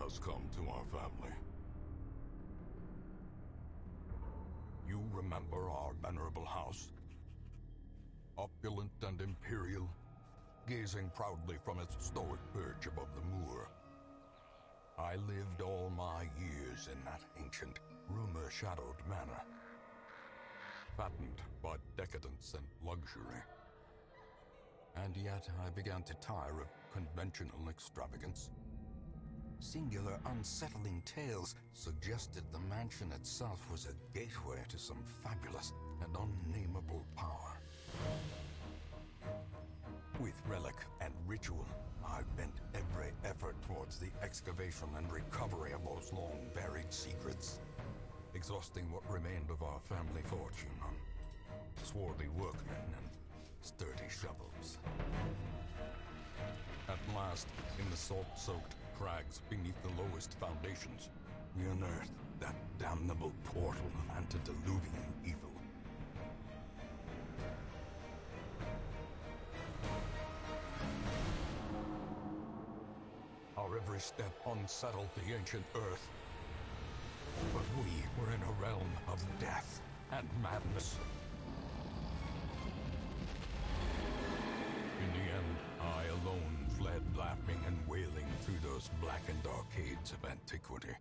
has come to our family. You remember our venerable house? Opulent and imperial, gazing proudly from its stoic perch above the moor. I lived all my years in that ancient, rumor-shadowed manor, fattened by decadence and luxury. And yet I began to tire of conventional extravagance. Singular, unsettling tales suggested the mansion itself was a gateway to some fabulous and unnameable power. With relic and ritual, I bent every effort towards the excavation and recovery of those long-buried secrets, exhausting what remained of our family fortune on swarthy workmen and sturdy shovels. At last, in the salt-soaked crags beneath the lowest foundations, we unearthed that damnable portal of antediluvian evil. Our every step unsettled the ancient earth. But we were in a realm of death and madness. In the end, I alone fled laughing and wailing through those blackened arcades of antiquity,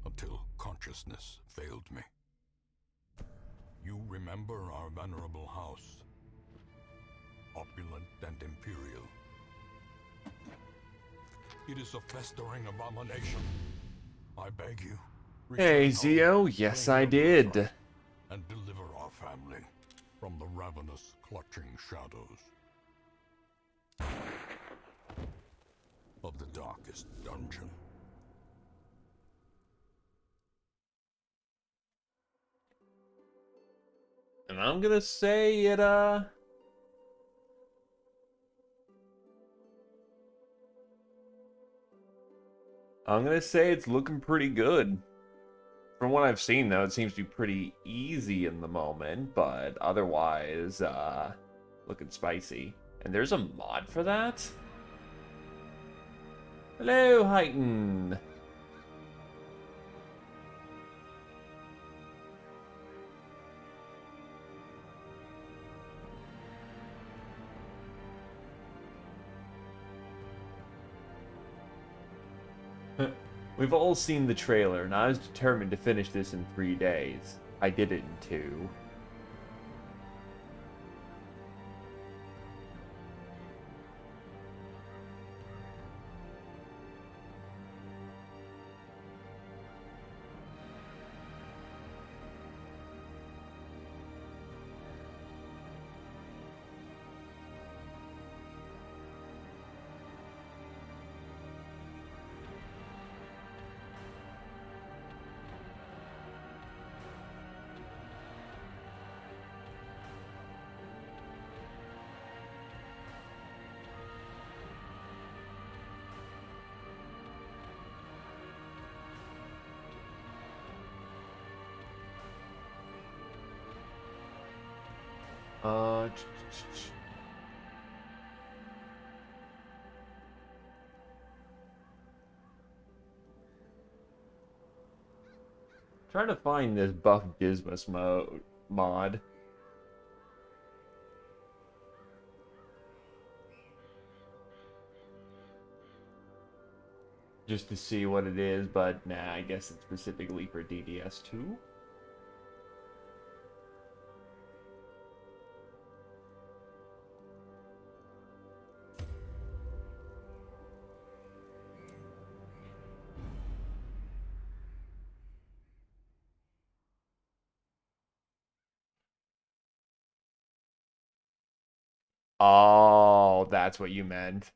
until consciousness failed me. You remember our venerable house, opulent and imperial. It is a festering abomination. I beg you. Hey, Zio. Yes, I did. And deliver our family from the ravenous, clutching shadows of the darkest dungeon. And I'm gonna say it, I'm gonna say it's looking pretty good. From what I've seen, though, it seems to be pretty easy in the moment, but otherwise, looking spicy. And there's a mod for that? Hello, Heighten! We've all seen the trailer, and I was determined to finish this in 3 days. I did it in 2. Trying to find this Buff Dismas mod. Just to see what it is, but nah, I guess it's specifically for DDS2. Oh, that's what you meant.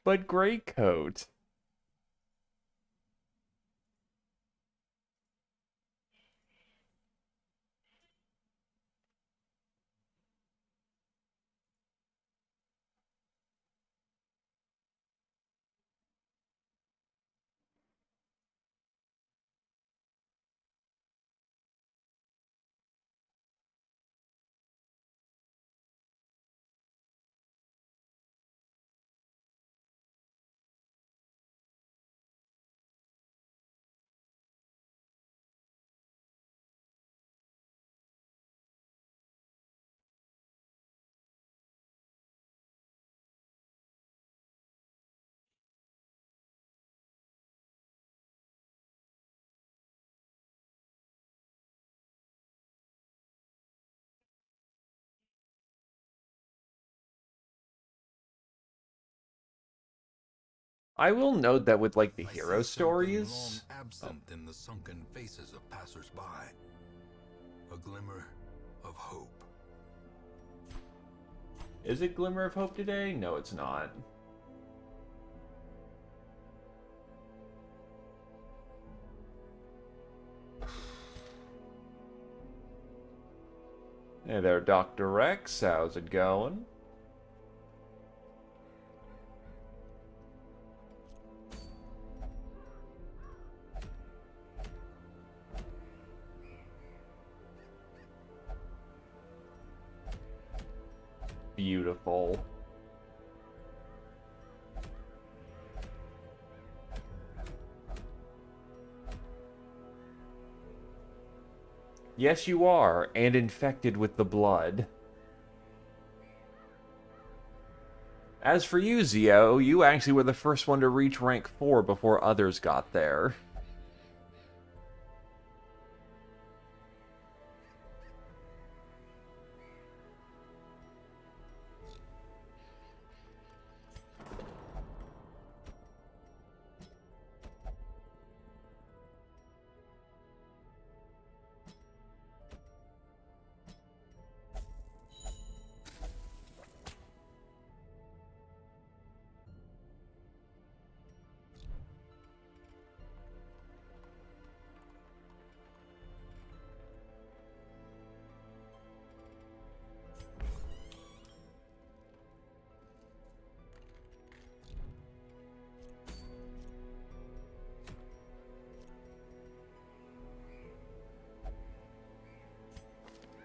But Grey Coat. I will note that with like the I hero see something long stories. Oh, absent in the sunken faces of passers-by. A glimmer of hope. is it Glimmer of Hope today? No, it's not. Hey there, Dr. Rex. How's it going? Beautiful. Yes, you are, and infected with the blood. As for you, Zio, you actually were the first one to reach rank 4 before others got there.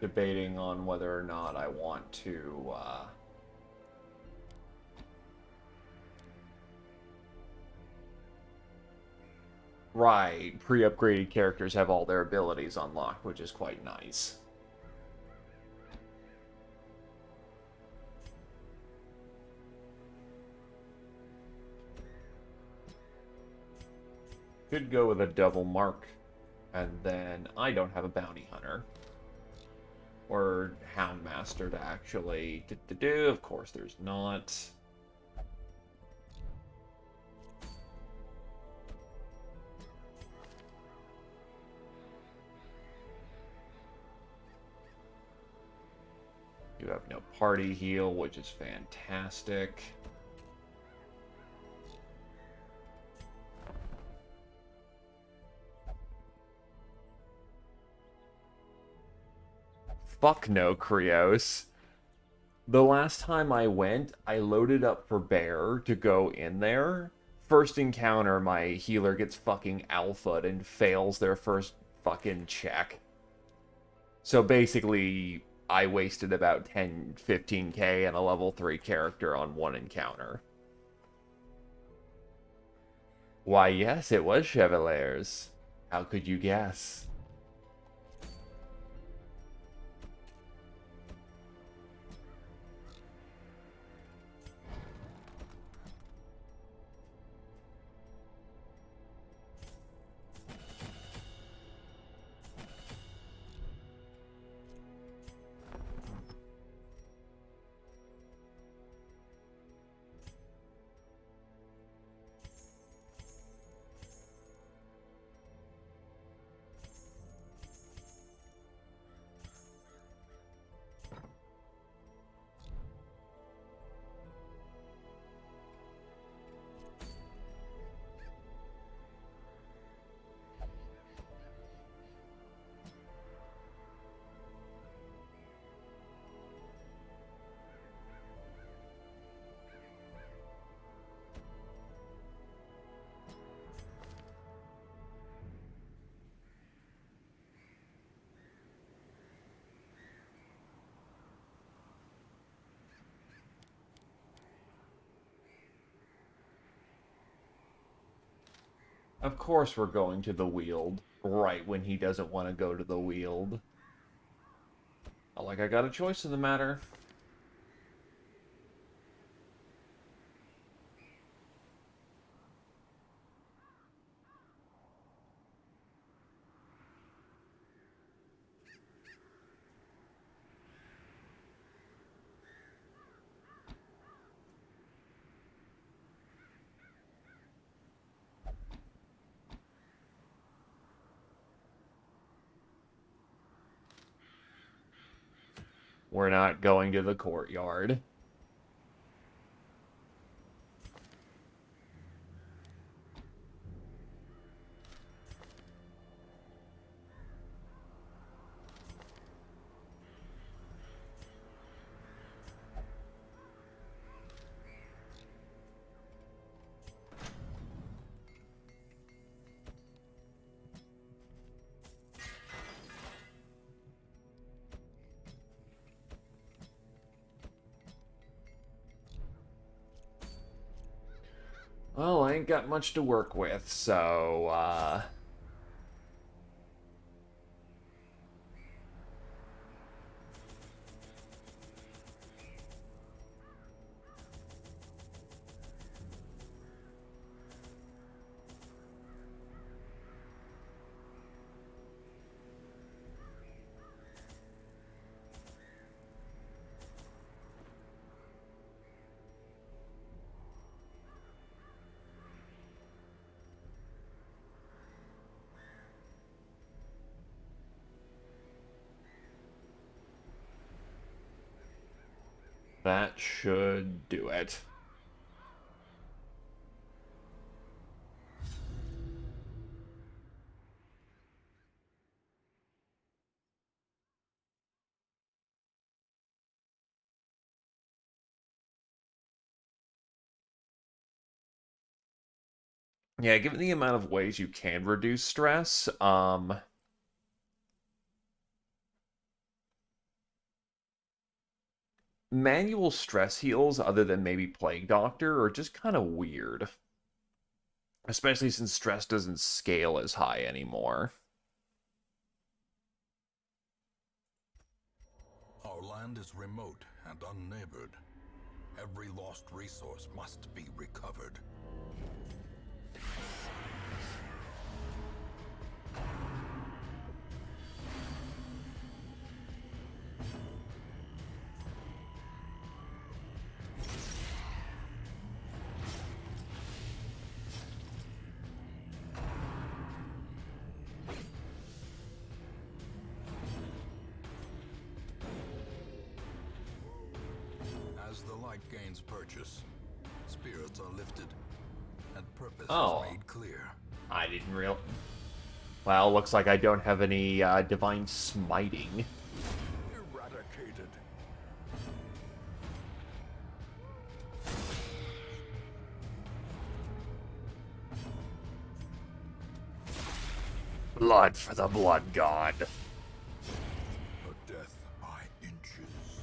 Debating on whether or not I want to, Right, pre-upgraded characters have all their abilities unlocked, which is quite nice. Could go with a double mark, and then I don't have a bounty hunter. Or Houndmaster to actually do. Of course there's not. You have no party heal, which is fantastic. Fuck no, Krios. The last time I went, I loaded up for Bear to go in there. First encounter, my healer gets fucking alpha'd and fails their first fucking check. So basically, I wasted about 10, 15k and a level 3 character on one encounter. Why, yes, it was Chevaliers. How could you guess? Of course we're going to the Weald, right when he doesn't want to go to the Weald. Not like I got a choice in the matter. We're not going to the courtyard. Well, I ain't got much to work with, so, that should do it. Yeah, given the amount of ways you can reduce stress, manual stress heals other than maybe Plague Doctor are just kind of weird. Especially since stress doesn't scale as high anymore. Our land is remote and unneighbored. Every lost resource must be recovered. As the light gains purchase, spirits are lifted, and purpose is made clear. I didn't real. Well, looks like I don't have any divine smiting. Eradicated. Blood for the blood god. A death by inches.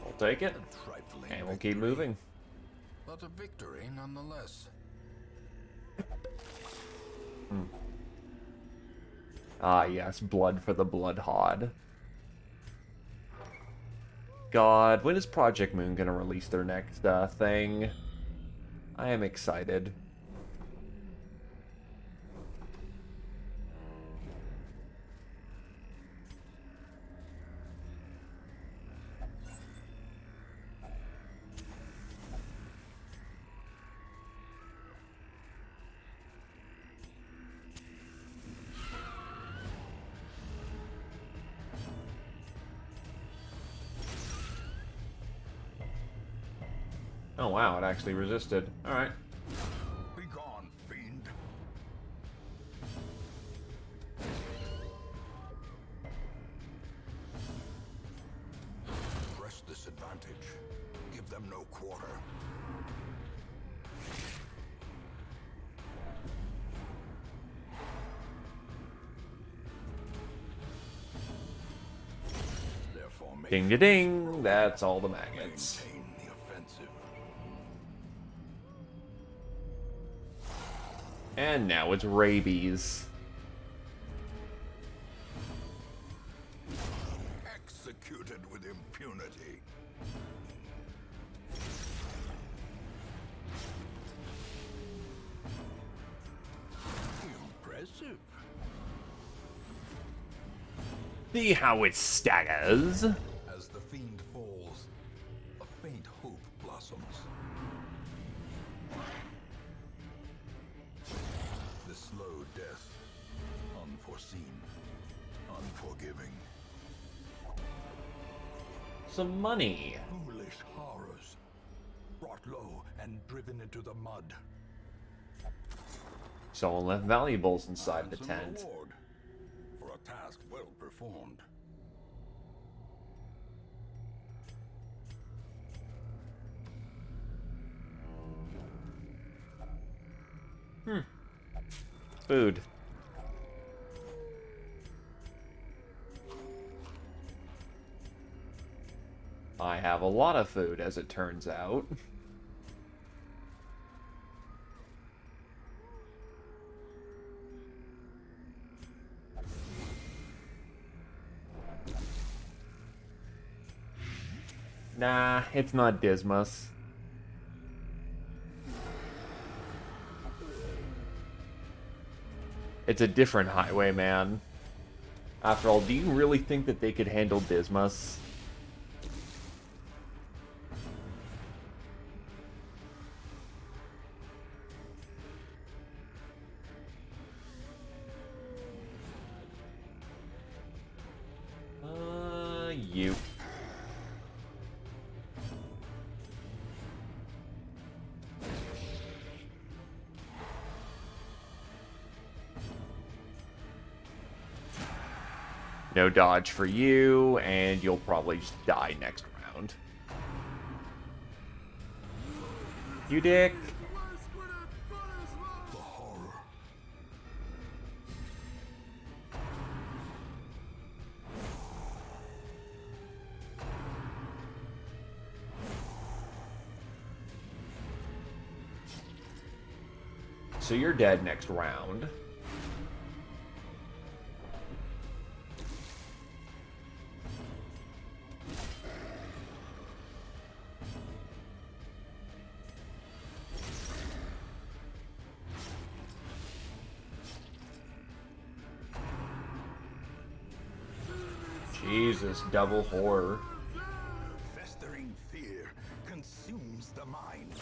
We'll take it, A trifling and we'll keep victory, moving. but a victory nonetheless. Ah, yes, blood for the Bloodhod. God, when is Project Moon gonna release their next thing? I am excited. Oh wow, it actually resisted. Alright. Be gone, fiend. Press this advantage. Give them no quarter. Therefore, Ding da ding! That's all the magnets. maintain the offensive. And now it's rabies. Executed with impunity. Impressive. See how it staggers. As the fiend falls, a faint hope blossoms. The slow death, unforeseen. unforgiving. Some money. Foolish horrors. Brought low and driven into the mud. Someone left valuables inside the Handsome tent. reward for a task well performed. Food. I have a lot of food, as it turns out. Nah, it's not Dismas. It's a different highwayman. After all, do you really think that they could handle Dismas? You. No dodge for you, and you'll probably just die next round. You dick. The horror. So you're dead next round. Jesus, double horror. Festering fear consumes the mind.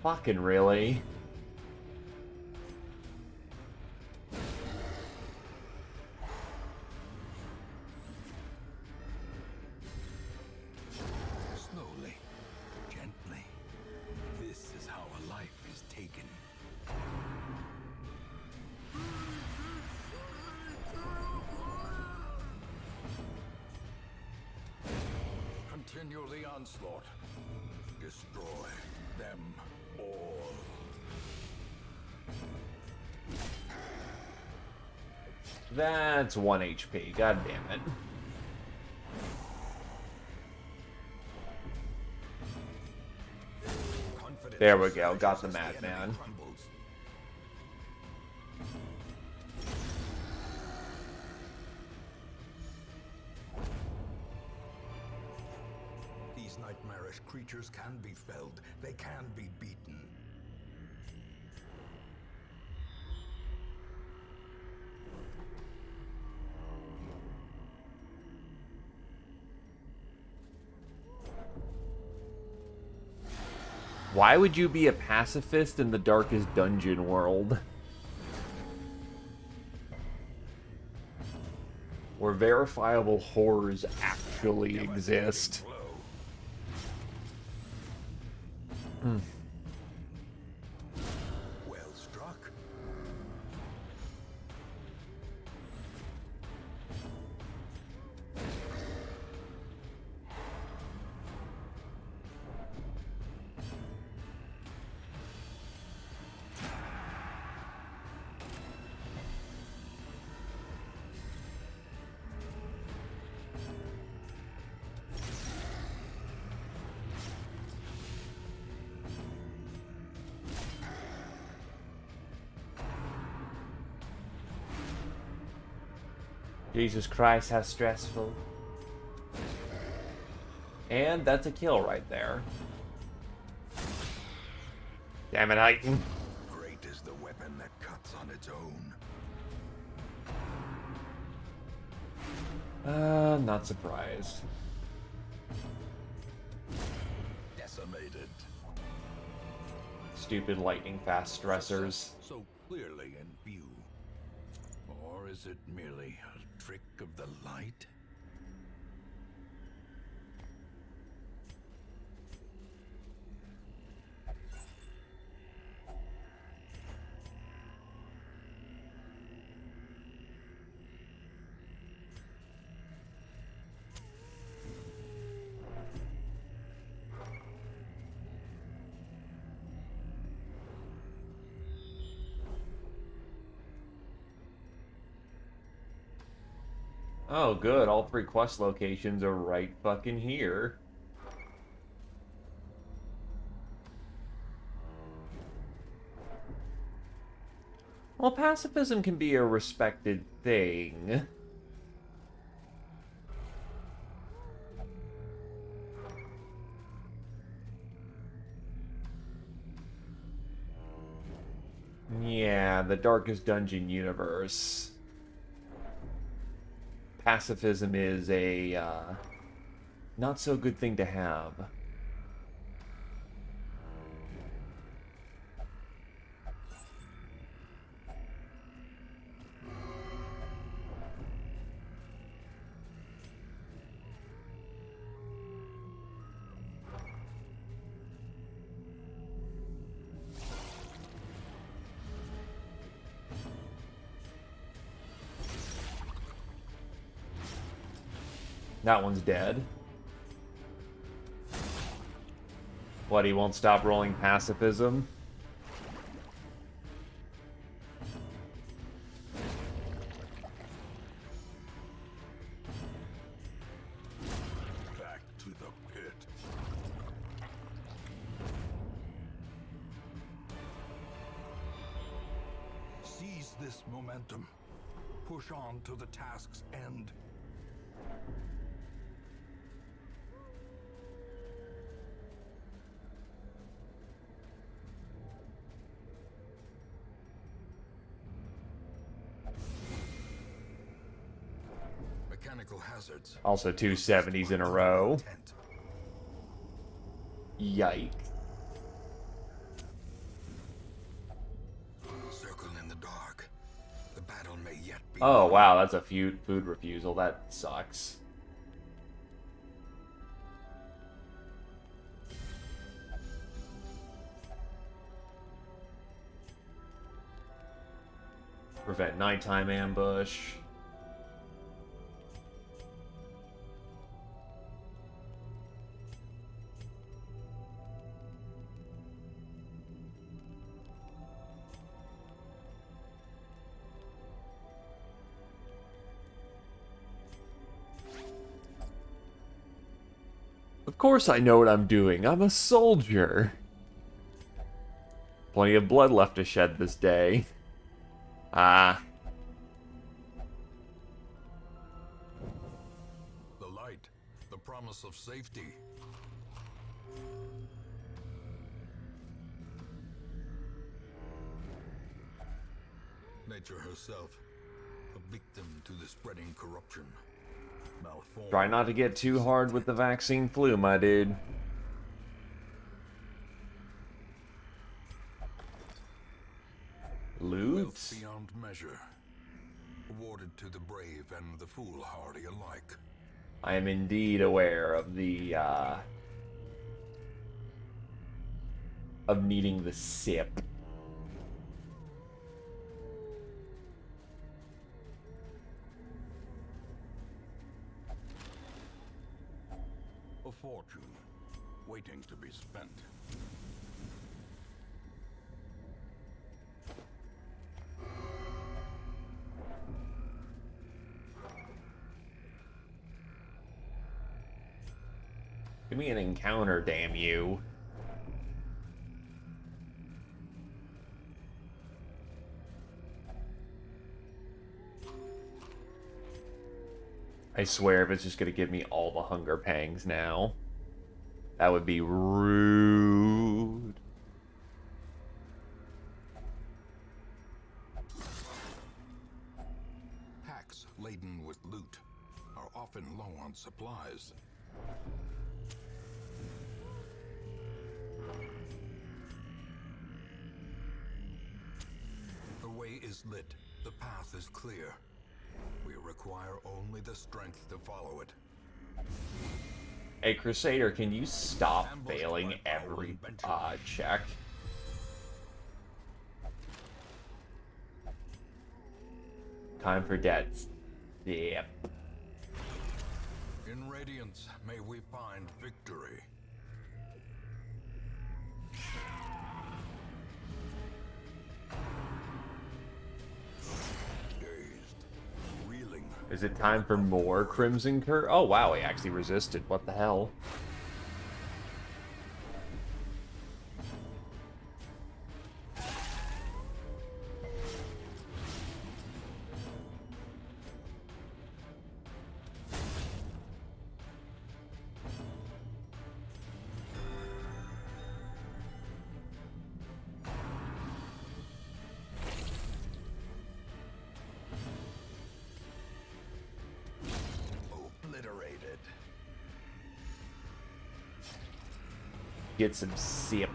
Fucking really? Slowly, gently. This is how a life is taken. Continue the onslaught. Destroy them all. That's 1 HP. God damn it. Confidence There we go. surges Got the as enemy madman. crumbles. These nightmarish creatures can be felled. They can be beaten. Why would you be a pacifist in the darkest dungeon world? Where verifiable horrors actually exist. Blow. Well struck. Jesus Christ, how stressful. And that's a kill right there. Damn it, Heighton. Great is the weapon that cuts on its own. Not surprised. Decimated. Stupid lightning fast stressors. So clearly in view. Or is it merely a trick of the light? Oh, good. All 3 quest locations are right fucking here. Well, pacifism can be a respected thing. Yeah, the Darkest Dungeon universe. Pacifism is a, not so good thing to have. That one's dead. What, he won't stop rolling pacifism? Back to the pit. Seize this momentum. Push on to the task's end. Mechanical hazards. Also 2 70s in a row. Intent. Yikes. Circle in the dark. The battle may yet be Oh, won. wow, that's a food refusal. That sucks. Prevent nighttime ambush. Of course I know what I'm doing. I'm a soldier. Plenty of blood left to shed this day. Ah. The light, the promise of safety. Nature herself, a victim to the spreading corruption. Malformed. Try not to get too hard with the vaccine flu, my dude. Loot? Wealth beyond measure. Awarded to the brave and the foolhardy alike. I am indeed aware of the, of needing the sip. A fortune waiting to be spent. Give me an encounter, damn you. I swear if it's just gonna give me all the hunger pangs now, that would be rude. Packs laden with loot are often low on supplies. The way is lit. The path is clear. We require only the strength to follow it. Hey, Crusader, can you stop Ambushed failing by power every and venture. check? Time for death. Yep. In Radiance, may we find victory. Dazed, reeling. Is it time for more Crimson Curse? Oh, wow, he actually resisted. What the hell? Obliterated. Get some sip.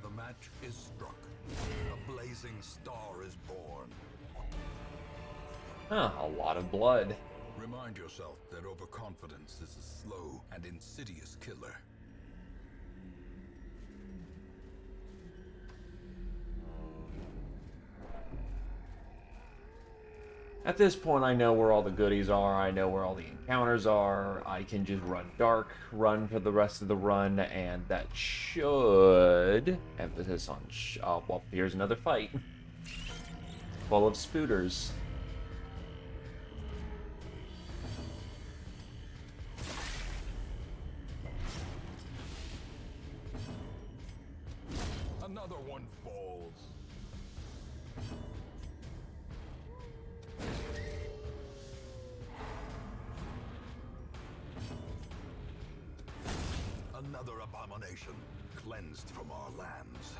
The match is struck. A blazing star is born. Huh, a lot of blood. Remind yourself that overconfidence is a slow and insidious killer. At this point, I know where all the goodies are. I know where all the encounters are. I can just run dark, run for the rest of the run, and that should... Emphasis on... oh, well, here's another fight. Full of spooters. Another one falls. Another abomination cleansed from our lands.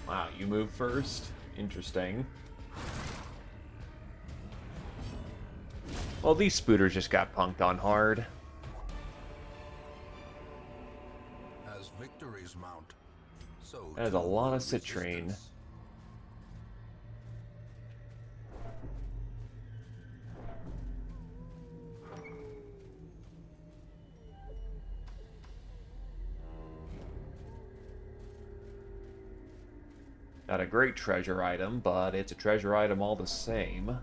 Wow, you move first? Interesting. Well, these spooters just got punked on hard. As victories mount, so That is a too lot will of citrine. resistance. Not a great treasure item, but it's a treasure item all the same.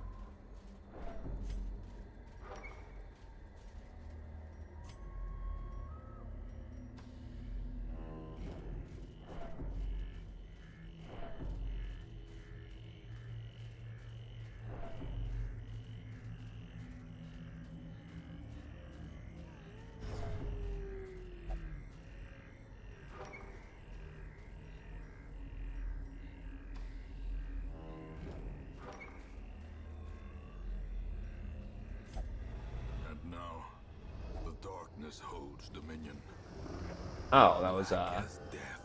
And now, the darkness holds dominion. Oh, that was, Black as death.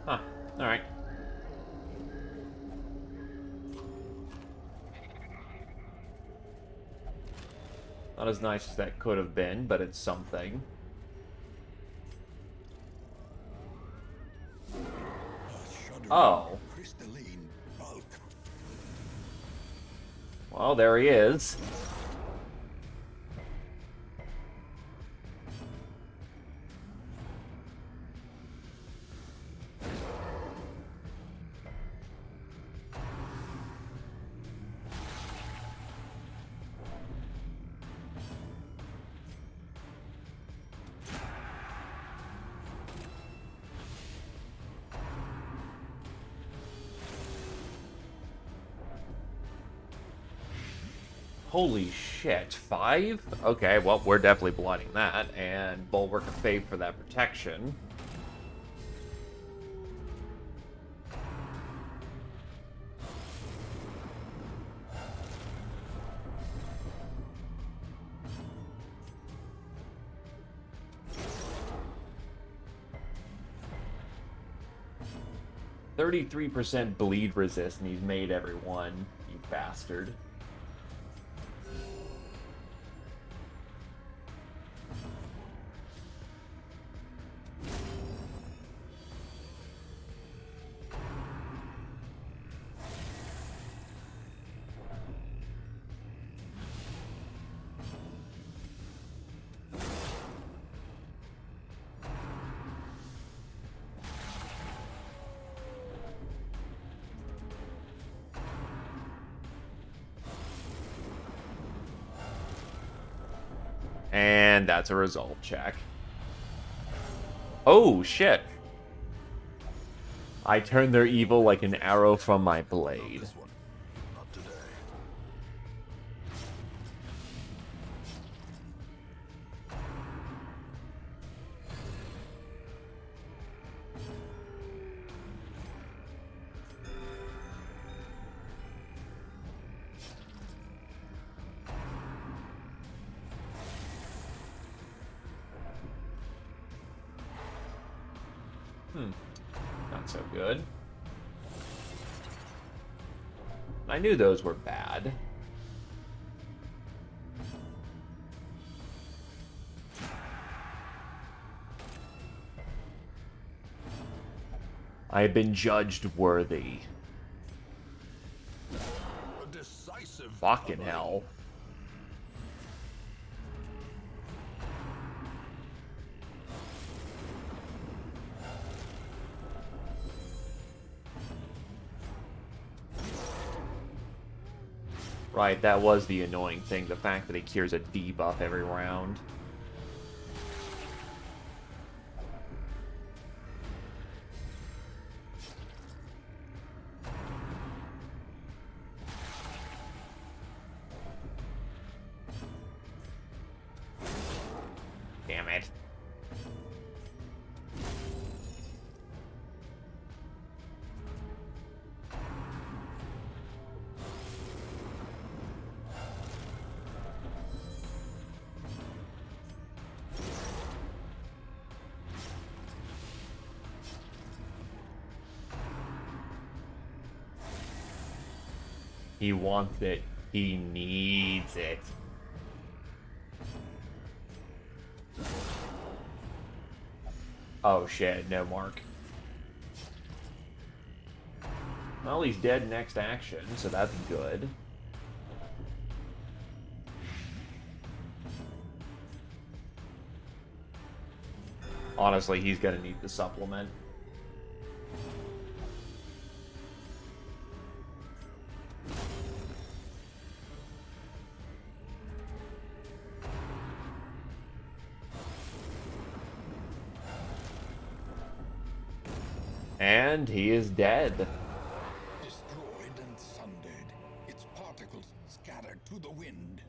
Huh. Alright. Not as nice as that could have been, but it's something. Oh. Crystalline bulk. Well, there he is. Holy shit, 5? Okay, well, we're definitely blooding that, and Bulwark of Faith for that protection. %33% bleed resist, and he's made everyone, you bastard. And that's a resolve check. Oh, shit. I turned their evil like an arrow from my blade. This one. Not today. Not so good. I knew those were bad. I have been judged worthy. A decisive Fucking battle. hell. Right, that was the annoying thing, the fact that he cures a debuff every round. Damn it. He wants it. He needs it. Oh shit, no mark. Well, he's dead next action, so that's good. Honestly, he's gonna need the supplement. And he is dead. Destroyed and sundered, its particles scattered to the wind.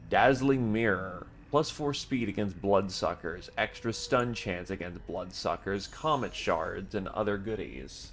Dazzling Mirror. +4 speed against bloodsuckers. Extra stun chance against bloodsuckers. Comet shards, and other goodies.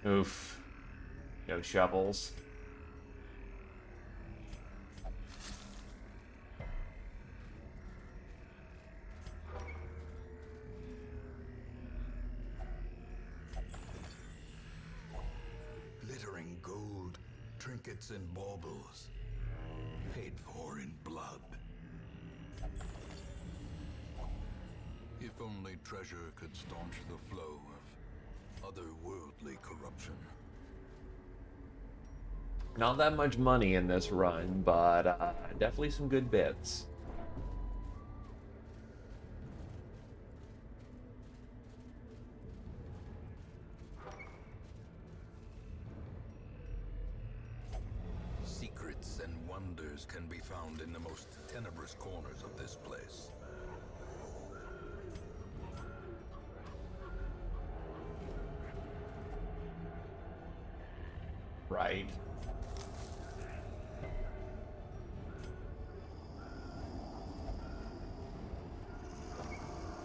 Oof. No shovels. Glittering gold, trinkets and baubles, paid for in blood. If only treasure could staunch the flow of otherworldly corruption. Not that much money in this run, but definitely some good bits. Secrets and wonders can be found in the most tenebrous corners of this place. Right.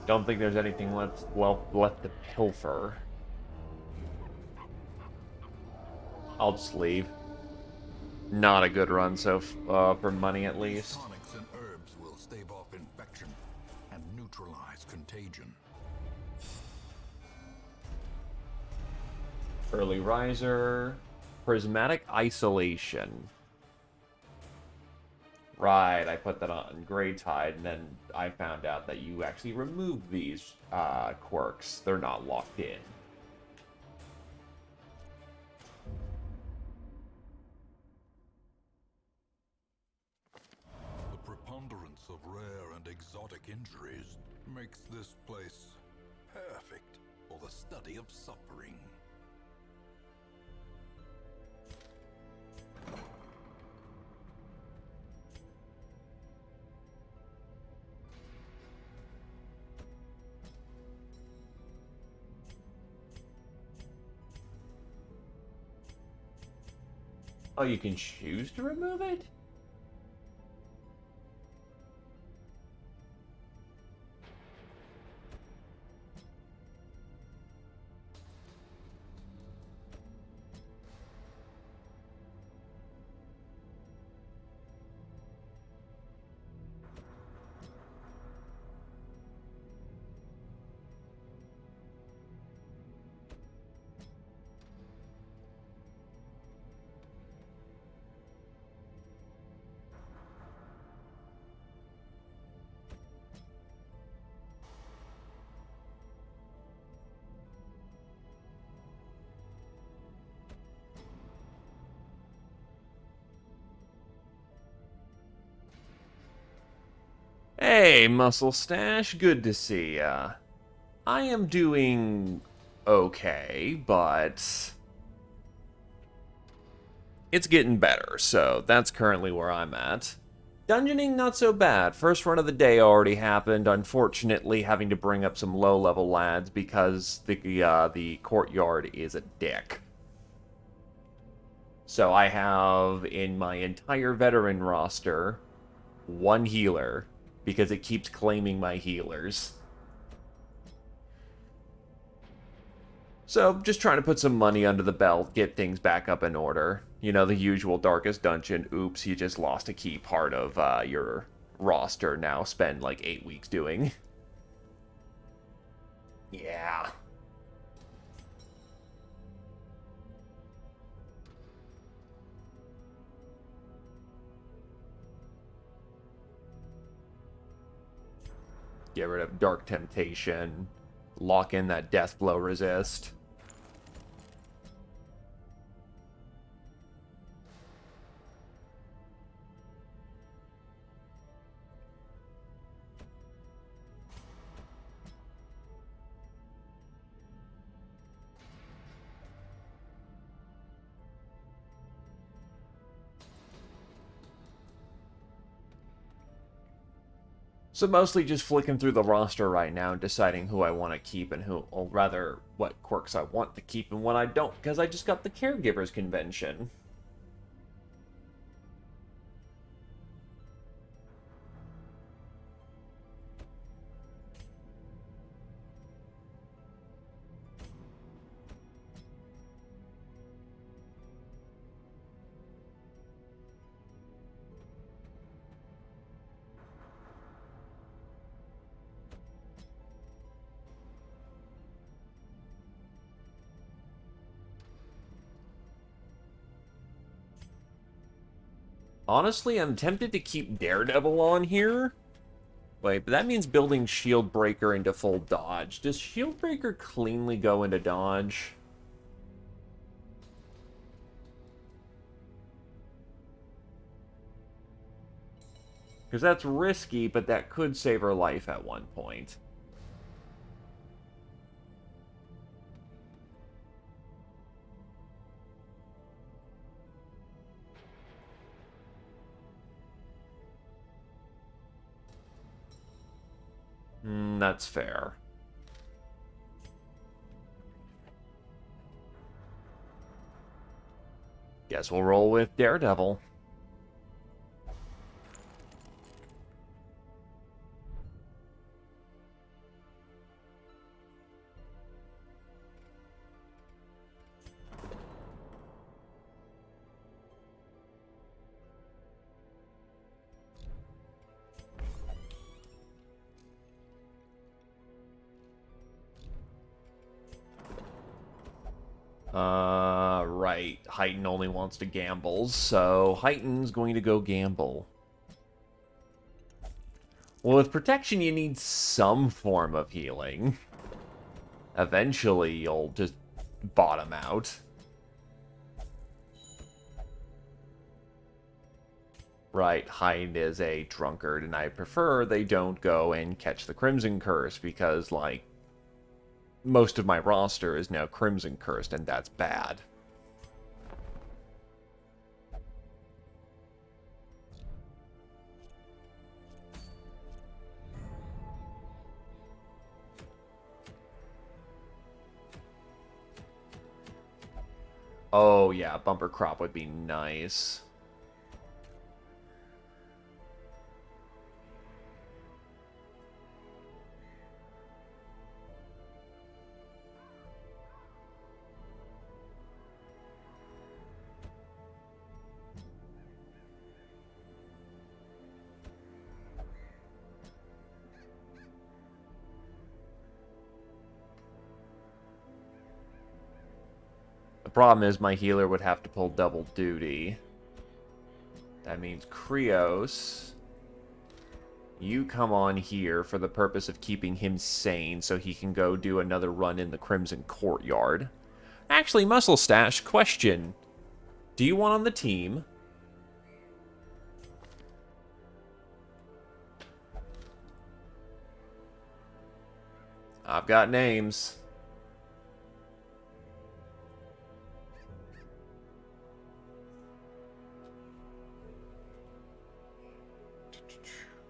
Don't think there's anything left to pilfer. I'll just leave. Not a good run for money at least. Tonics and herbs will stave off infection and neutralize contagion. Early riser. Prismatic isolation. Right, I put that on Grey Tide, and then I found out that you actually remove these quirks. They're not locked in. The preponderance of rare and exotic injuries makes this place perfect for the study of suffering. Oh, you can choose to remove it? Hey, Muscle Stash, good to see ya. I am doing okay, but it's getting better, so that's currently where I'm at. Dungeoning, not so bad. First run of the day already happened, unfortunately having to bring up some low-level lads because the courtyard is a dick. So I have, in my entire veteran roster, one healer, because it keeps claiming my healers. So, just trying to put some money under the belt, get things back up in order. You know, the usual Darkest Dungeon, oops, you just lost a key part of your roster, now spend like 8 weeks doing. Yeah. Get rid of Dark Temptation. Lock in that Deathblow resist. So mostly just flicking through the roster right now and deciding who I want to keep and who, or rather, what quirks I want to keep and what I don't, because I just got the Caregivers Convention. Honestly, I'm tempted to keep Daredevil on here. Wait, but that means building Shieldbreaker into full dodge. Does Shieldbreaker cleanly go into dodge? Because that's risky, but that could save her life at one point. That's fair. Guess we'll roll with Daredevil. Right. Heighten only wants to gamble, so Heighten's going to go gamble. Well, with protection, you need some form of healing. Eventually, you'll just bottom out. Right, Heighten is a drunkard, and I prefer they don't go and catch the Crimson Curse, because, like, most of my roster is now Crimson Cursed, and that's bad. Oh, yeah, Bumper Crop would be nice. The problem is my healer would have to pull double duty. That means Krios, you come on here for the purpose of keeping him sane so he can go do another run in the Crimson Courtyard. Actually, Muscle Stash, question. Do you want on the team? I've got names.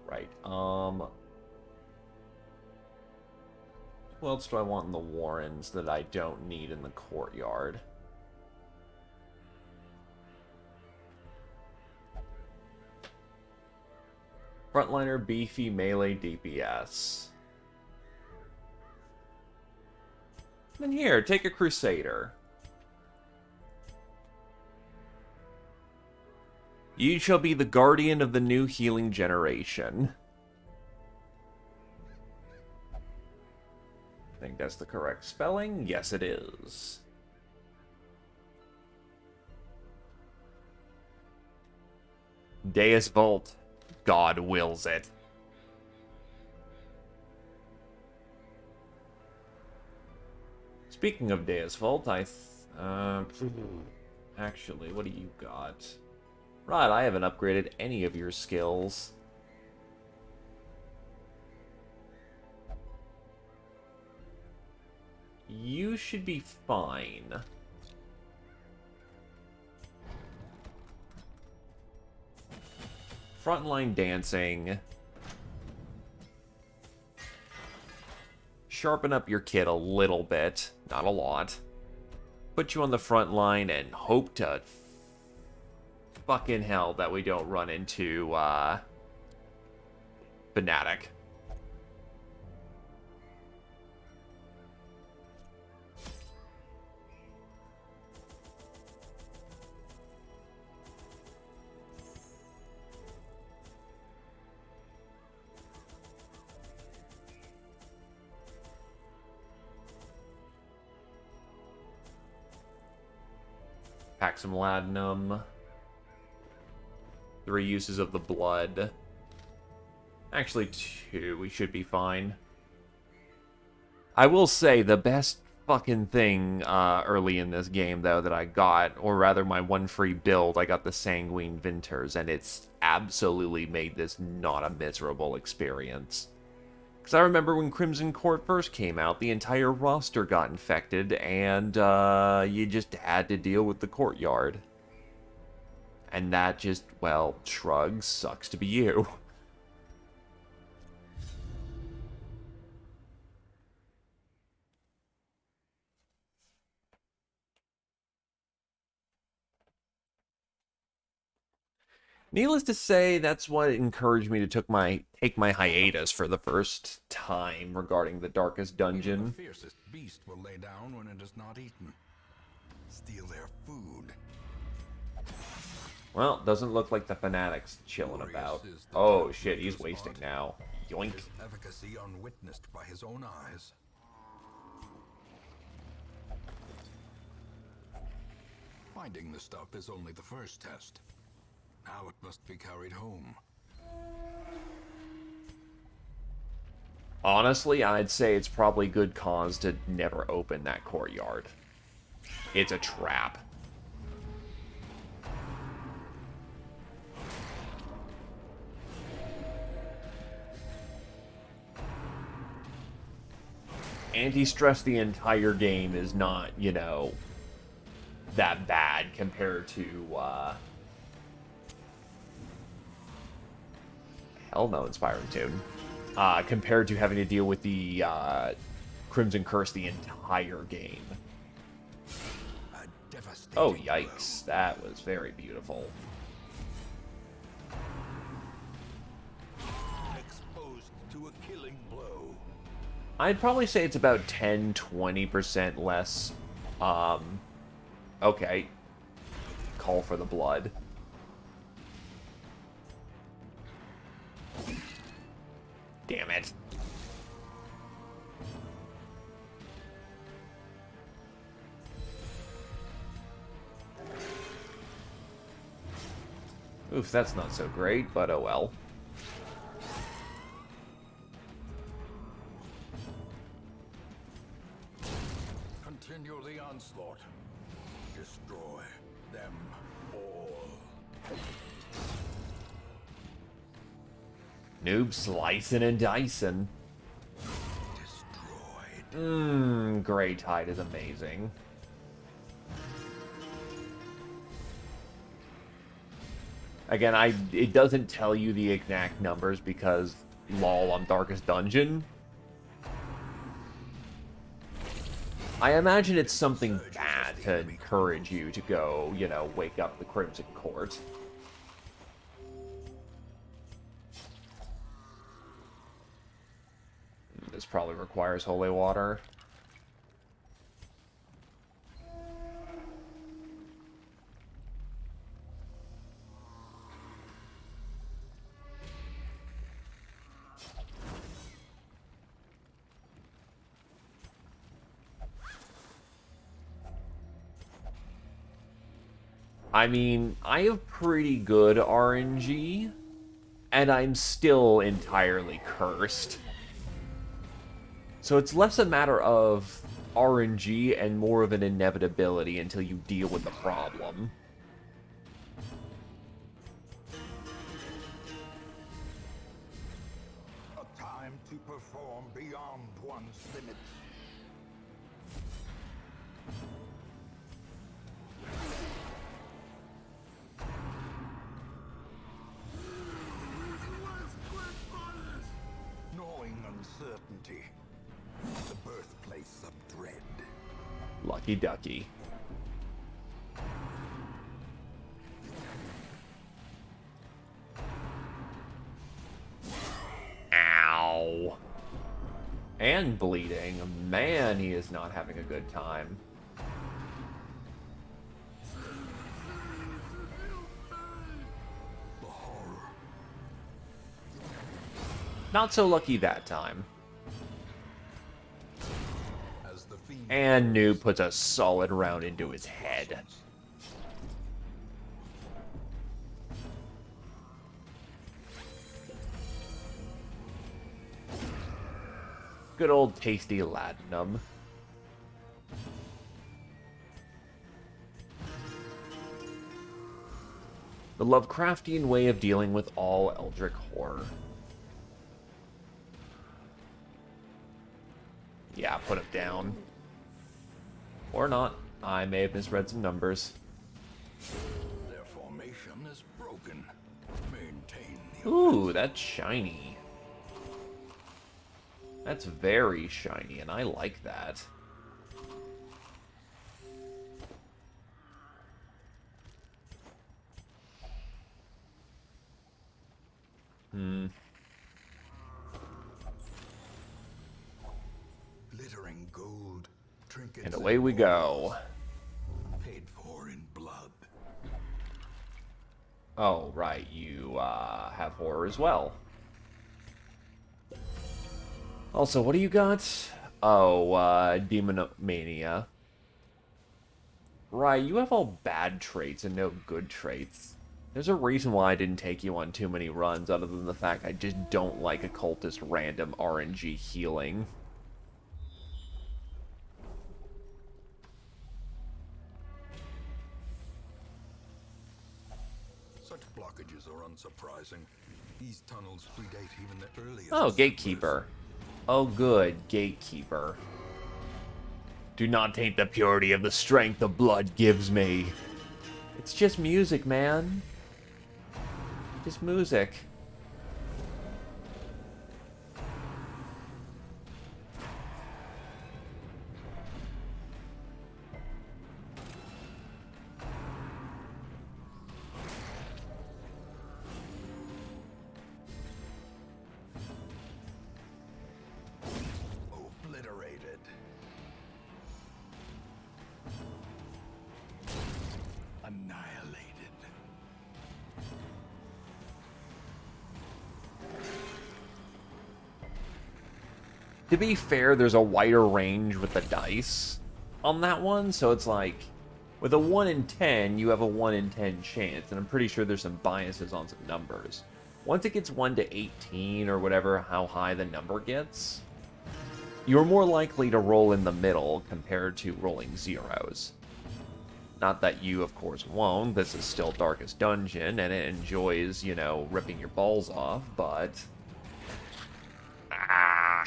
Right, who else do I want in the Warrens that I don't need in the Courtyard? Frontliner, beefy, melee, DPS. Then here, take a Crusader. You shall be the guardian of the new healing generation. I think that's the correct spelling. Yes, it is. Deus Vult. God wills it. Speaking of Deus Vult, actually, what do you got? Right, I haven't upgraded any of your skills. You should be fine. Frontline dancing. Sharpen up your kit a little bit, not a lot. Put you on the front line and hope to fucking hell that we don't run into Fnatic. Pack some Ladanum. 3 uses of the blood. Actually, 2. We should be fine. I will say, the best fucking thing early in this game, though, that I got, or rather my one free build, I got the Sanguine Vinters, and it's absolutely made this not a miserable experience. Because I remember when Crimson Court first came out, the entire roster got infected, and you just had to deal with the courtyard. And that just, well, shrugs, sucks to be you. Needless to say, that's what encouraged me to take my hiatus for the first time regarding the Darkest Even Dungeon. the fiercest beast will lay down when it is not eaten. Steal their food. Well, doesn't look like the Fanatic's chilling Glorious about. is the Oh death shit, he's maker's wasting art. now. Yoink. His efficacy unwitnessed by his own eyes. Finding the stuff is only the first test. Now it must be carried home. Honestly, I'd say it's probably good cause to never open that courtyard. It's a trap. Anti-stress the entire game is not, you know, that bad compared to, hell no, Inspiring Tune. Compared to having to deal with the, Crimson Curse the entire game. A devastating Oh, yikes. That was very beautiful. blow. Exposed to a killing blow. I'd probably say it's about 10-20% less, okay. Call for the blood. Damn it. Oof, that's not so great, but oh well. Continue the onslaught. Destroy them all. Noob slicing and dicing. Destroyed. Grey Tide is amazing. Again, it doesn't tell you the exact numbers because, lol, I'm Darkest Dungeon. I imagine it's something bad to encourage you to go, you know, wake up the Crimson Court. This probably requires holy water. I mean, I have pretty good RNG, and I'm still entirely cursed. So it's less a matter of RNG and more of an inevitability until you deal with the problem. A time to perform beyond one's limits. Gnawing uncertainty. The birthplace of dread. Lucky ducky. Ow. And bleeding. Man, he is not having a good time. The horror. Not so lucky that time. As the fiend And Noob puts a solid round into his head. Good old tasty latinum. The Lovecraftian way of dealing with all Eldritch horror. Yeah, put him down. Or not. I may have misread some numbers. Their formation is broken. Maintain the Ooh, that's shiny. That's very shiny, and I like that. glittering gold, trinkets And away we go. paid for in blood. Oh, right, you have horror as well. Also, what do you got? Oh, Demonomania. Right, you have all bad traits and no good traits. There's a reason why I didn't take you on too many runs, other than the fact I just don't like occultist random RNG healing. Such blockages are unsurprising. These tunnels predate even the earliest. Oh, settlers. Gatekeeper. Oh, good, Gatekeeper. Do not taint the purity of the strength the blood gives me. It's just music, man. Just music. Obliterated. Annihilated. To be fair, there's a wider range with the dice on that one, so it's like, with a 1 in 10, you have a 1 in 10 chance, and I'm pretty sure there's some biases on some numbers. Once it gets 1 to 18, or whatever, how high the number gets, you're more likely to roll in the middle compared to rolling zeros. Not that you, of course, won't. This is still Darkest Dungeon, and it enjoys, you know, ripping your balls off, but... Ah!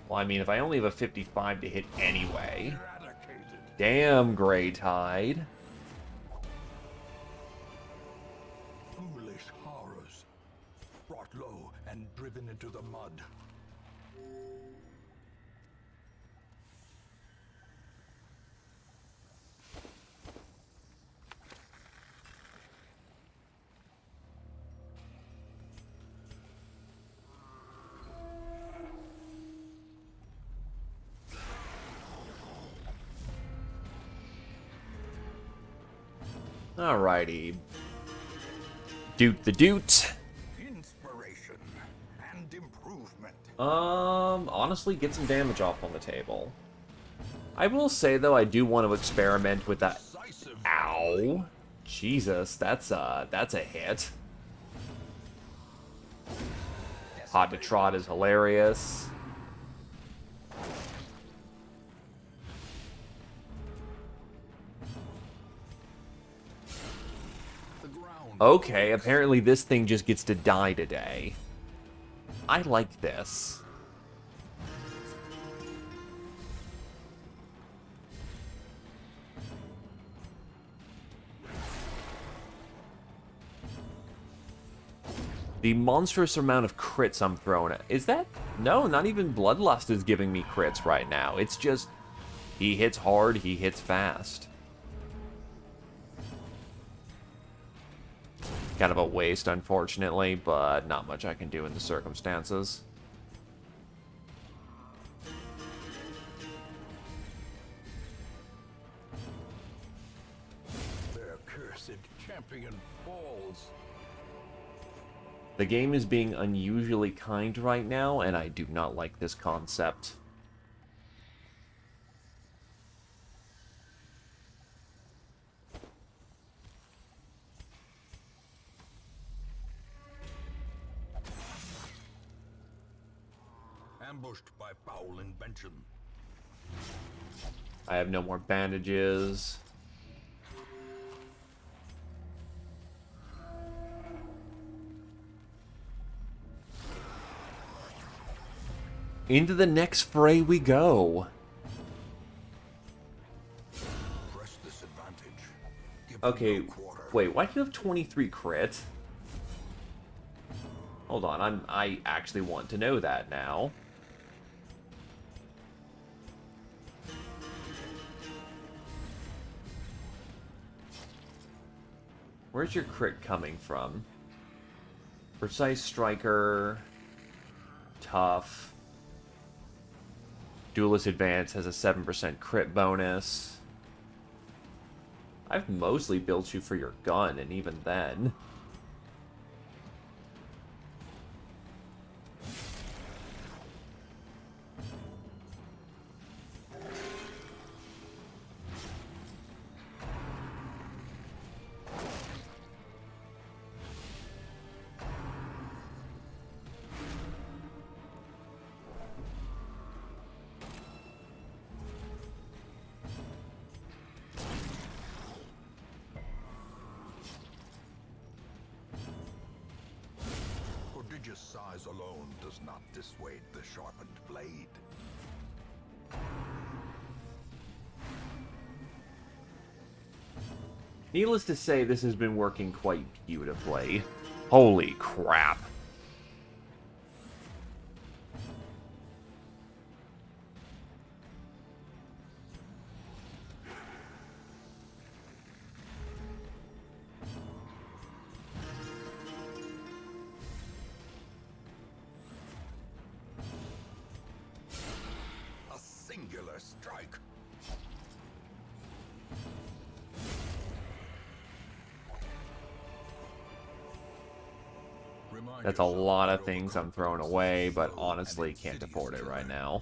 Well, I mean, if I only have a 55 to hit anyway... Eradicated. Damn, Grey Tide. Foolish horrors. Brought low and driven into the mud. Alrighty. Doot the doot. Inspiration and improvement. Honestly, get some damage off on the table. I will say, though, I do want to experiment with that. Decisive. Ow. Jesus, that's a hit. Hot to Trot is hilarious. The ground. Okay, apparently this thing just gets to die today. I like this. The monstrous amount of crits I'm throwing at. Is that? No, not even Bloodlust is giving me crits right now. It's just, he hits hard, he hits fast. Kind of a waste, unfortunately, but not much I can do in the circumstances. Their cursed champion falls. The game is being unusually kind right now, and I do not like this concept. ambushed by foul invention. I have no more bandages. Into the next fray we go. Press this advantage. Give Okay, them no quarter. wait, why do you have 23 crit? Hold on, I actually want to know that now. Where's your crit coming from? Precise Striker, Tough. Duelist Advance has a 7% crit bonus. I've mostly built you for your gun, and even then... Prodigious size alone does not dissuade the sharpened blade. Needless to say, this has been working quite beautifully. Holy crap. A singular strike. Remind That's a yourself lot that of things I'm overconfidence throwing is away, but slow and honestly can't insidious afford it right killer. now.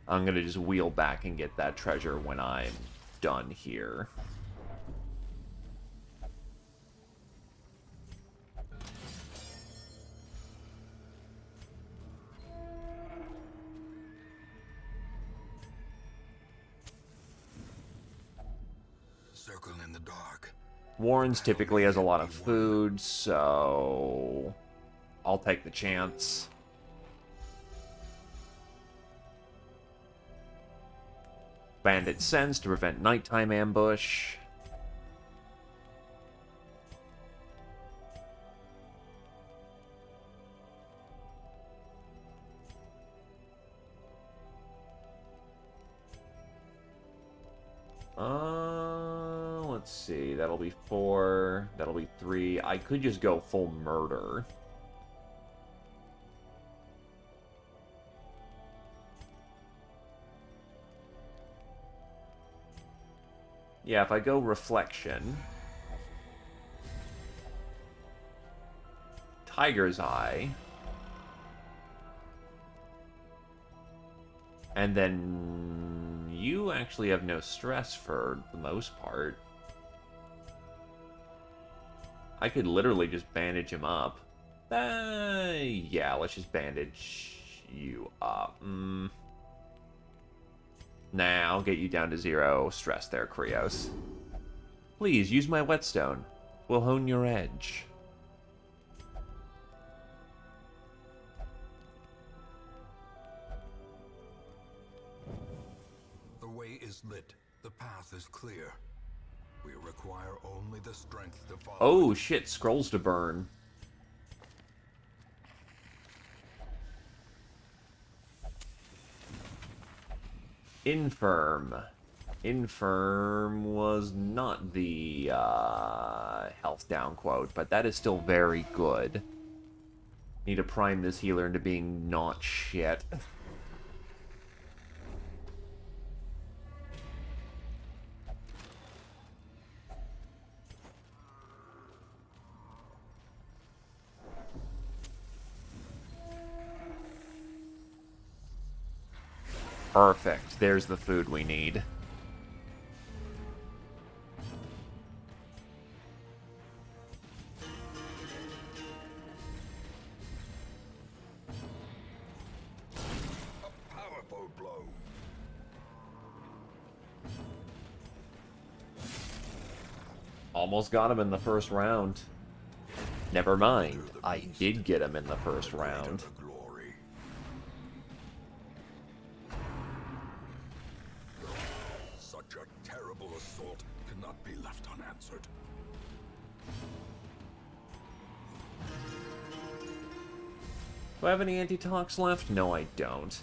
I'm gonna just wheel back and get that treasure when I'm done here. Circle in the dark. Warren's typically has a lot of food, so I'll take the chance. Bandit Sense to prevent nighttime ambush. Let's see. That'll be 4. That'll be 3. I could just go full murder. Yeah, if I go Reflection, Tiger's Eye, and then you actually have no stress for the most part. I could literally just bandage him up. Yeah, let's just bandage you up. Nah, I'll get you down to 0 stress there, Krios. Please, use my whetstone. We'll hone your edge. The way is lit. The path is clear. We require only the strength to follow. Oh, shit, scrolls to burn. Infirm. Infirm was not the health down quote, but that is still very good. Need to prime this healer into being not shit. Perfect. There's the food we need. almost got him in the first round. Never mind, I did get him in the first The greater round. the glory. Such a terrible assault cannot be left unanswered. Do I have any anti-tox left? No, I don't.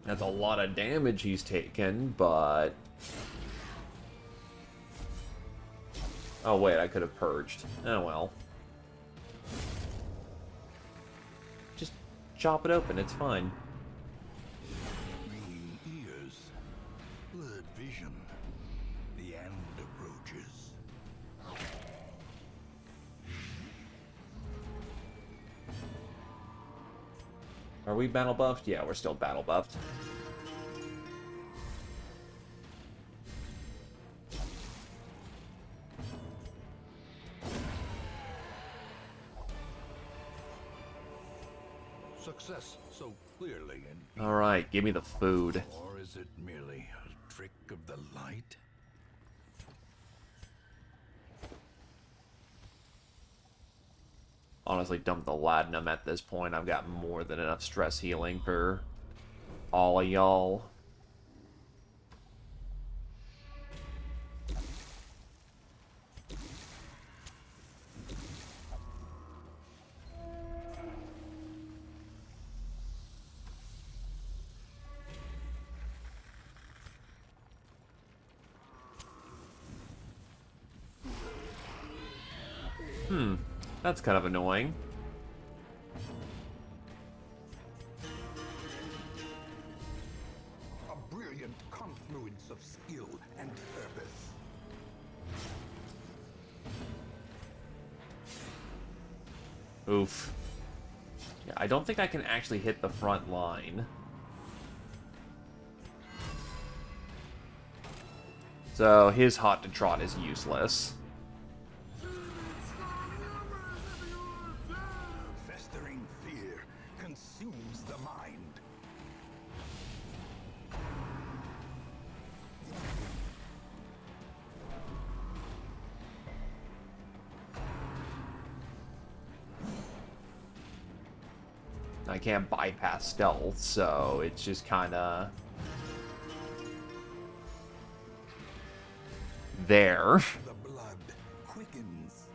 That's a lot of damage he's taken, but... Oh wait, I could have purged. Oh well. Just chop it open, it's fine. Ringing ears, blurred vision. The end approaches. Are we battle buffed? Yeah, we're still battle buffed. Success so clearly in Alright, give me the food. or is it merely a trick of the light? Honestly, dump the Latinum at this point. I've got more than enough stress healing for all of y'all. That's kind of annoying. A brilliant confluence of skill and purpose. Oof. Yeah, I don't think I can actually hit the front line. So his hot to trot is useless. Festering fear consumes the mind. I can't bypass stealth, so it's just kind of there. The blood quickens.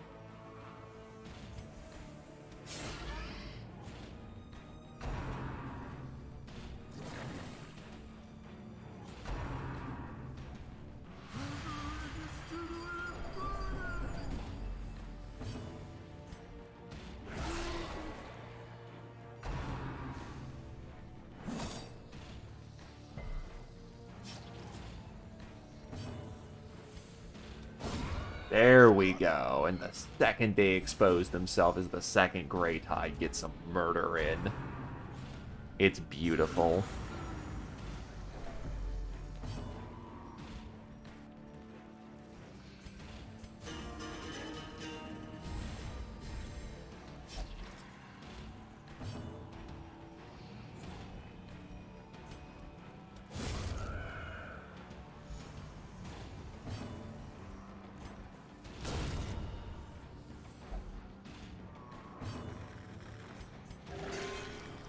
There we go. And the second they expose themselves as the second Grey Tide gets some murder in. It's beautiful.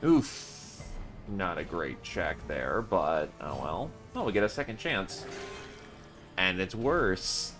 Oof. Not a great check there, but oh well. Oh, we get a second chance. And it's worse.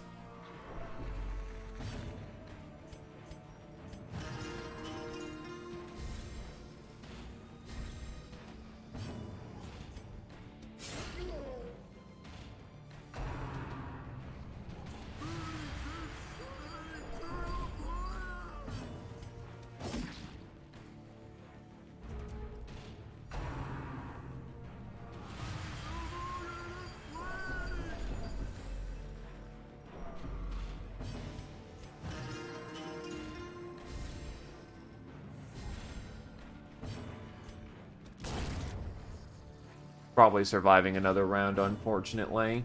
Probably surviving another round, unfortunately.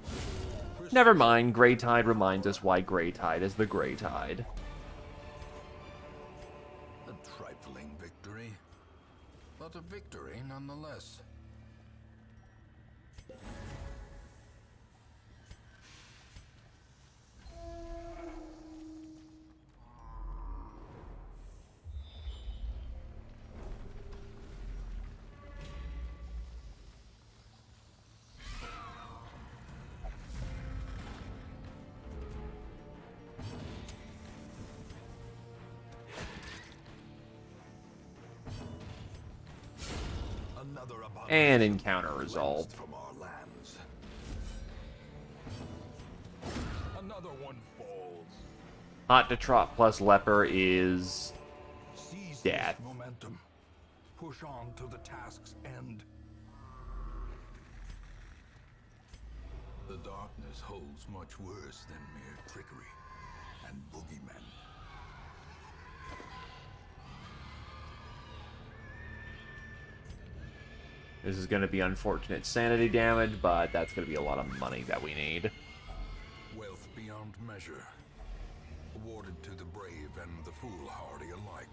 Never mind, Grey Tide reminds us why Grey Tide is the Grey Tide. A trifling victory, but a victory nonetheless. Another And abomination encounter cleansed resolved. from our lands. Another one falls. Hot to Trot plus Leper is Seize death. this momentum. Push on to the task's end. The darkness holds much worse than mere trickery and boogeymen. This is going to be unfortunate sanity damage, but that's going to be a lot of money that we need. Wealth beyond measure. Awarded to the brave and the foolhardy alike.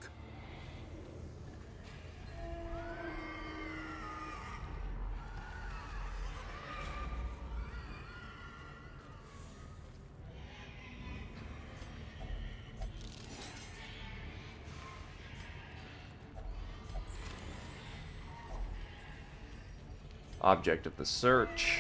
Object of the search.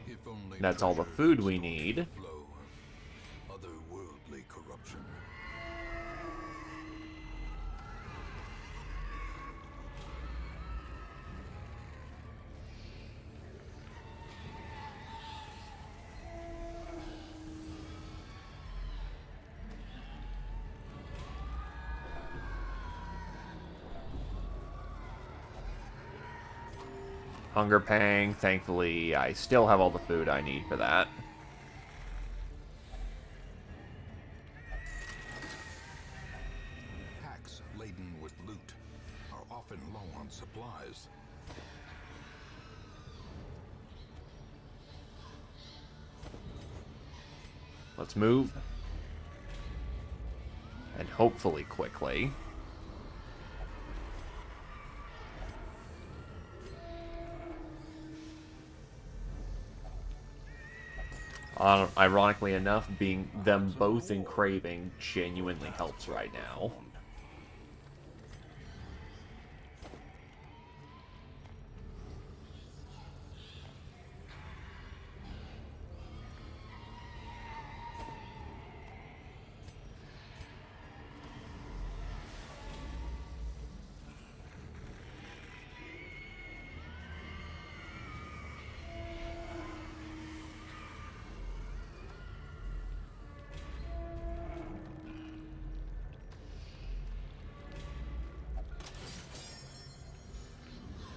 If only That's all the treasure food could we stop the need. flow of otherworldly corruption. Hunger Pang. Thankfully, I still have all the food I need for that. Packs laden with loot are often low on supplies. Let's move. And hopefully quickly. Ironically enough, being them both in craving genuinely helps right now.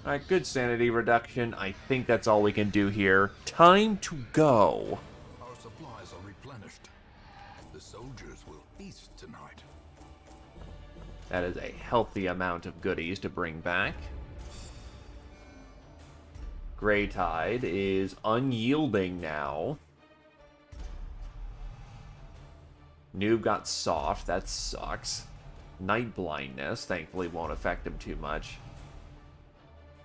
Alright, good sanity reduction. I think that's all we can do here. Time to go. Our supplies are replenished. The soldiers will feast tonight. That is a healthy amount of goodies to bring back. Greytide is unyielding now. Noob got soft. That sucks. Night blindness, thankfully, won't affect him too much.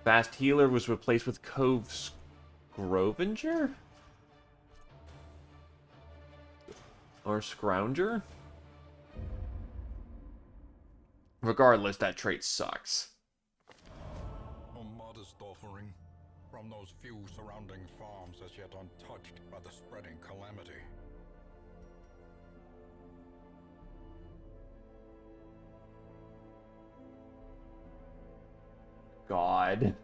Fast Healer was replaced with Cove Scrovenger? Or Scrounger? Regardless, that trait sucks. A modest offering from those few surrounding farms as yet untouched by the spreading calamity. God.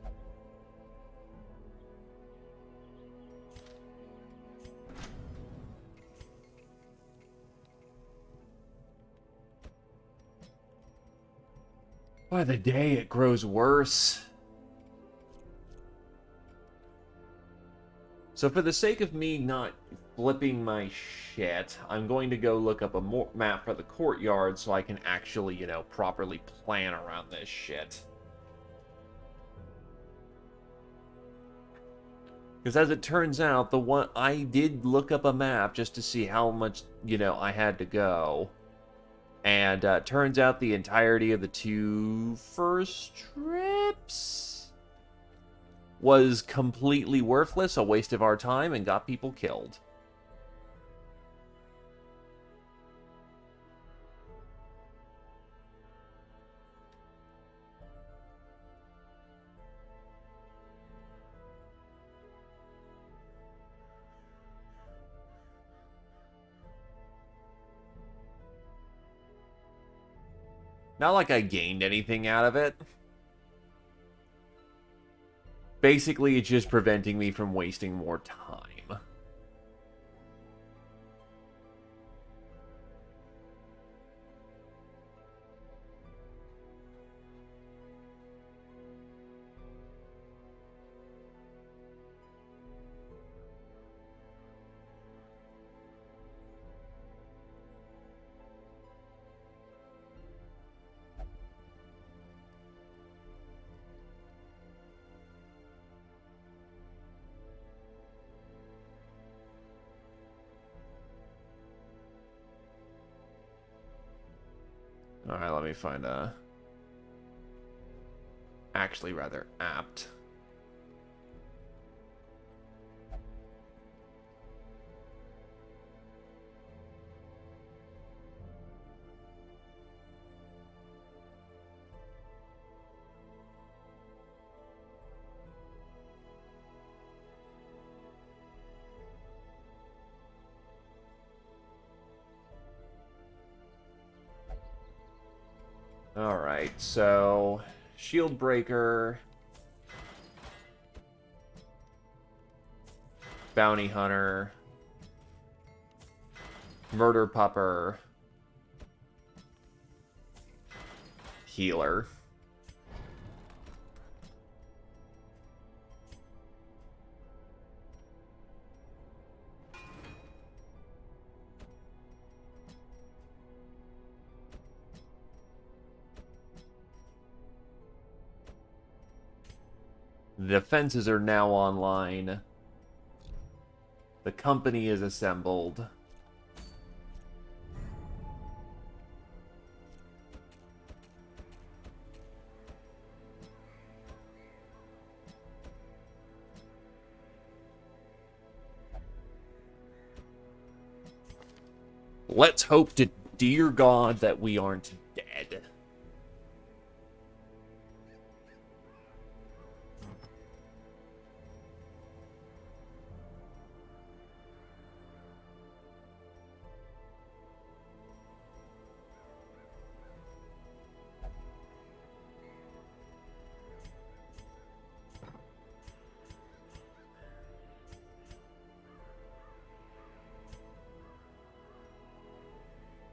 By the day, it grows worse. So for the sake of me not flipping my shit, I'm going to go look up a map for the courtyard so I can actually, you know, properly plan around this shit. Because as it turns out, I did look up a map just to see how much, you know, I had to go. And turns out the entirety of the 2 first trips was completely worthless, a waste of our time, and got people killed. Not like I gained anything out of it. Basically, it's just preventing me from wasting more time. Alright, let me find a... actually rather apt. Alright, so... Shield Breaker... Bounty Hunter... Murder Pupper... Healer... The defenses are now online. The company is assembled. Let's hope to dear God that we aren't dead.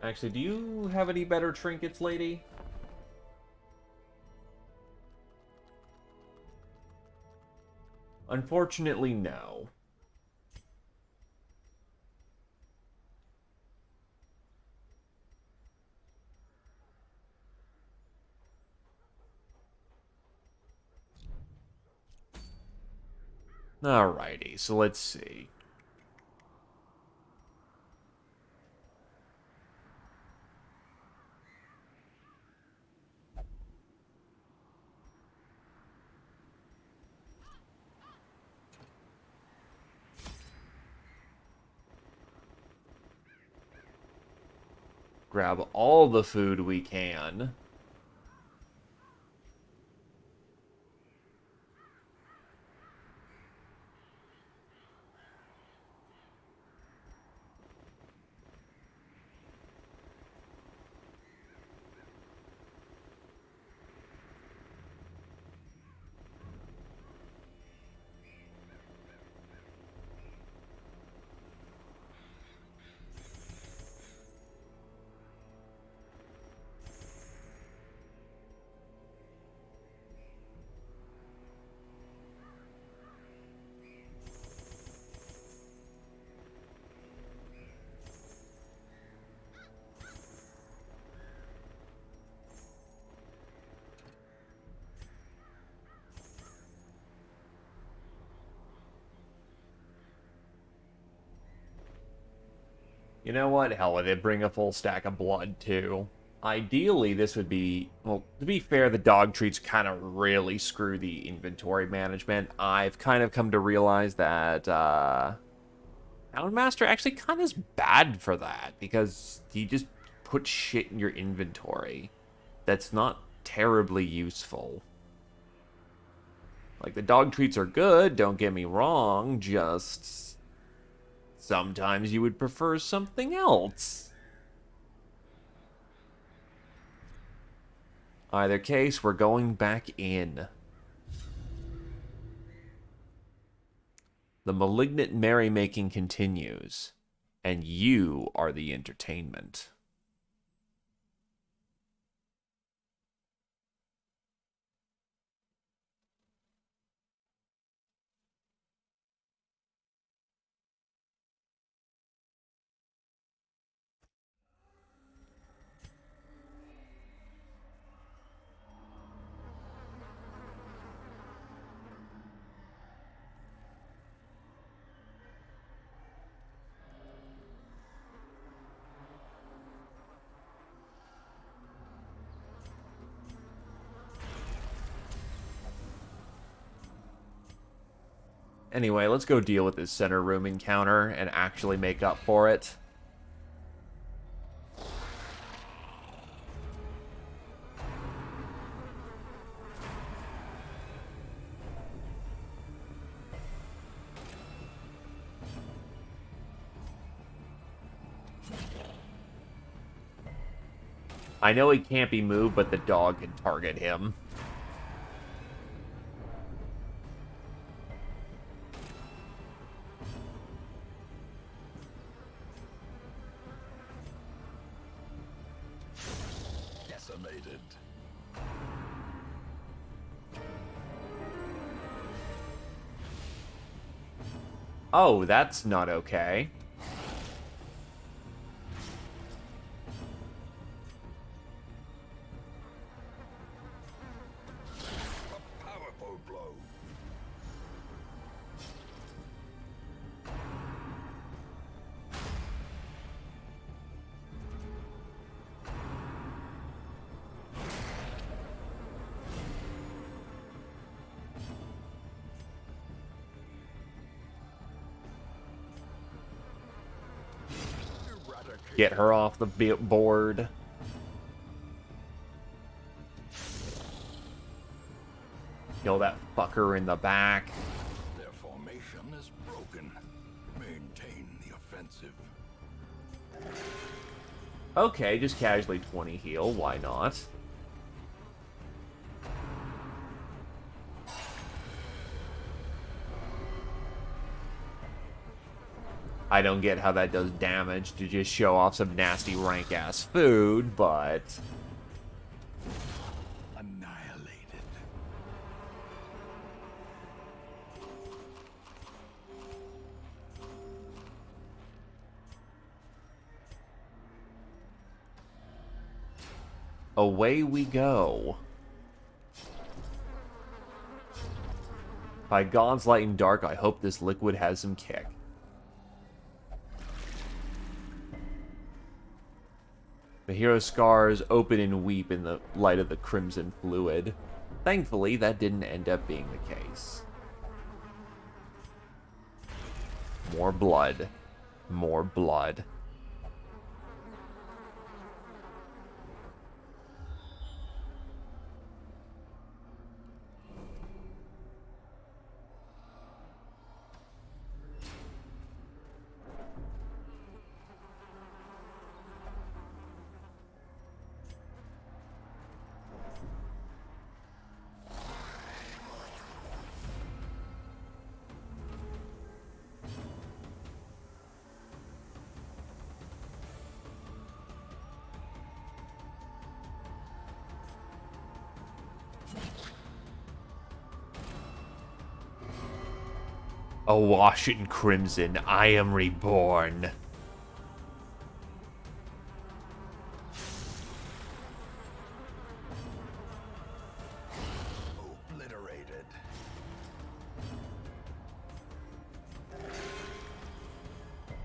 Actually, do you have any better trinkets, lady? Unfortunately, no. Alrighty, so let's see. Grab all the food we can. You know what? Hell with it. Bring a full stack of blood, too. Ideally, this would be... Well, to be fair, the dog treats kind of really screw the inventory management. I've kind of come to realize that, Houndmaster actually kind of is bad for that, because he just puts shit in your inventory that's not terribly useful. Like, the dog treats are good, don't get me wrong, just... sometimes you would prefer something else. Either case, we're going back in. The malignant merrymaking continues, and you are the entertainment. Anyway, let's go deal with this center room encounter and actually make up for it. I know he can't be moved, but the dog can target him. Decimated. Oh, that's not okay. A powerful blow. Eradicate. Get her off the board. Kill that fucker in the back. Their formation is broken. Maintain the offensive. Okay, just casually 20 heal. Why not? I don't get how that does damage to just show off some nasty rank-ass food, but... Annihilated. Away we go. By God's light and dark, I hope this liquid has some kick. The hero's scars open and weep in the light of the crimson fluid. Thankfully, that didn't end up being the case. More blood. More blood. Awash in crimson, I am reborn. Obliterated.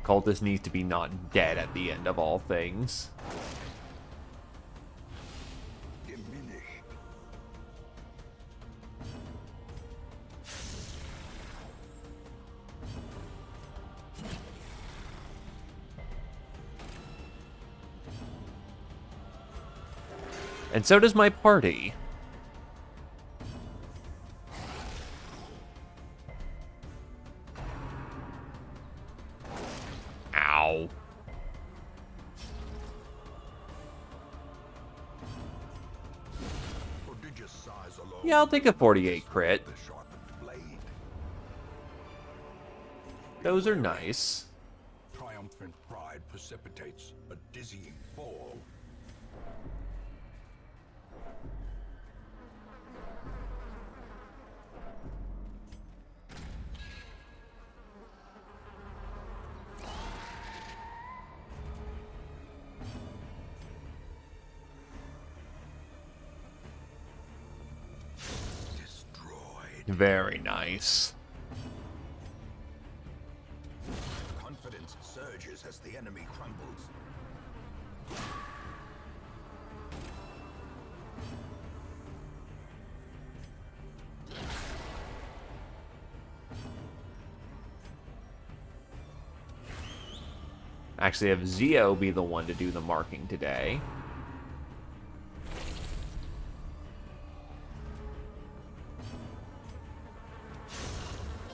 Cultist needs to be not dead at the end of all things. Diminished. And so does my party. Ow. size alone. Yeah, I'll take a 48 crit. The sharpened blade. Those are nice. Triumphant pride precipitates a dizzying fall. Destroyed. Very nice. Confidence surges as the enemy crumbles. Actually, have Zio be the one to do the marking today.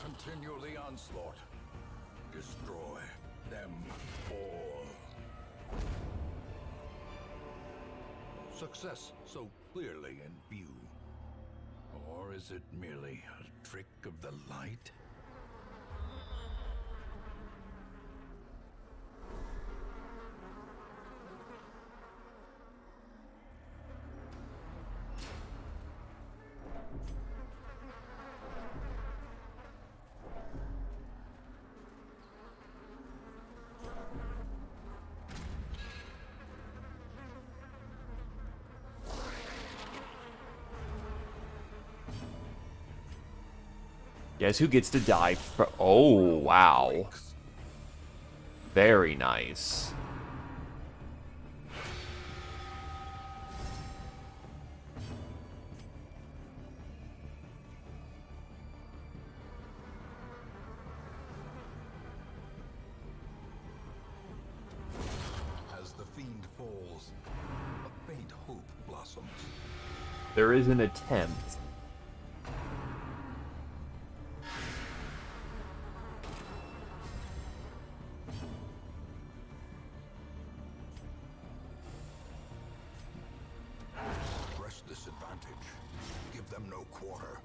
Continue the onslaught. Destroy them all. Success so clearly in view. Or is it merely a trick of the light? Guess who gets to die for... Oh, wow. Very nice. As the fiend falls, a faint hope blossoms. There is an attempt. Press this advantage. Give them no quarter.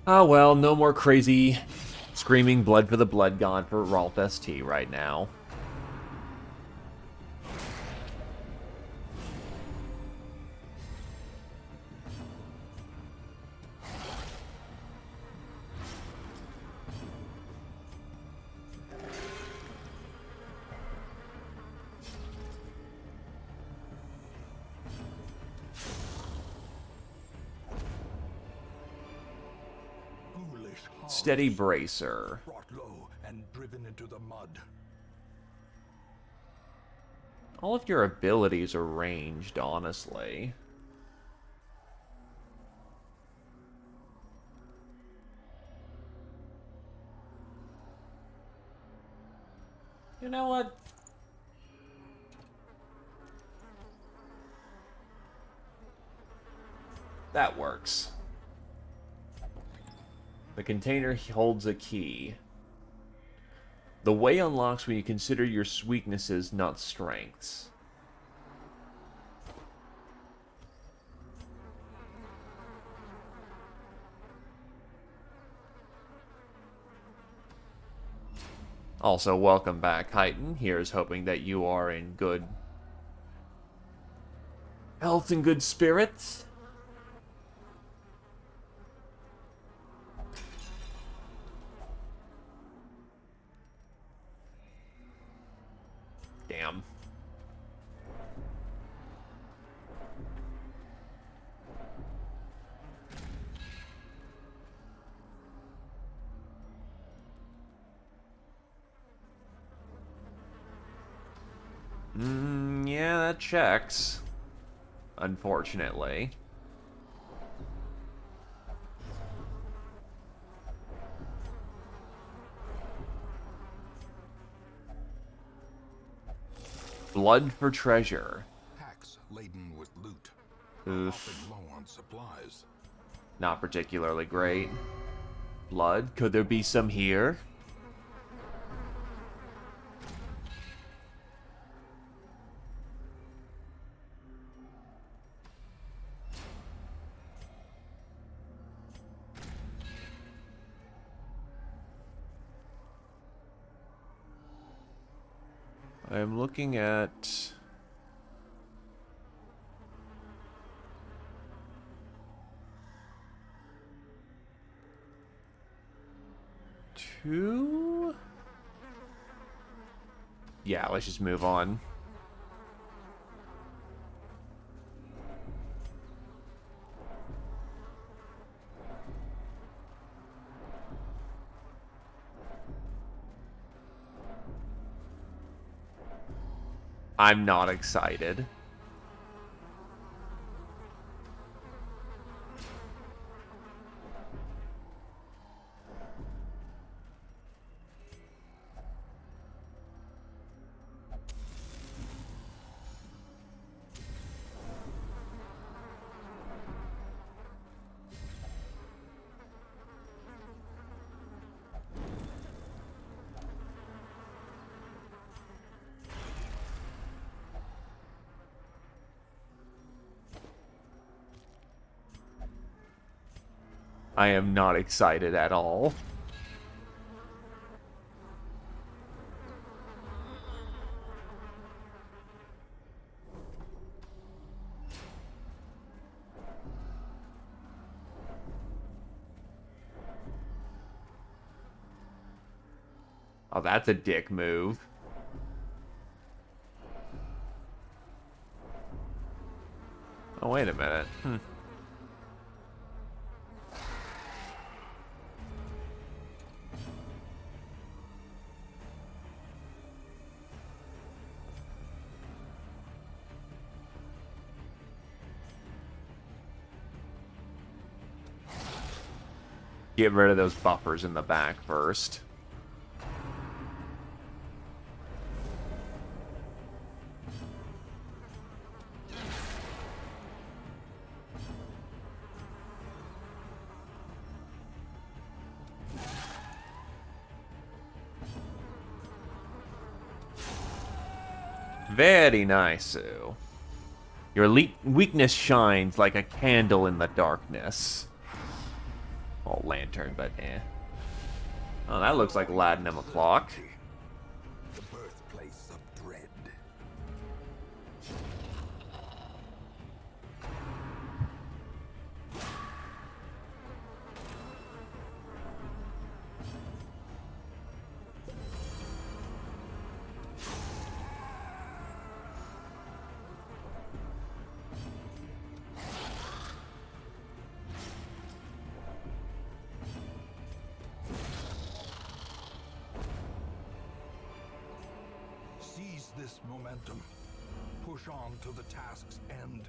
Oh well, no more crazy screaming blood for the blood god for Rolf ST right now. Foolish hearts Steady bracer. brought low and driven into the mud. All of your abilities are ranged, honestly. You know what? That works. The container holds a key. The way unlocks when you consider your weaknesses, not strengths. Also, welcome back, Hyten. Here's hoping that you are in good health and good spirits. Damn. Yeah, that checks. Unfortunately. Blood for treasure. Packs laden with loot Often Oof. low on supplies. Not particularly great. Blood? Could there be some here? I am looking at... two? Yeah, let's just move on. I'm not excited. I am not excited at all. Oh, that's a dick move. Oh, wait a minute. Get rid of those buffers in the back first. Very nice, Sue. Your weakness shines like a candle in the darkness. Oh, lantern, but eh. Oh, that looks like Latinum o'clock. The birthplace of dread. Seize this momentum. Push on to the task's end.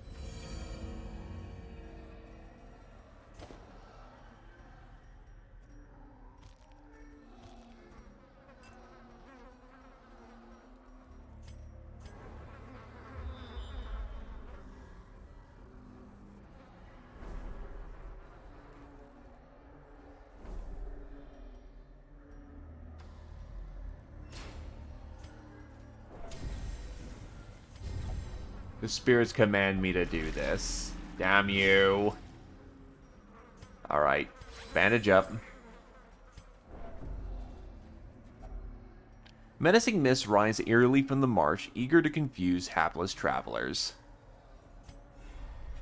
The spirits command me to do this. Damn you. Alright. Bandage up. Menacing mists rise eerily from the marsh, eager to confuse hapless travelers.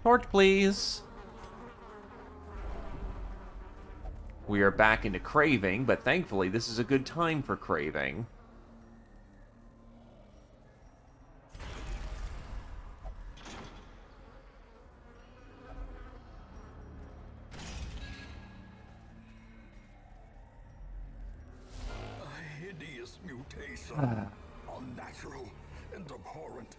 Torch, please. We are back into craving, but thankfully this is a good time for craving. A hideous mutation. Unnatural and abhorrent.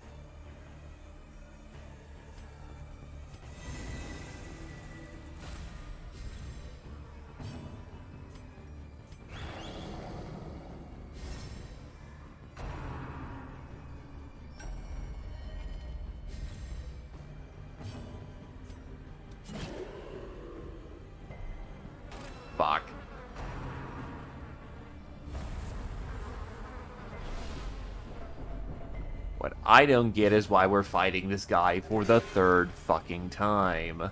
What I don't get is why we're fighting this guy for the third fucking time.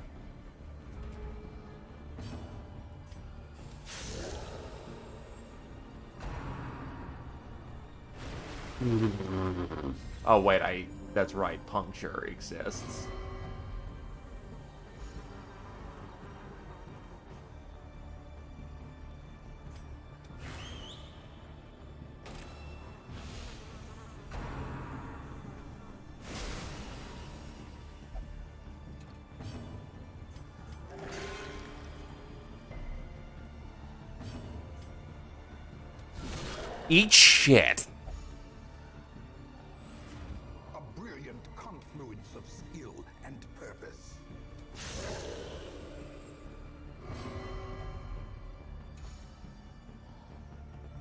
Oh wait, that's right, puncture exists. Eat shit. A brilliant confluence of skill and purpose.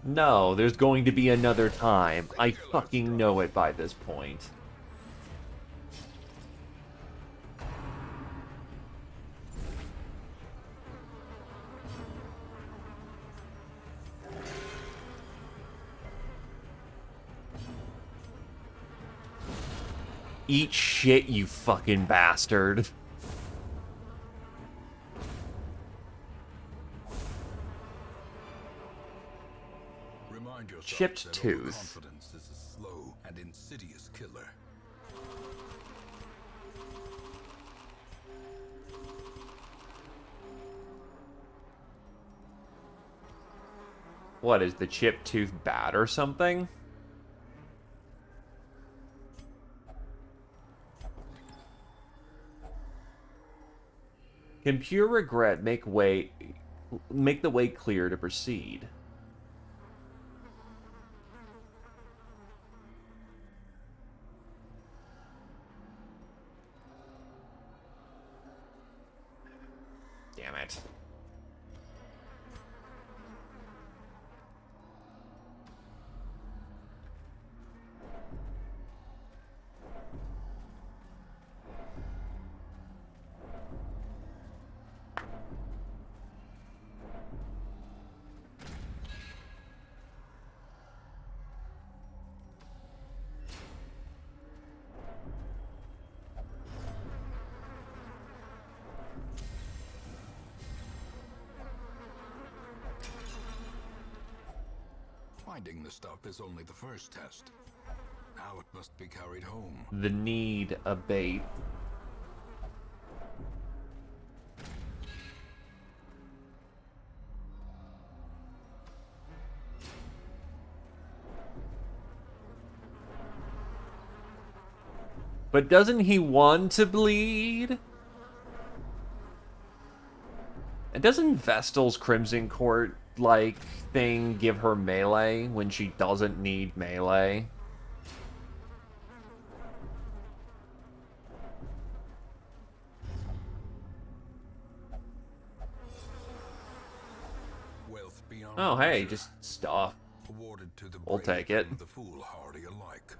No, there's going to be another time. I fucking know it by this point. Eat shit, you fucking bastard. Remind yourself Chipped that tooth. overconfidence is a slow and insidious killer. What, is the chipped tooth bad or something? Can pure regret make the way clear to proceed? Damn it. Finding the stuff is only the first test. Now it must be carried home. The need abate. But doesn't he want to bleed? And doesn't Vestal's Crimson Court, like, thing give her melee when she doesn't need melee? Wealth beyond Oh, hey, measure, just stuff. awarded to the We'll brave take it. and the foolhardy alike.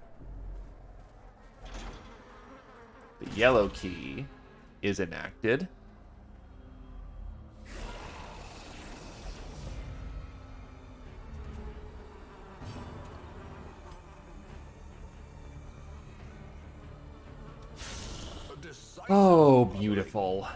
The yellow key is enacted. A decisive Oh, victory. beautiful.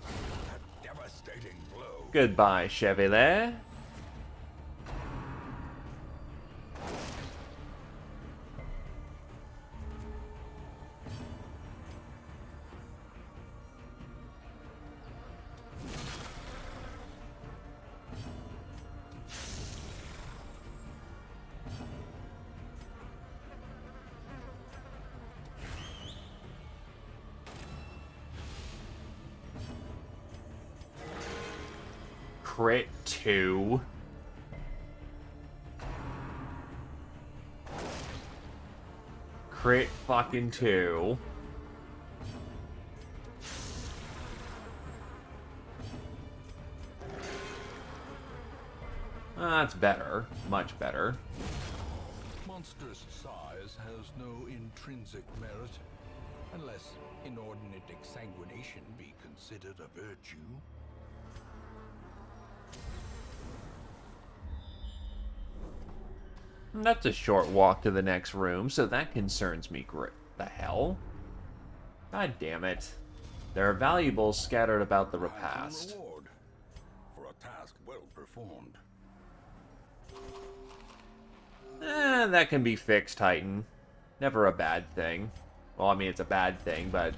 A devastating blow. Goodbye, Chevalier. Crit 2. Crit fucking 2. That's better. Much better. My monstrous size has no intrinsic merit, unless inordinate exsanguination be considered a virtue. That's a short walk to the next room, so that concerns me. The hell? God damn it. There are valuables scattered about the repast. Reward for a task well performed. That can be fixed, Titan. Never a bad thing. Well, I mean, it's a bad thing, but...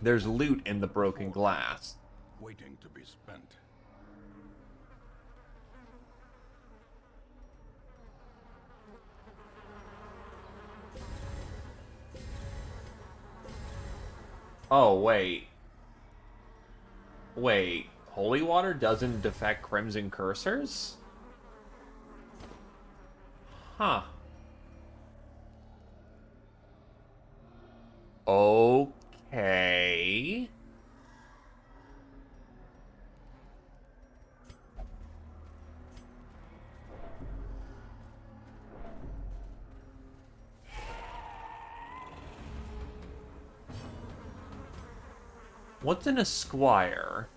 there's loot in the broken glass. Waiting to be spent. Oh, wait. Wait. Holy water doesn't defect crimson cursors? Huh. Okay. What's an esquire?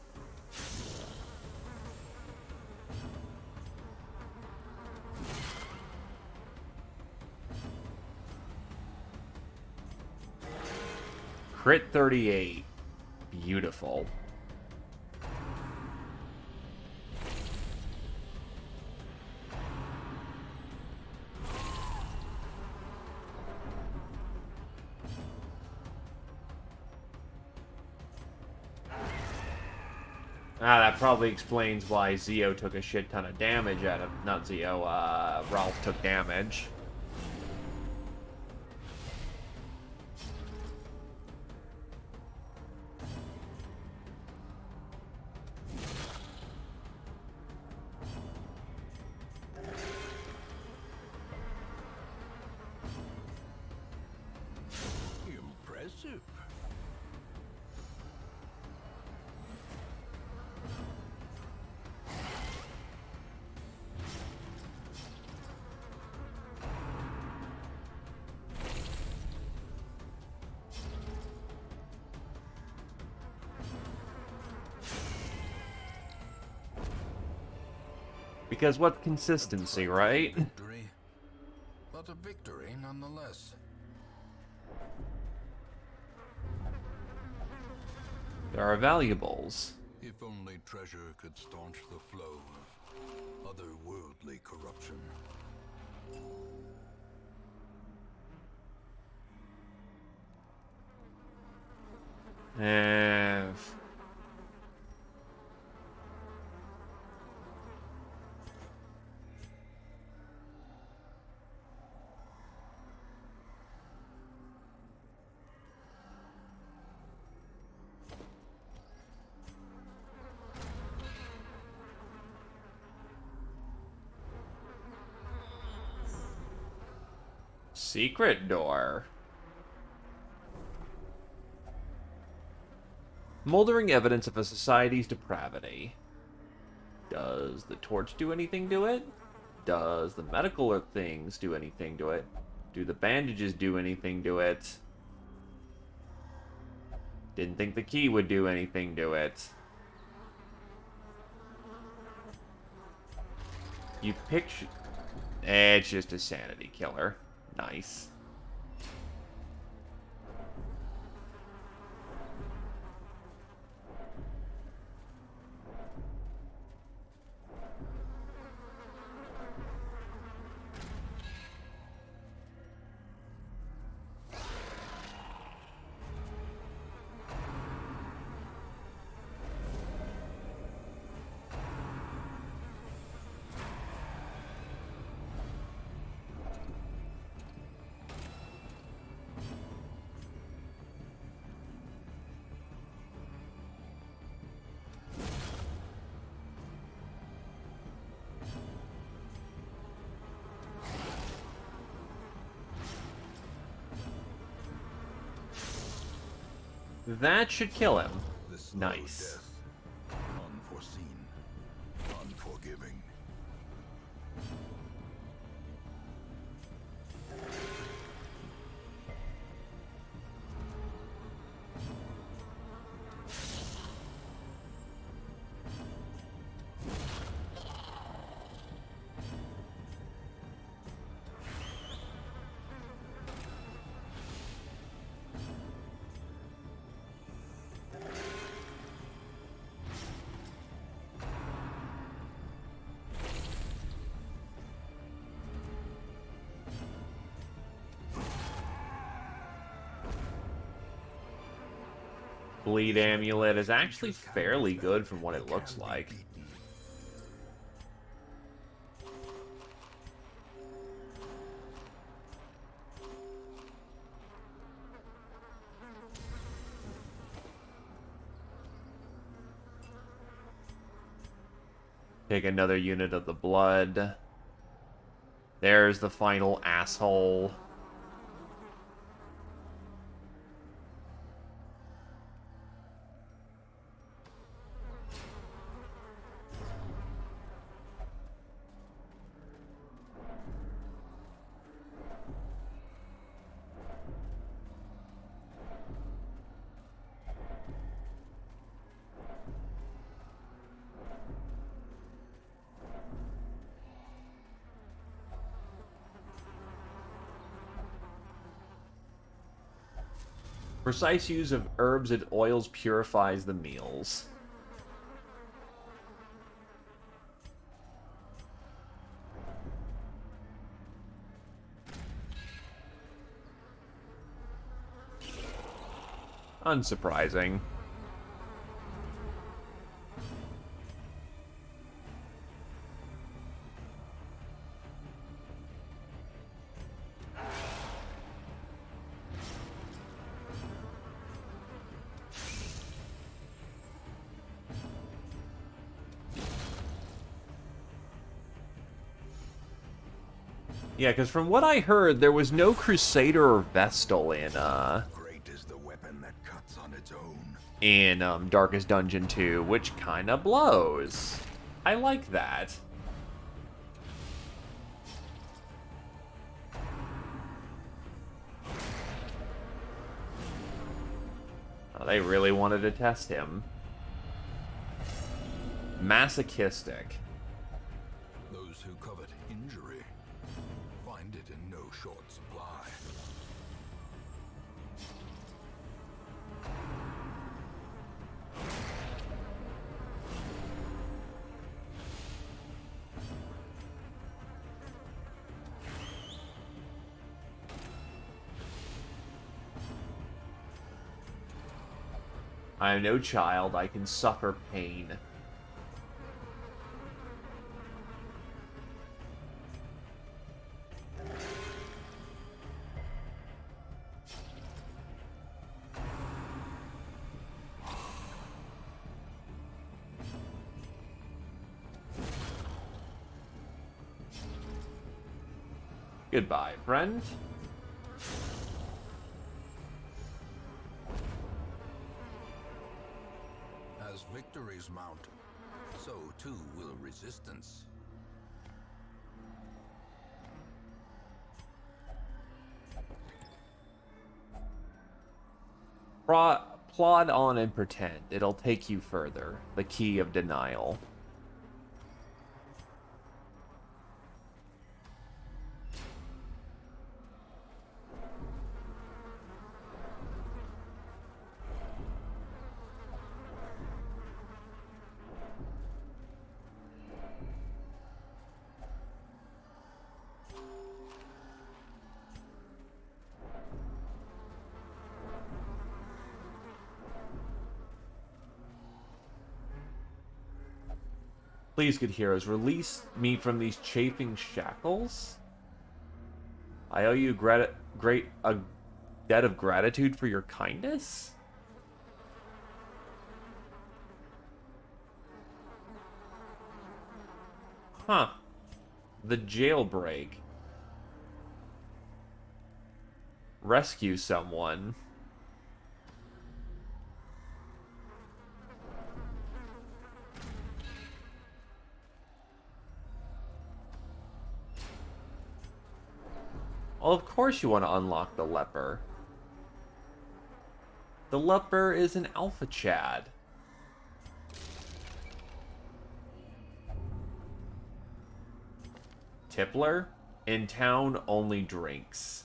Crit 38. Beautiful. That probably explains why Zio took a shit ton of damage out of... Not Zio, Ralph took damage. Impressive. Because what consistency, right? Victory, but a victory nonetheless. There are valuables. If only treasure could staunch the flow of otherworldly corruption. Secret door. Moldering evidence of a society's depravity. Does the torch do anything to it? Does the medical things do anything to it? Do the bandages do anything to it? Didn't think the key would do anything to it. You picture... It's just a sanity killer. Nice. That should kill him. The slow Nice. death, unforeseen, unforgiving. Bleed Amulet is actually fairly good from what it looks Can be like. beaten. Take another unit of the blood. There's the final asshole. Precise use of herbs and oils purifies the meals. Unsurprising. Yeah, because from what I heard, there was no Crusader or Vestal Great is the weapon that cuts on its own. in Darkest Dungeon 2, which kind of blows. I like that. Oh, they really wanted to test him. Masochistic. Those who covet injury find it in no short supply. I am no child, I can suffer pain. Goodbye, friend. As victories mount, so too will resistance. Plod on and pretend. It'll take you further. The key of denial. Please, good heroes, release me from these chafing shackles. I owe you a debt of gratitude for your kindness. Huh. The jailbreak. Rescue someone. Well, of course you want to unlock the leper. The leper is an alpha Chad. Tippler? In town, only drinks.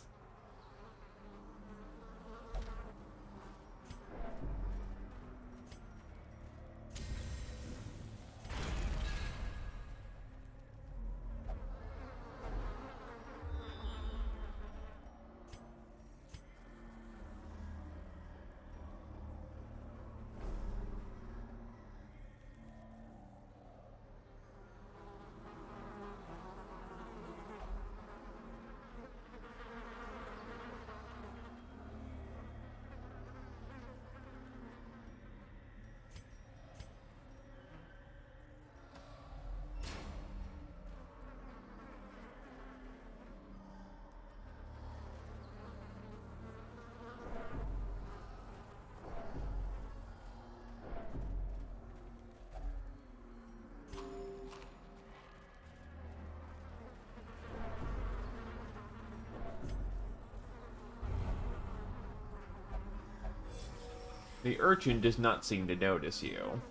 The urchin does not seem to notice you.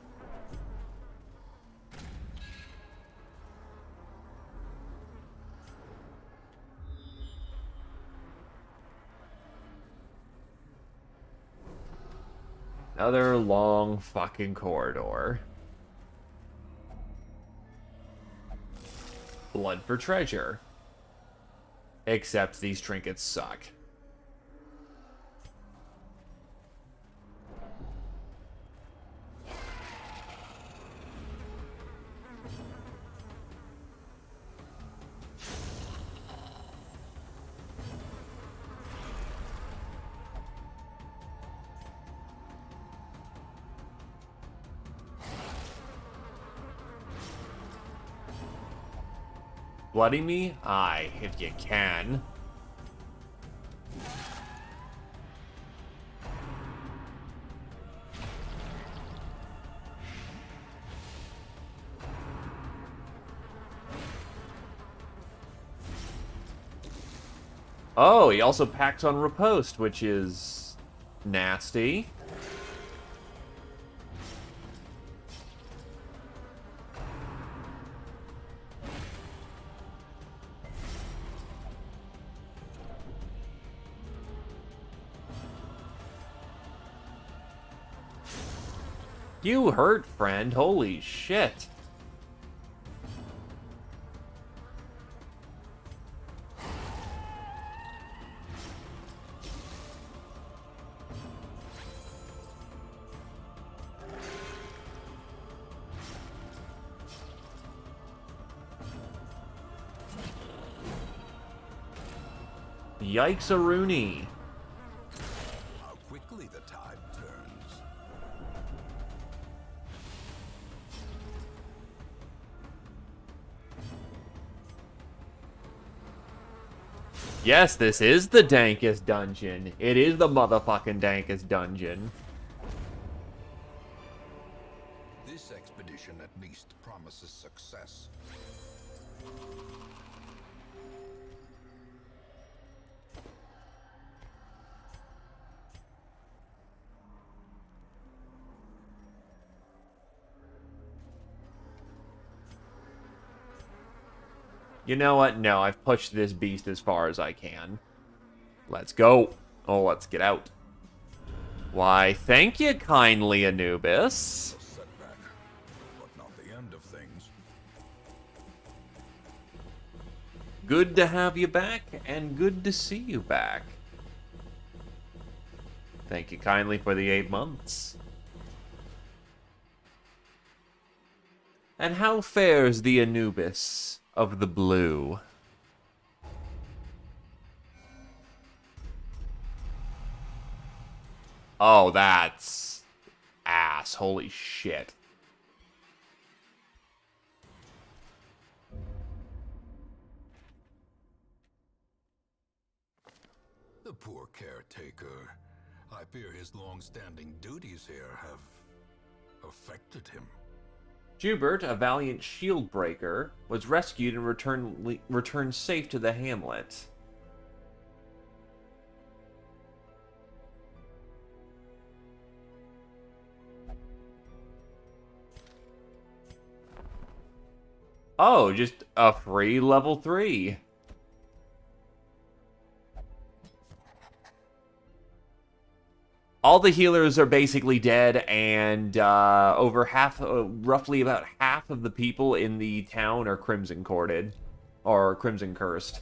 Another long fucking corridor. Blood for treasure. Except these trinkets suck. Bloody me? Aye, if you can. Oh, he also packs on riposte, which is nasty. You hurt, friend. Holy shit. Yikes-a-rooney. How quickly the tide turns. Yes, this is the dankest dungeon. It is the motherfucking dankest dungeon. This expedition at least promises success. You know what? No, I've pushed this beast as far as I can. Let's go. Oh, let's get out. Why, thank you kindly, Anubis. A setback, but not the end of things. Good to have you back, and good to see you back. Thank you kindly for the 8 months. And how fares the Anubis of the blue? Oh, that's ass. Holy shit. The poor caretaker. I fear his long-standing duties here have affected him. Jubert, a valiant shield breaker, was rescued and returned safe to the hamlet. Oh, just a free level 3. All the healers are basically dead, and over half, roughly about half of the people in the town are Crimson Corded, or Crimson Cursed.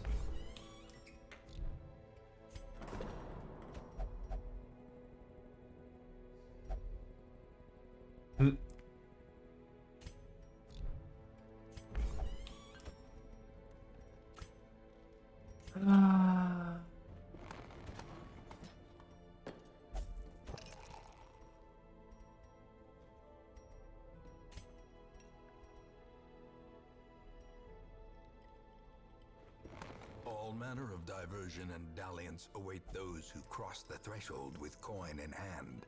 All manner of diversion and dalliance await those who cross the threshold with coin in hand.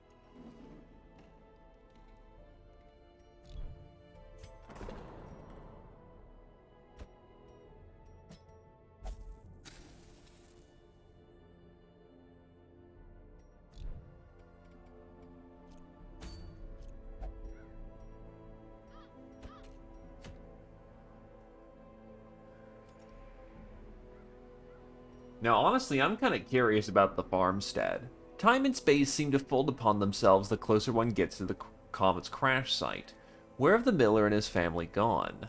Now, honestly, I'm kind of curious about the farmstead. Time and space seem to fold upon themselves the closer one gets to the comet's crash site. Where have the miller and his family gone?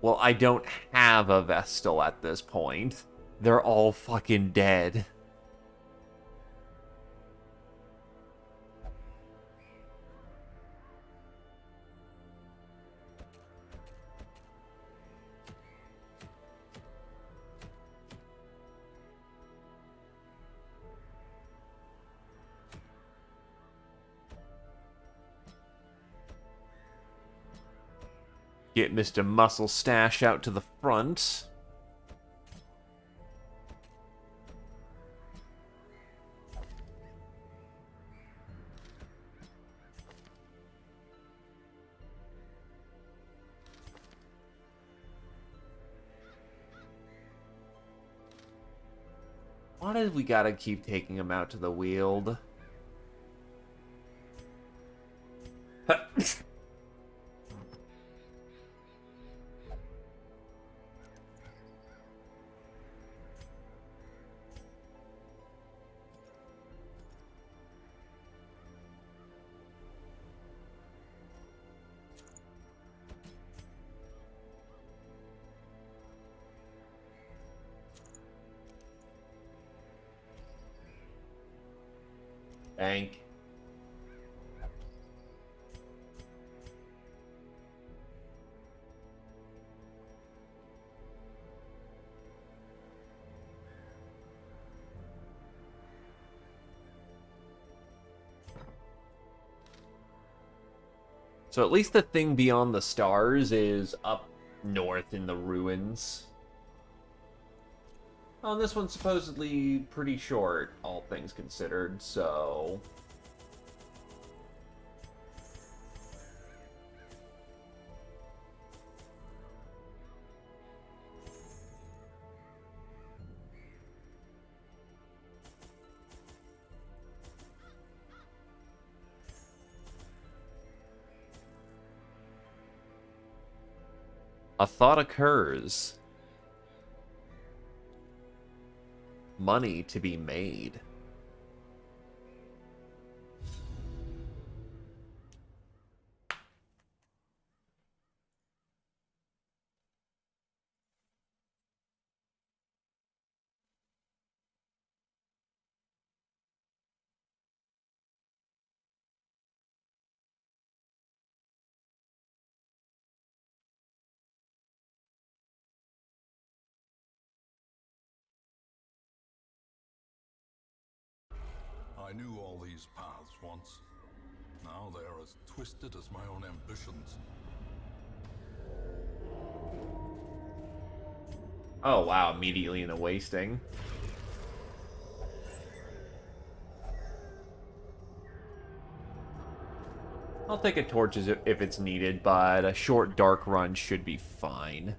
Well, I don't have a Vestal at this point. They're all fucking dead. Get Mr. Muscle Stash out to the front. Why did we gotta keep taking him out to the Weald? Bank. So at least the thing beyond the stars is up north in the ruins. Oh, and this one's supposedly pretty short, all things considered, so... A thought occurs. Money to be made. I knew all these paths once. Now they are as twisted as my own ambitions. Oh wow, immediately in a wasting. I'll take a torch if it's needed, but a short dark run should be fine.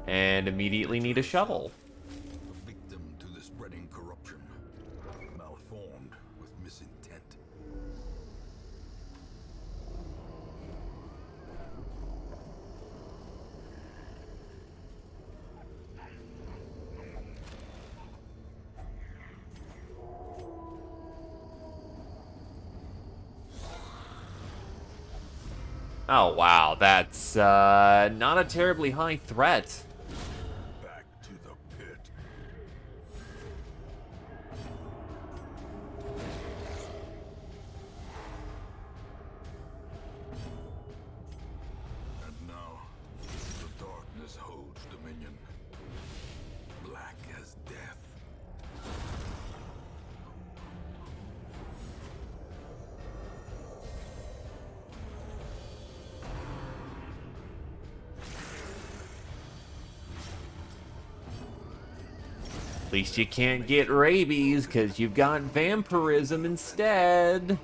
And immediately need a shovel. A victim to the spreading corruption, malformed with misintent. Oh, wow, that's not a terribly high threat. Back to the pit. And now, the darkness holds dominion. Black as death. At least you can't get rabies, because you've got vampirism instead.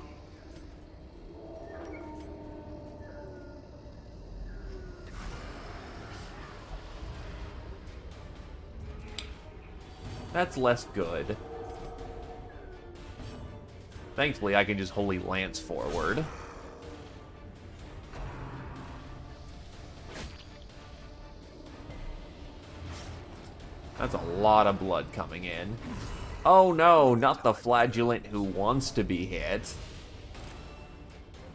That's less good. Thankfully, I can just Holy Lance forward. That's a lot of blood coming in. Oh no, not the flagellant who wants to be hit.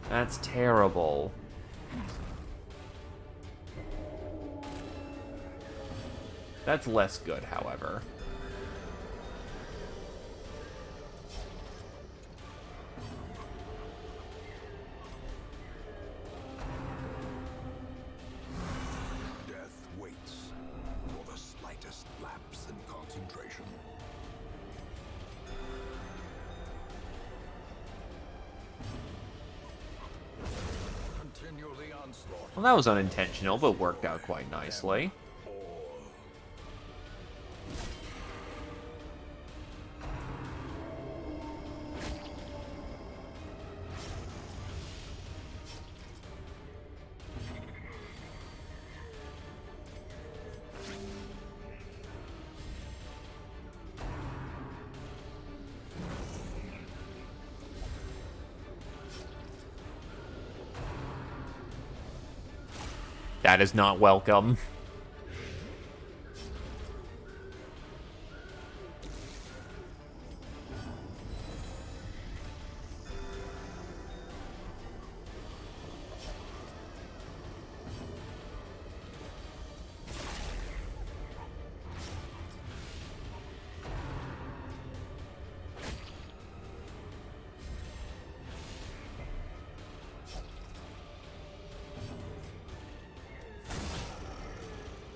That's terrible. That's less good, however. Death waits for the slightest lapse in concentration. Continue the onslaught. Well, that was unintentional, but worked out quite nicely. That is not welcome.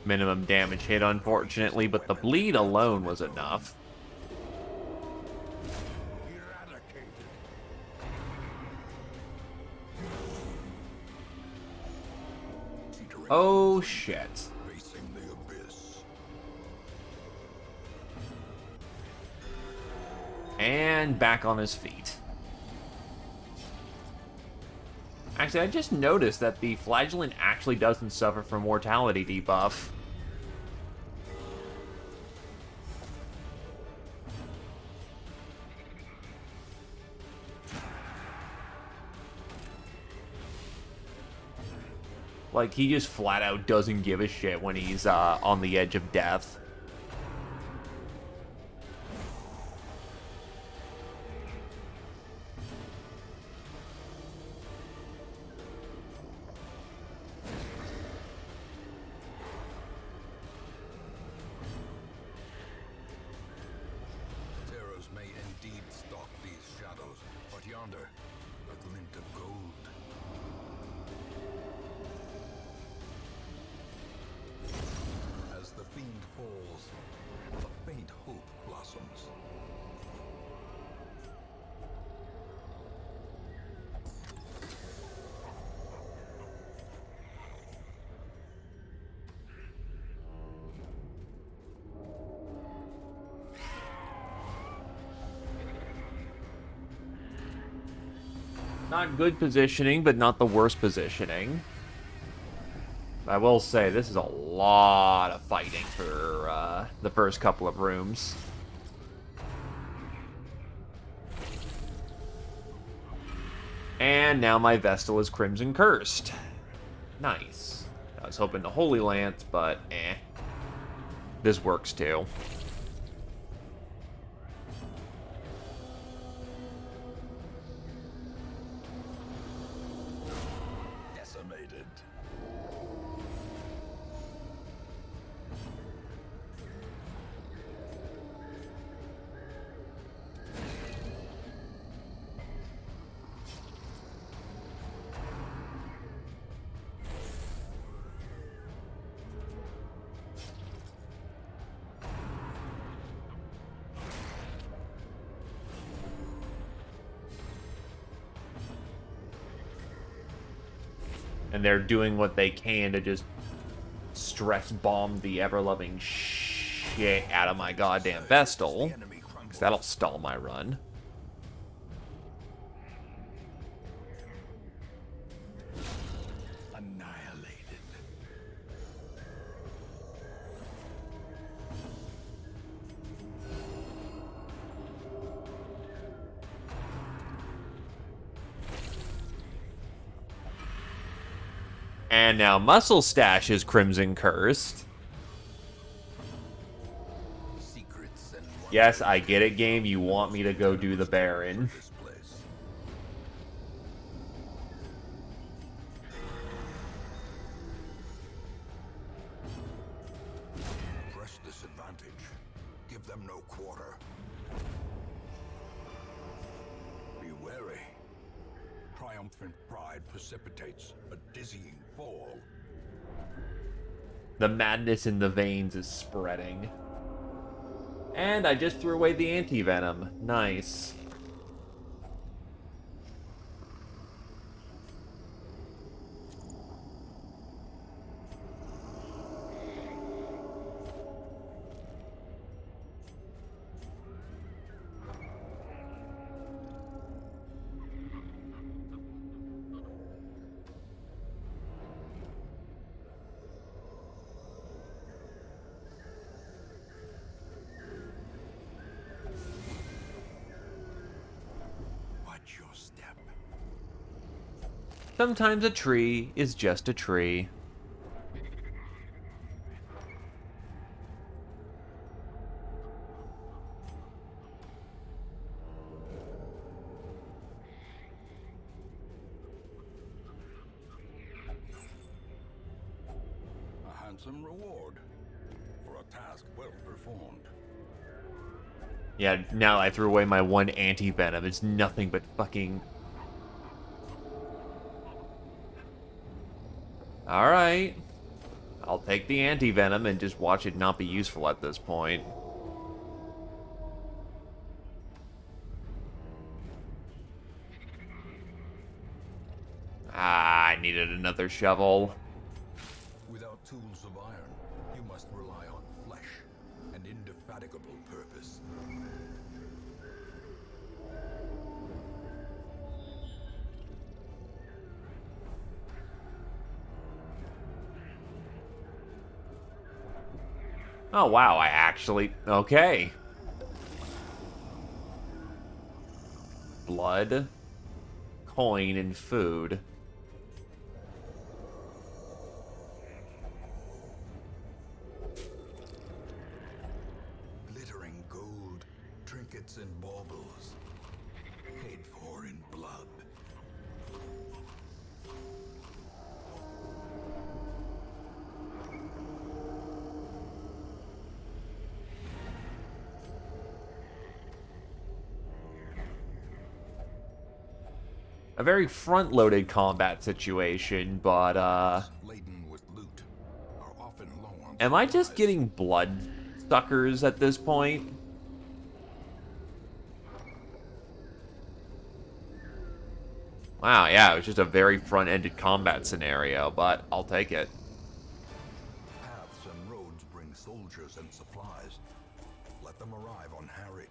Minimum damage hit, unfortunately, but the bleed alone was enough. Eradicated. Teetering Oh, shit. facing the abyss. And back on his feet. Actually, I just noticed that the flagellant actually doesn't suffer from mortality debuff. Like, he just flat out doesn't give a shit when he's on the edge of death. Terrors may indeed stalk these shadows, but yonder, a glint of gold. As the fiend falls, a faint hope blossoms. Not good positioning, but not the worst positioning. I will say, this is a lot of fighting for the first couple of rooms. And now my Vestal is Crimson Cursed. Nice. I was hoping the Holy Lance, but eh. This works too. Decimated. And they're doing what they can to just stress bomb the ever-loving shit out of my goddamn Vestal. Because that'll stall my run. Annihilated. And now Muscle Stash is Crimson Cursed. Secrets and Yes, I get it, game. You want me to go do the Baron. this place. Press this advantage. Give them no quarter. Be wary. Triumphant pride precipitates a dizzying fall. The madness in the veins is spreading. And I just threw away the anti-venom. Nice. Watch your step. Sometimes a tree is just a tree. A handsome reward for a task well performed. Yeah, now I threw away my one anti-venom. It's nothing but fucking... Alright. I'll take the anti-venom and just watch it not be useful at this point. Ah, I needed another shovel. Without tools of iron, you must rely on flesh and indefatigable purpose. Oh, wow, I actually... Okay. Blood, coin, and food. Glittering gold, trinkets and baubles, paid for in blood. A very front-loaded combat situation, but, Laden with loot, are often low on am I just supplies. getting blood suckers at this point? Wow, yeah, it was just a very front-ended combat scenario, but I'll take it. Paths and roads bring soldiers and supplies. Let them arrive unharried.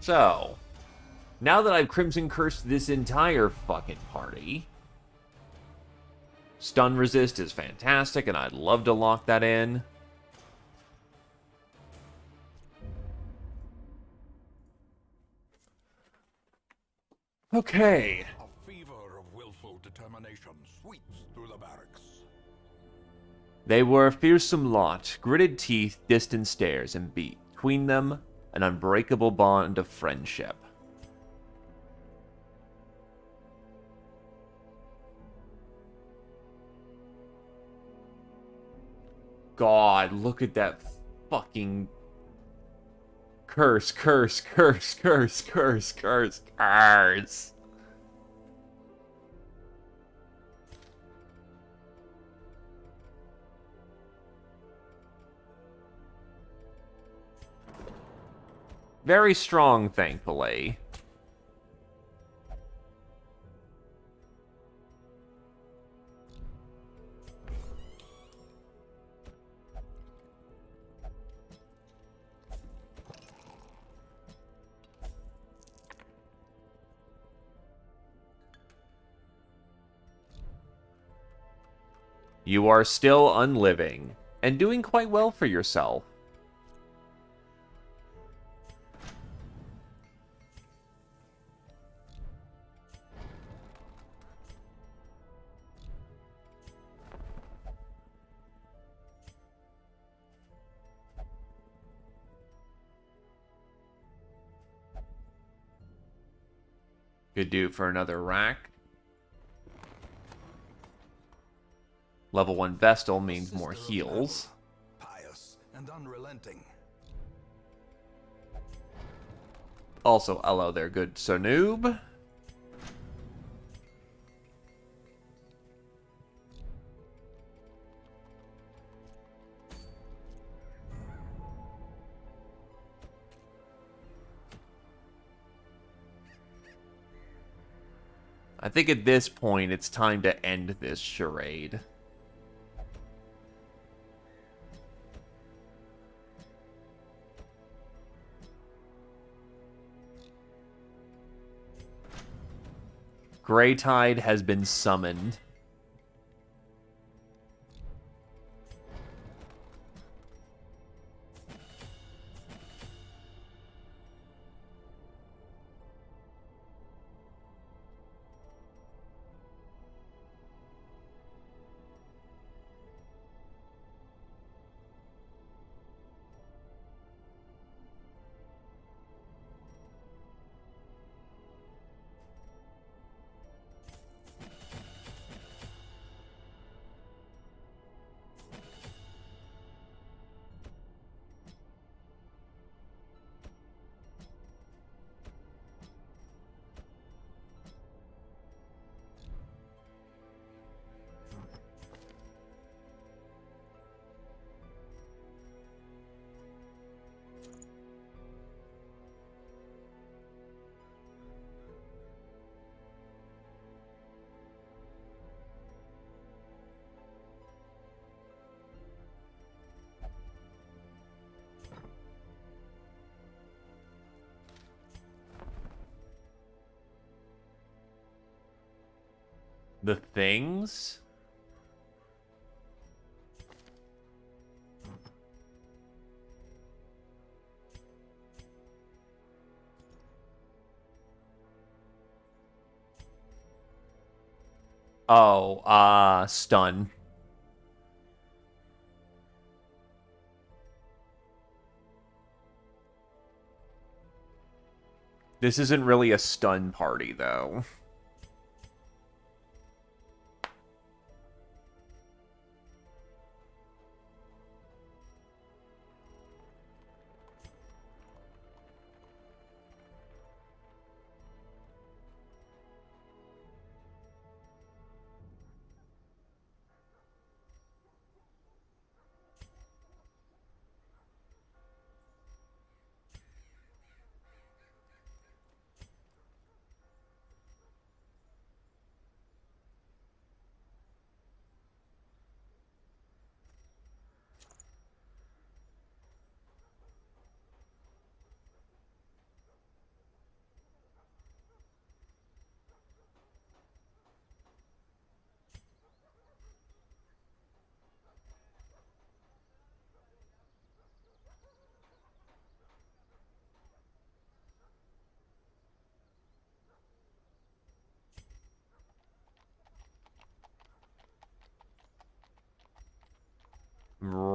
So, now that I've Crimson Cursed this entire fucking party, stun resist is fantastic, and I'd love to lock that in. Okay. A fever of willful determination sweeps through the barracks. They were a fearsome lot, gritted teeth, distant stares, and between them an unbreakable bond of friendship. God, look at that fucking curse, curse, curse, curse, curse, curse, curse. Very strong, thankfully. You are still unliving, and doing quite well for yourself. Could do for another rack. Level 1 Vestal means more Sister of heals. battle, pious and unrelenting. Also, hello there, good Sir Noob. I think at this point, it's time to end this charade. Greytide has been summoned. The things? Oh, stun. This isn't really a stun party, though.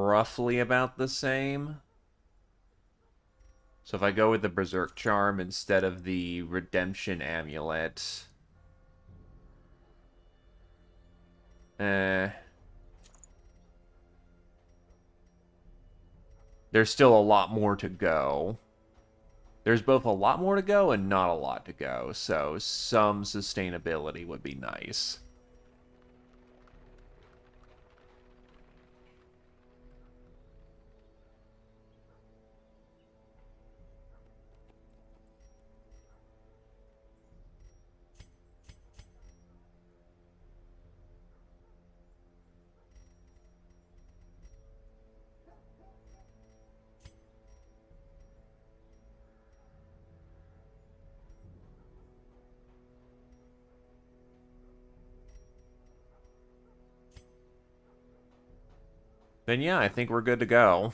roughly about the same. So if I go with the Berserk Charm instead of the Redemption Amulet... there's still a lot more to go. There's both a lot more to go and not a lot to go, so some sustainability would be nice. Then yeah, I think we're good to go.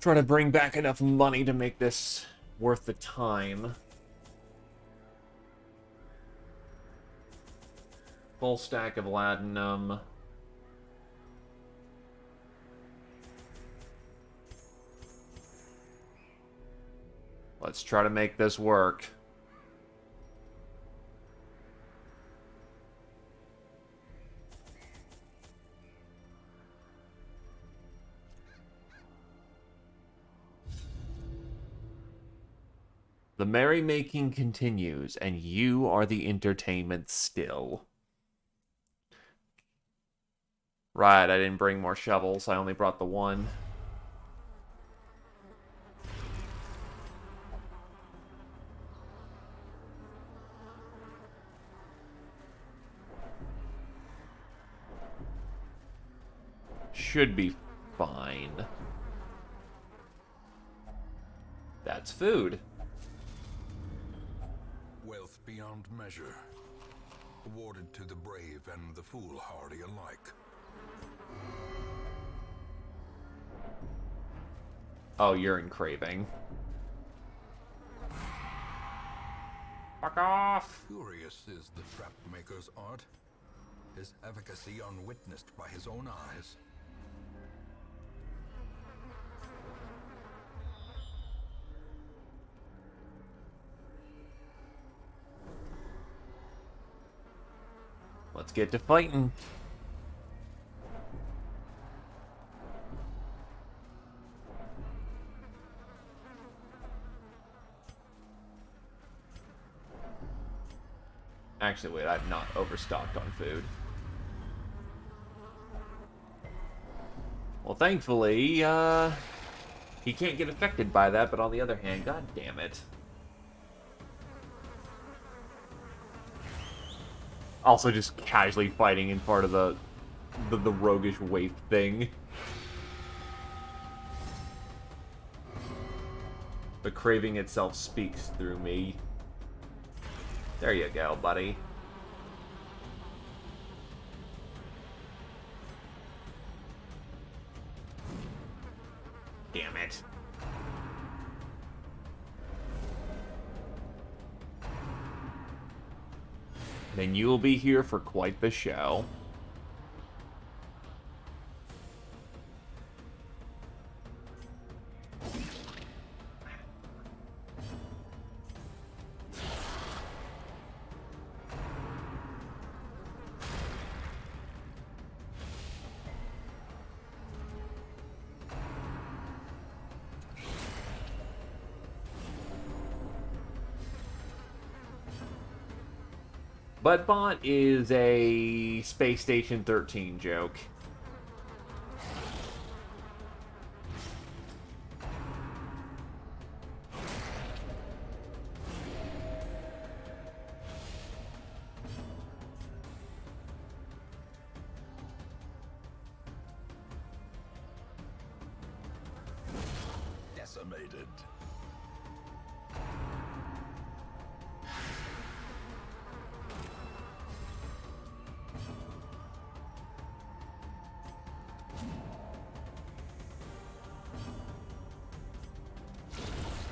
Try to bring back enough money to make this worth the time. Full stack of latinum. Let's try to make this work. The merrymaking continues, and you are the entertainment still. Right, I didn't bring more shovels. I only brought the one. Should be fine. That's food. Wealth beyond measure, awarded to the brave and the foolhardy alike. Oh, you're in craving. Fuck off! Curious is the trap maker's art, his efficacy unwitnessed by his own eyes. Let's get to fighting. Actually, wait, I've not overstocked on food. Well, thankfully, he can't get affected by that, but on the other hand, god damn it. Also just casually fighting in part of the roguish waif thing. The craving itself speaks through me. There you go, buddy. Damn it. Then you will be here for quite the show. Buttbot is a Space Station 13 joke. decimated.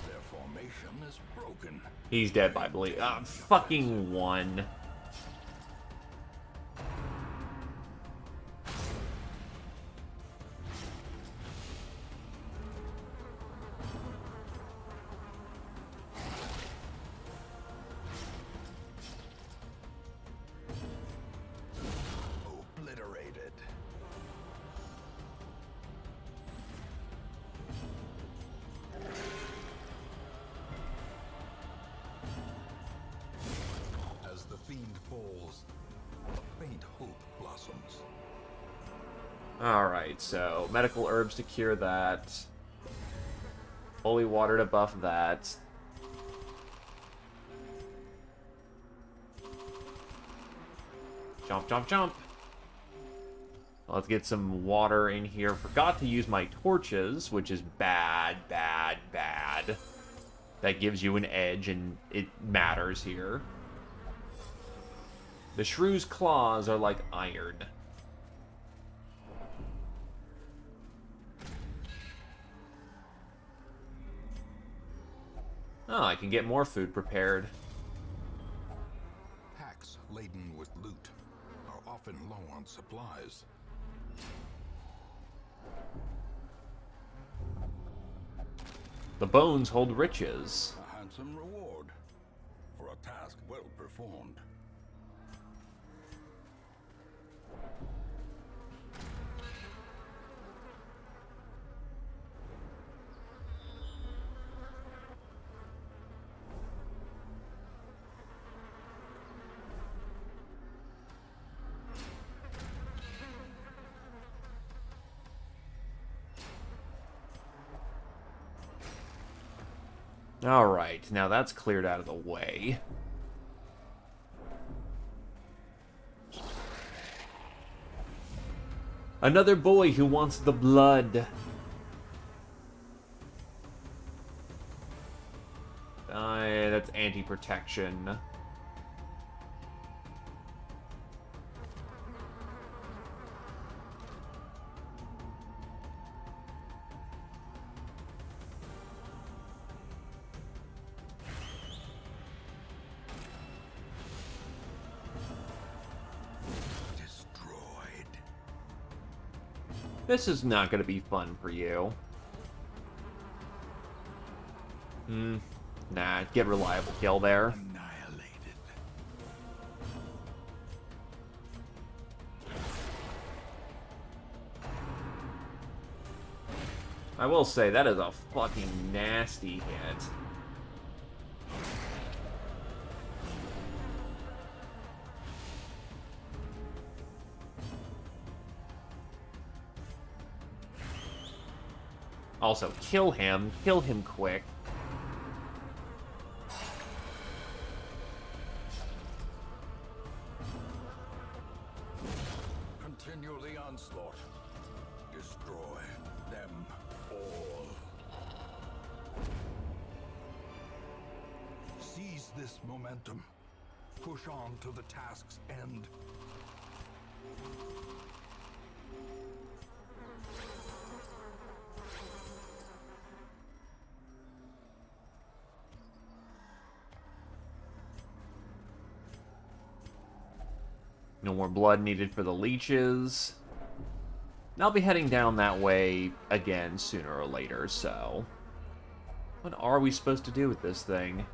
Their formation is broken. He's dead, I believe. Fucking one. Obliterated. As the fiend falls, a faint hope blossoms. Alright, so medical herbs to cure that. Holy water to buff that. Jump, jump, jump. Let's get some water in here. Forgot to use my torches, which is bad, bad, bad. That gives you an edge, and it matters here. The shrew's claws are like iron. Oh, I can get more food prepared. Packs laden with loot are often low on supplies. The bones hold riches. A handsome reward for a task well performed. Alright, now that's cleared out of the way. Another boy who wants the blood. That's anti-protection. This is not going to be fun for you. Nah, get reliable kill there. Annihilated. I will say, that is a fucking nasty hit. Also, kill him quick. Continue the onslaught. Destroy them all. Seize this momentum. Push on to the task's end. No more blood needed for the leeches. I'll be heading down that way again sooner or later, so... What are we supposed to do with this thing?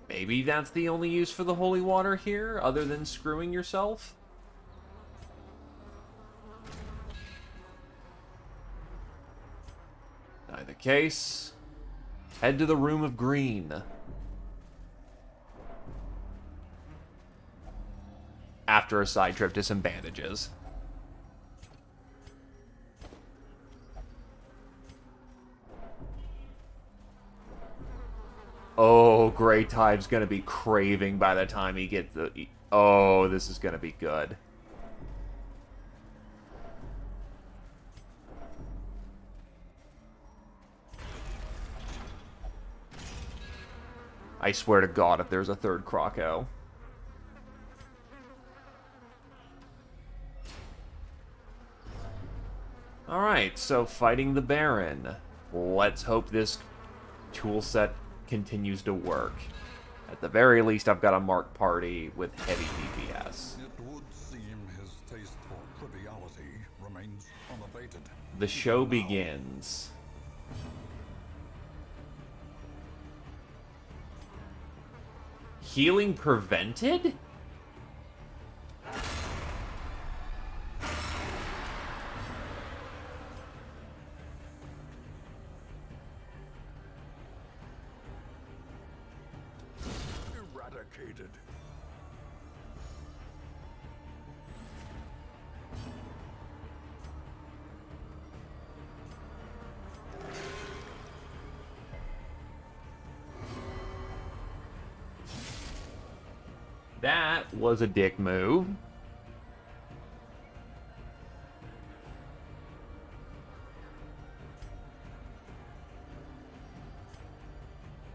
Maybe that's the only use for the holy water here, other than screwing yourself? Either case... Head to the Room of Green. After a side trip to some bandages. Oh, Grey Tide's gonna be craving by the time he gets the... Oh, this is gonna be good. I swear to God if there's a third Croco. Alright, so fighting the Baron. Let's hope this tool set continues to work. At the very least, I've got a Mark party with heavy DPS. It would seem his taste for triviality remains unabated. The show begins. Healing prevented? Eradicated. That was a dick move.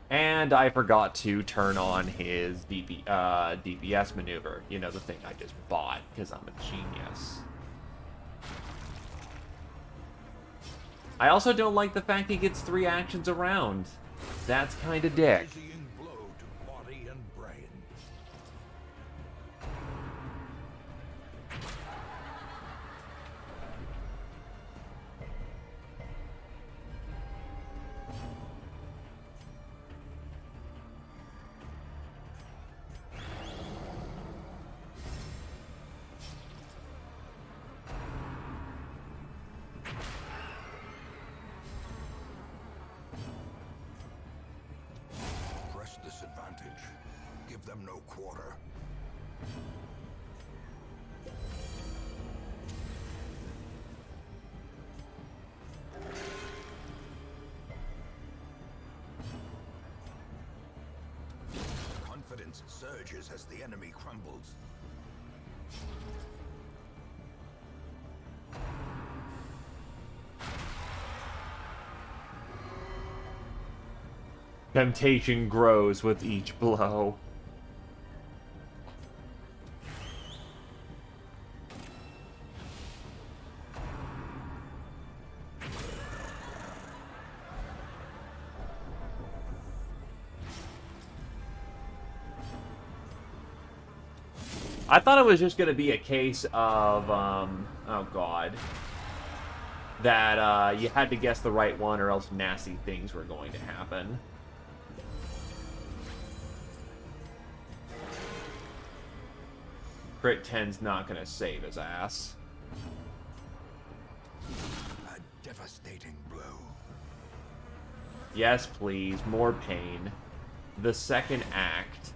And I forgot to turn on his DPS maneuver. You know, the thing I just bought, because I'm a genius. I also don't like the fact he gets 3 actions around. That's kind of dick. Dizzying blow to body and brain. Press this advantage. Give them no quarter. Confidence surges as the enemy crumbles. Temptation grows with each blow. I thought it was just going to be a case of, oh god, that you had to guess the right one or else nasty things were going to happen. Crit 10's not going to save his ass. A devastating blow. Yes, please, more pain. The second act.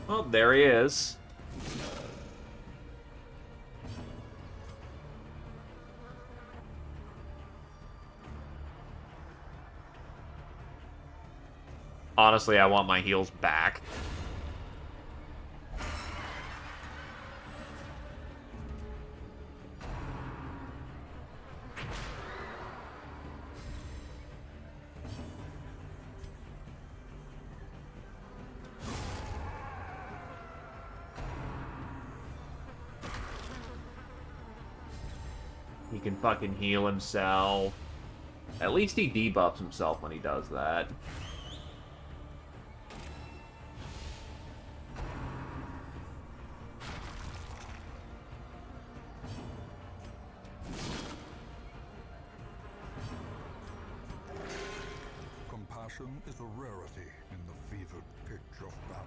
Oh, there he is. Honestly, I want my heals back. He can fucking heal himself. At least he debuffs himself when he does that. Compassion is a rarity in the fevered pitch of battle.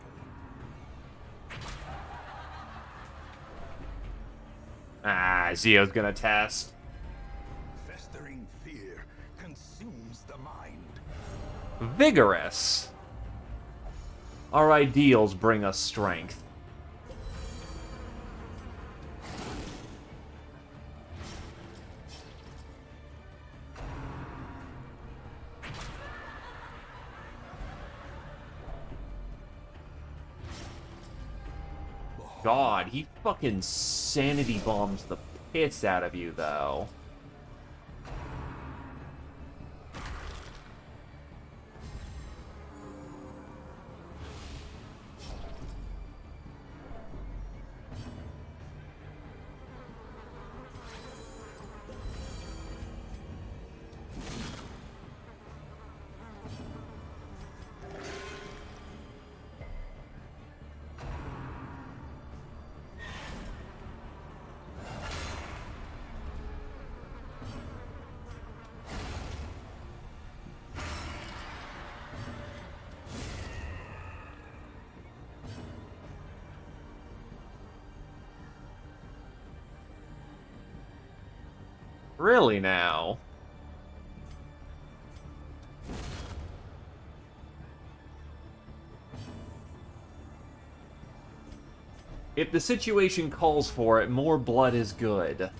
Ah, Zio's gonna test. Festering fear consumes the mind. Vigorous. Our ideals bring us strength. God, he fucking sanity bombs the piss out of you, though. Really now? If the situation calls for it, more blood is good.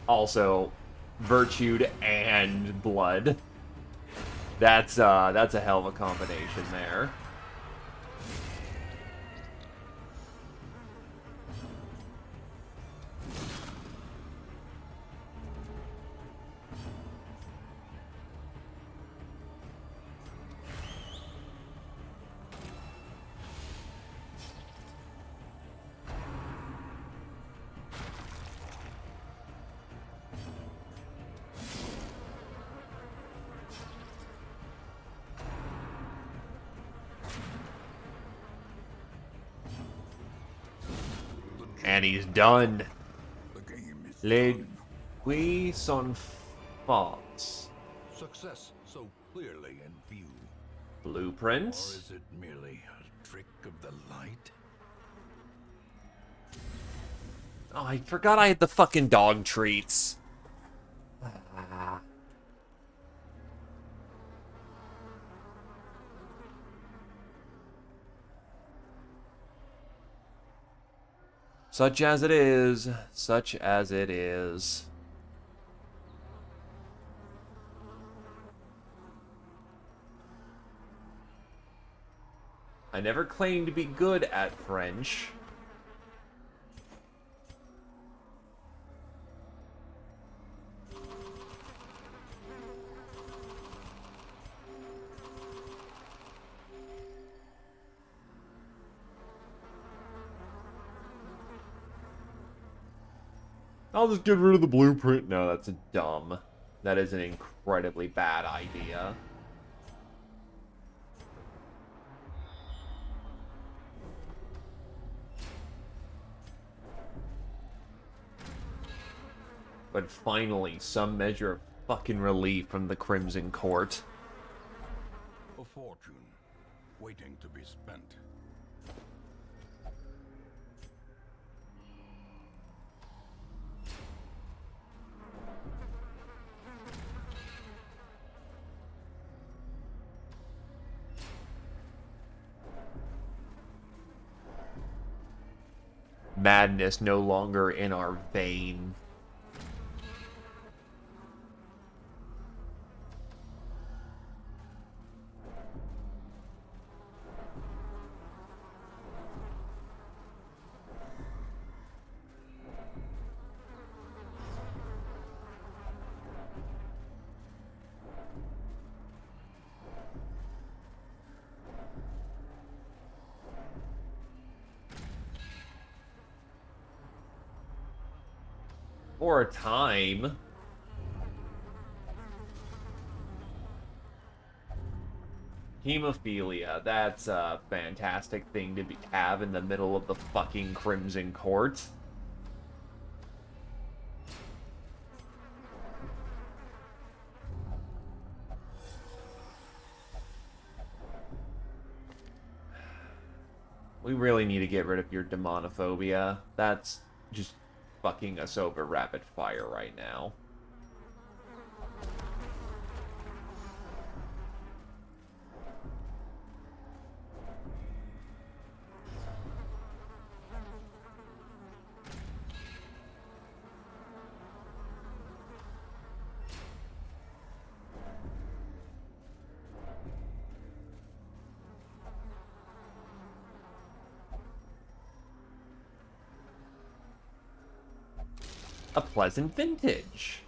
Also, virtued and blood. That's a hell of a combination there. And he's done. The game is Les done. qui sont forts. Success so clearly in view. Or Blueprints. is it merely a trick of the light? Oh, I forgot I had the fucking dog treats. Ah. Such as it is. Such as it is. I never claimed to be good at French. I'll just get rid of the blueprint. No, that's dumb. That is an incredibly bad idea. But finally, some measure of fucking relief from the Crimson Court. A fortune waiting to be spent. Madness no longer in our vein. For a time. Hemophilia, that's a fantastic thing to have in the middle of the fucking Crimson Court. We really need to get rid of your demonophobia. That's just fucking us over rapid fire right now. A pleasant vintage.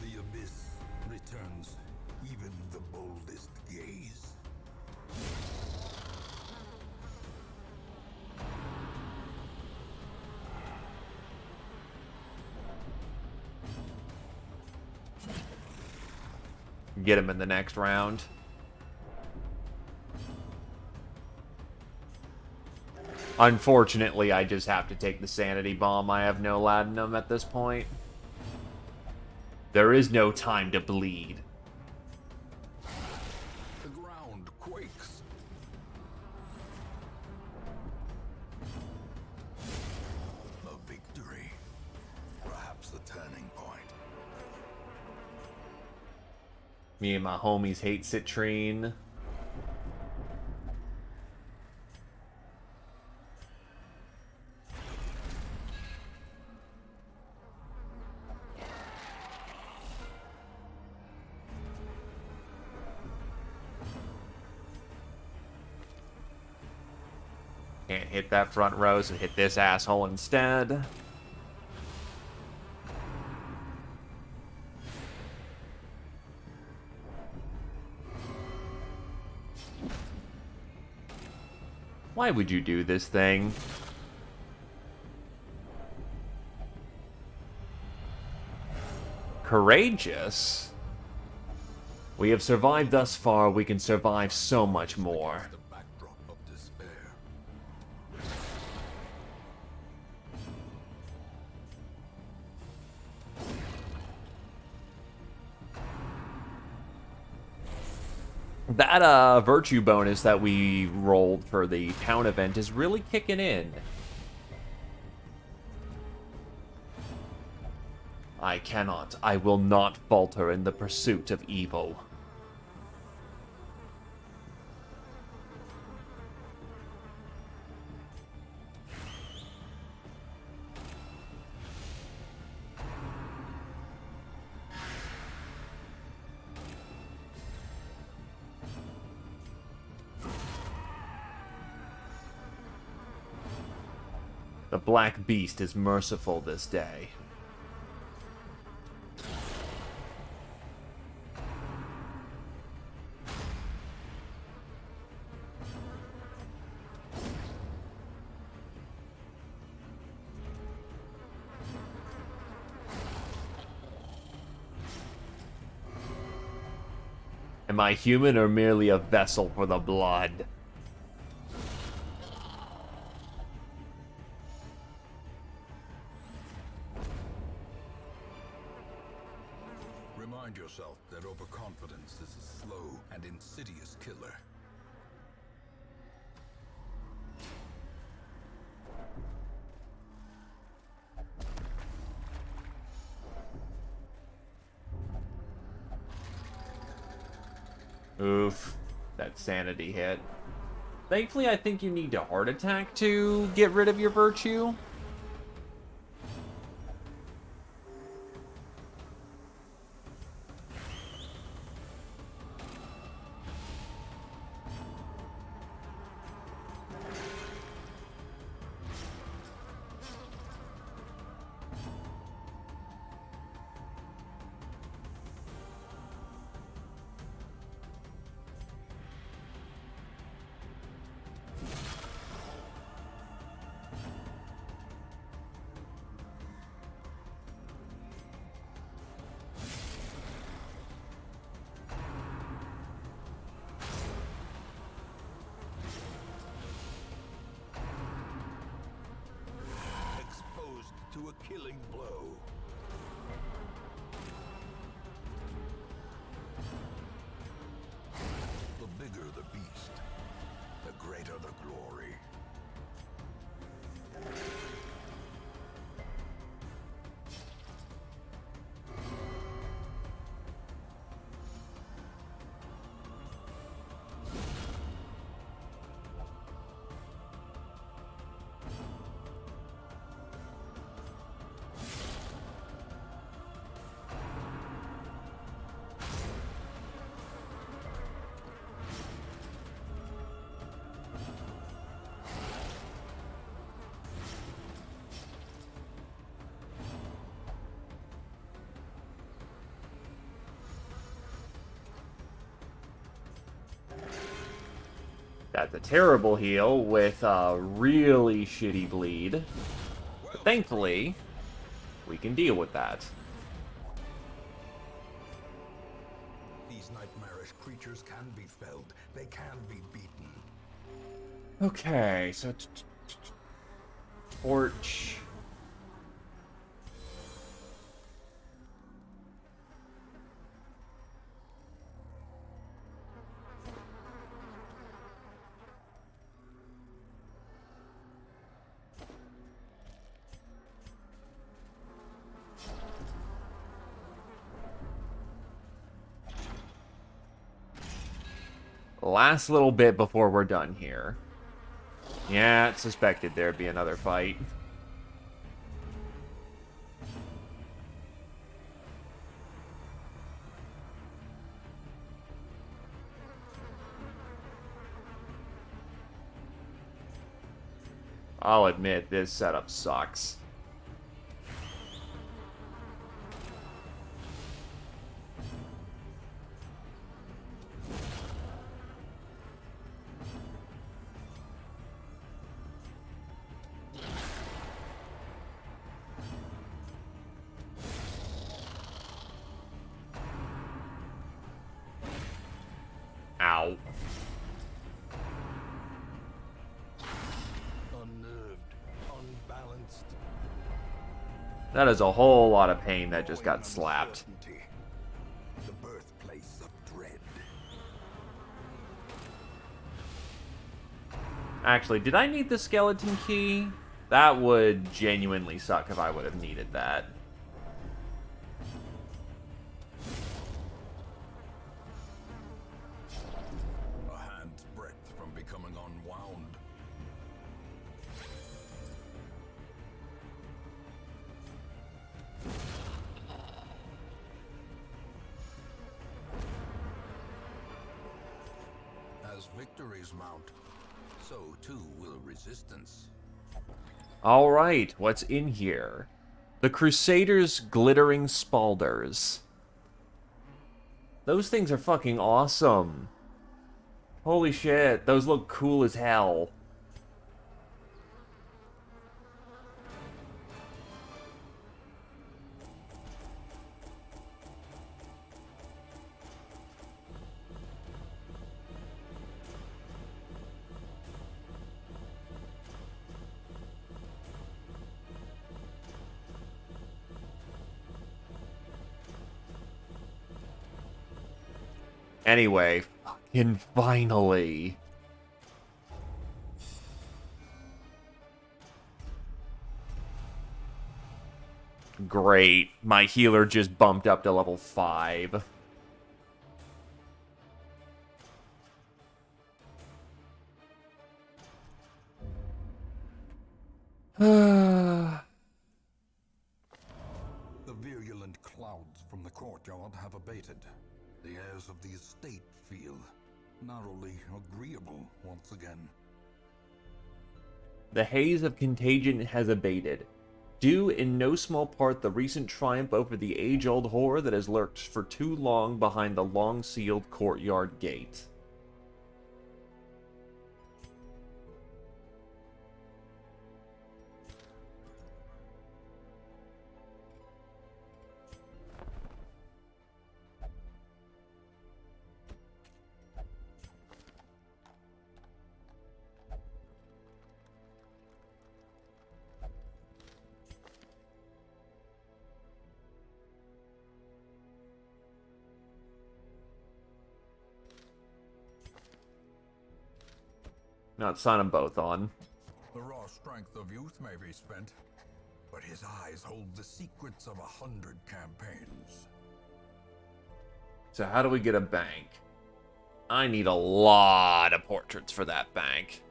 The abyss returns even the boldest gaze. Get him in the next round. Unfortunately, I just have to take the sanity bomb. I have no latinum at this point. There is no time to bleed. The ground quakes. A victory. Perhaps a turning point. Me and my homies hate citrine. Can't hit that front row, so hit this asshole instead. Why would you do this thing? Courageous? We have survived thus far, we can survive so much more. The backdrop of despair. That virtue bonus that we rolled for the town event is really kicking in. I will not falter in the pursuit of evil. The Black Beast is merciful this day. Am I human or merely a vessel for the blood? Remind yourself that overconfidence is a slow and insidious killer. Oof. That sanity hit. Thankfully, I think you need a heart attack to get rid of your virtue. killing blow. The bigger the beast, the greater the glory. That's a terrible heal with a really shitty bleed. But thankfully, we can deal with that. These nightmarish creatures can be felled. They can be beaten. Okay, so torch. Last little bit before we're done here. Yeah, it suspected there'd be another fight. I'll admit, this setup sucks. Ow. Unnerved, unbalanced. That is a whole lot of pain that just got slapped. Uncertainty. The birthplace of dread. Actually, did I need the skeleton key? That would genuinely suck if I would have needed that. A hand's breadth from becoming unwound. As victories mount, so too will resistance. Alright, what's in here? The Crusaders' Glittering Spalders. Those things are fucking awesome. Holy shit, those look cool as hell. Anyway, fucking finally. Great. My healer just bumped up to level 5. The virulent clouds from the courtyard have abated. The airs of the estate feel narrowly agreeable once again. The haze of contagion has abated, due in no small part the recent triumph over the age-old horror that has lurked for too long behind the long-sealed courtyard gate. Not sign them both on. The raw strength of youth may be spent, but his eyes hold the secrets of 100 campaigns. So how do we get a bank? I need a lot of portraits for that bank.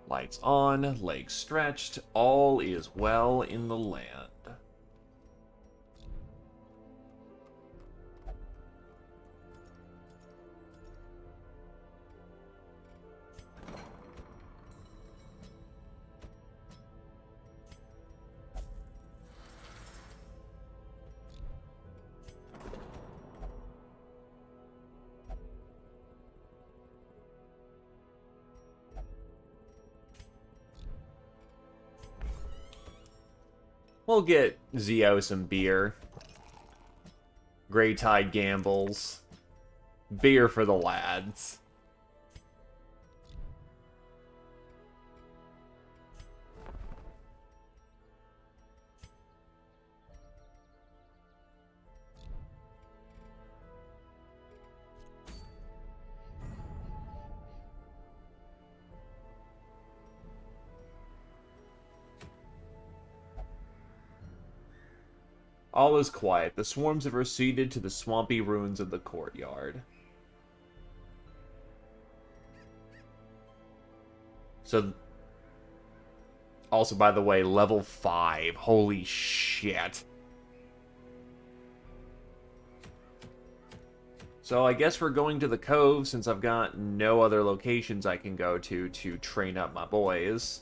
Lights on, legs stretched, all is well in the land. We'll get Zio some beer. Grey Tide gambles. Beer for the lads. All is quiet. The swarms have receded to the swampy ruins of the courtyard. So, also, by the way, level 5. Holy shit. So I guess we're going to the Cove since I've got no other locations I can go to train up my boys.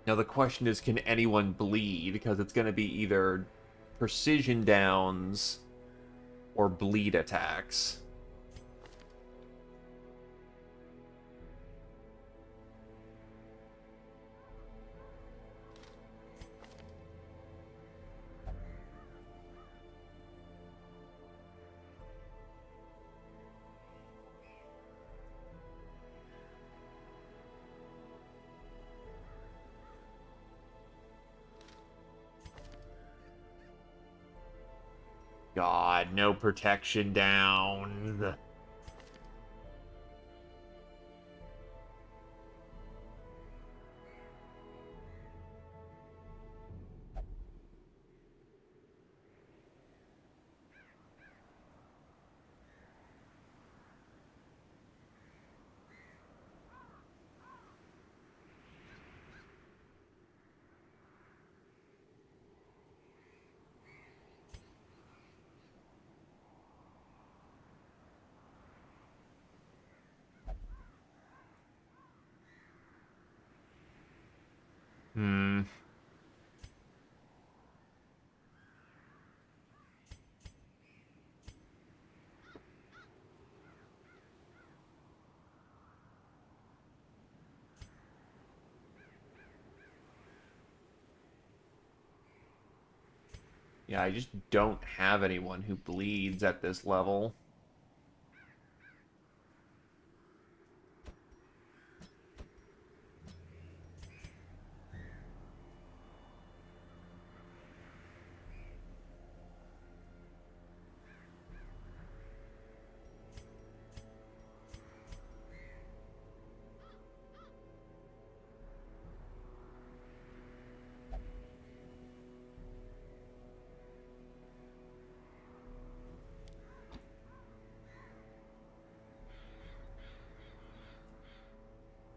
Now the question is, can anyone bleed? Because it's going to be either precision downs or bleed attacks. God, no protection down. Yeah, I just don't have anyone who bleeds at this level.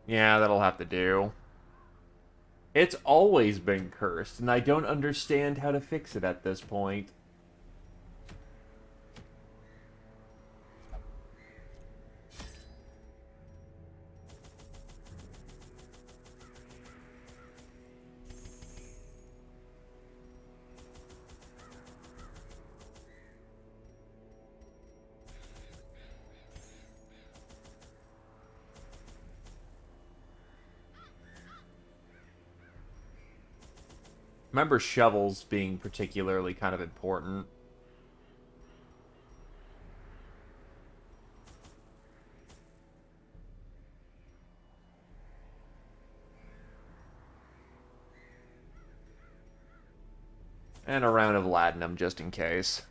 Yeah, that'll have to do. It's always been cursed, and I don't understand how to fix it at this point. Remember shovels being particularly kind of important. And a round of latinum just in case.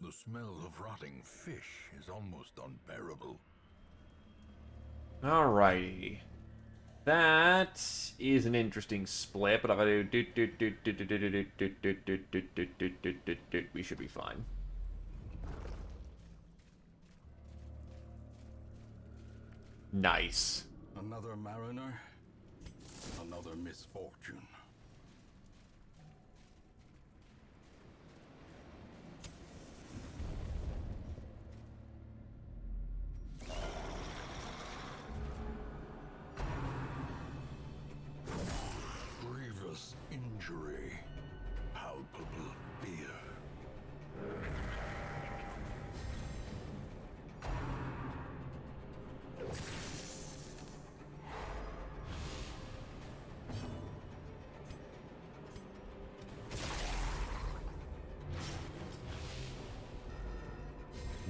The smell of rotting fish is almost unbearable. Alrighty. That is an interesting split, but if I do we should be fine. Nice. Another mariner, another misfortune. Grievous injury, palpable fear.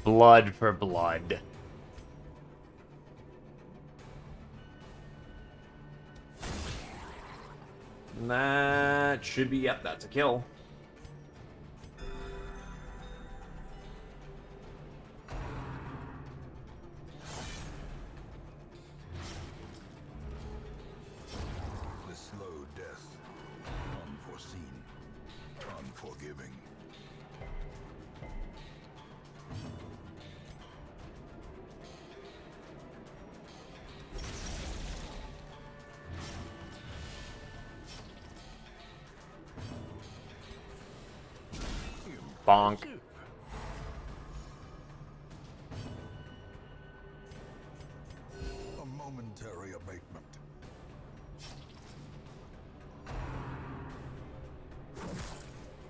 Blood for blood. That should be, yep, that's a kill. The slow death, unforeseen, unforgiving. Bonk. A momentary abatement.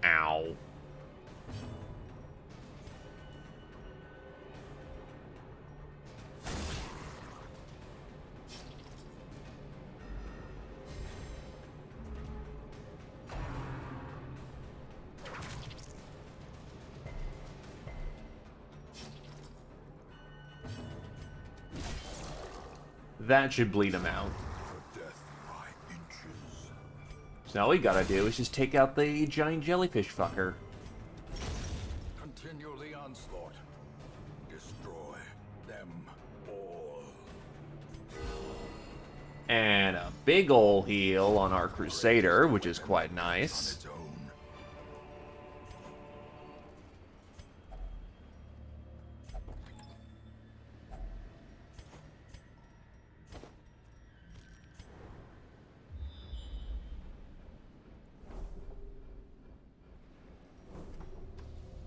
Ow. That should bleed him out. For death by inches. So all we gotta do is just take out the giant jellyfish fucker. Continue the onslaught. Destroy them all. And a big ol' heal on our Crusader, which is quite nice. Its own.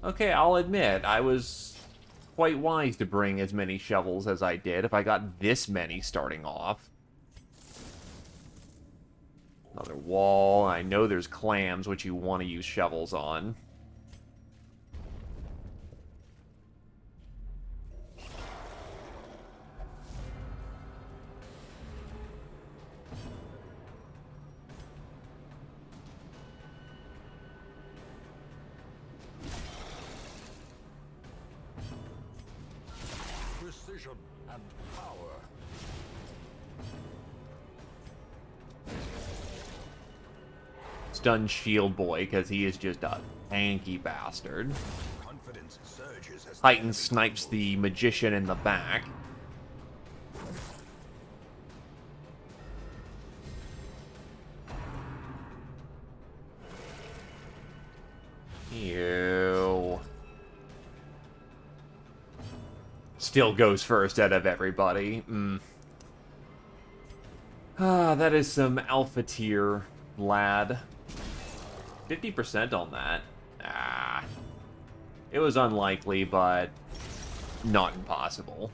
Okay, I'll admit, I was quite wise to bring as many shovels as I did if I got this many starting off. Another wall. I know there's clams, which you want to use shovels on. Precision and power. Stun Shield Boy, because he is just a tanky bastard. Confidence surges as Titan snipes the Magician in the back. Ew. Still goes first out of everybody. Ah, that is some alpha tier, lad. 50% on that. Ah. It was unlikely, but not impossible.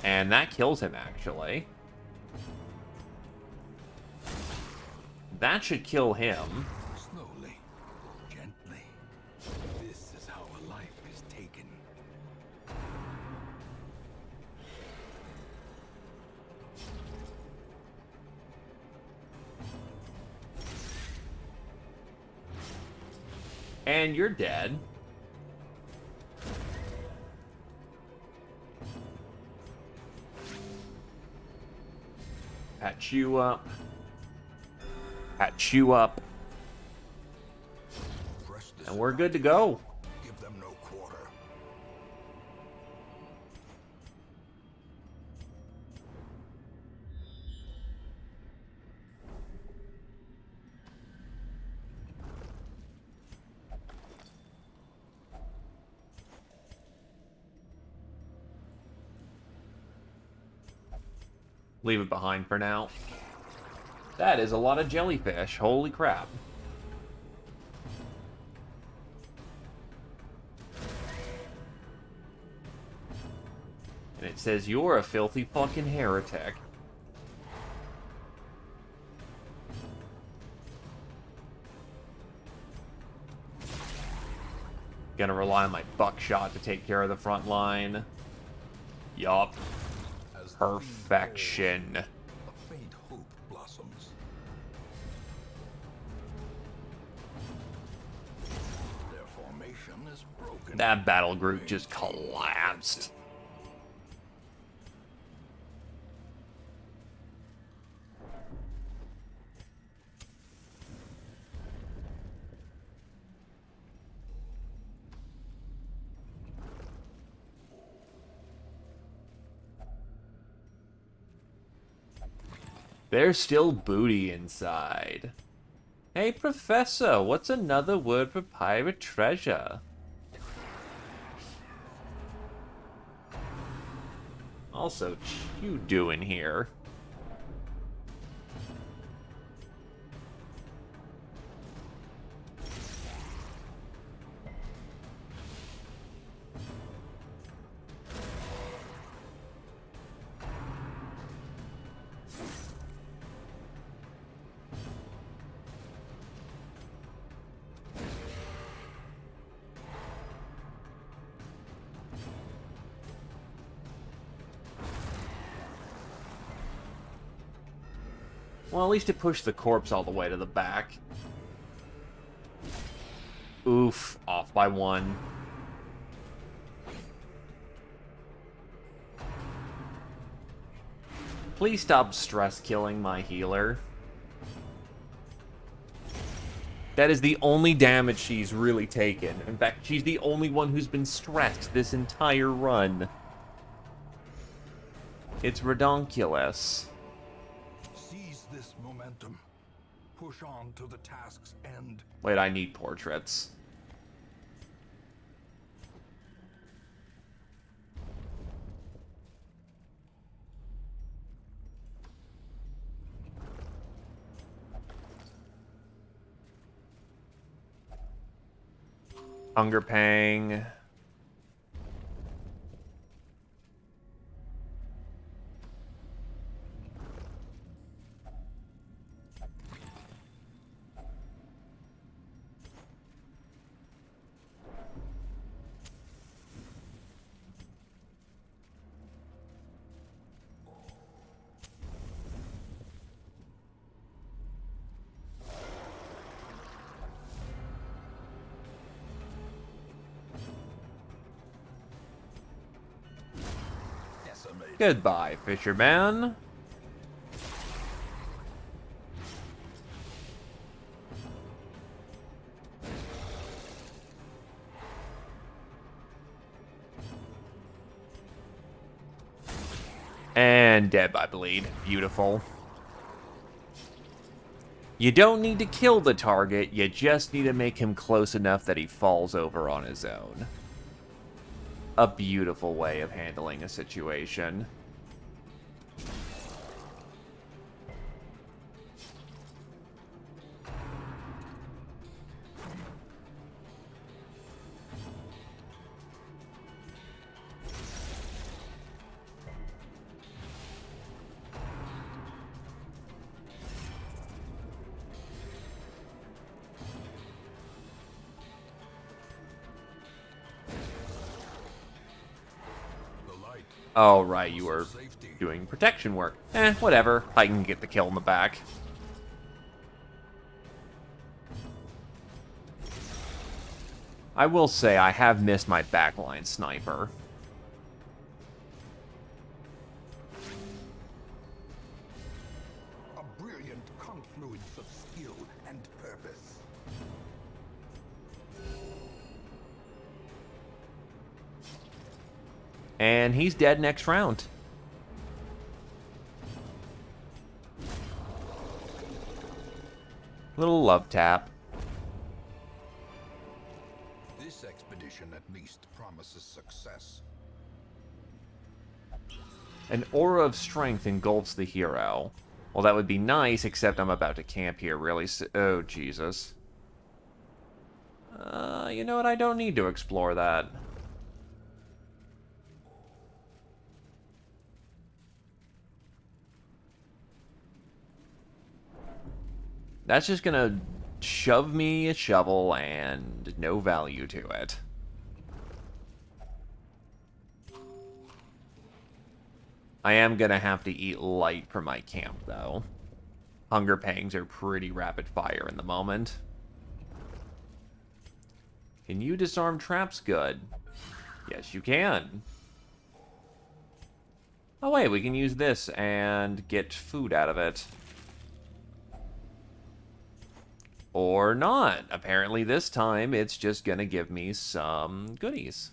And that kills him, actually. That should kill him. Slowly, gently. This is how a life is taken. And you're dead. Patch you up. Patch you up. Press this And we're good to go. Give them no quarter. Leave it behind for now. That is a lot of jellyfish. Holy crap. And it says you're a filthy fucking heretic. Gonna rely on my buckshot to take care of the front line. Yup. As the Perfection. fiend falls, a faint hope blossoms. Their formation is broken. That battle group just collapsed. There's still booty inside. Hey, Professor, what's another word for pirate treasure? Also, what you doing here? Well, at least it pushed the corpse all the way to the back. Oof, off by one. Please stop stress killing my healer. That is the only damage she's really taken. In fact, she's the only one who's been stressed this entire run. It's redonkulous. Seize this momentum. Push on to the task's end. Wait, I need portraits. Hunger Pang. Decimate. Goodbye, fisherman. And dead by bleed. Beautiful. You don't need to kill the target, you just need to make him close enough that he falls over on his own. A beautiful way of handling a situation. Oh, right, you were Safety. doing protection work. Whatever. I can get the kill in the back. I will say I have missed my backline sniper. A brilliant confluence of skill and purpose. And he's dead next round. Little love tap. This expedition at least promises success. An aura of strength engulfs the hero. Well, that would be nice, except I'm about to camp here really oh, Jesus. You know what? I don't need to explore that. That's just gonna shove me a shovel and no value to it. I am gonna have to eat light for my camp, though. Hunger pangs are pretty rapid fire in the moment. Can you disarm traps good? Yes, you can. Oh wait, we can use this and get food out of it. Or not. Apparently this time it's just gonna give me some goodies.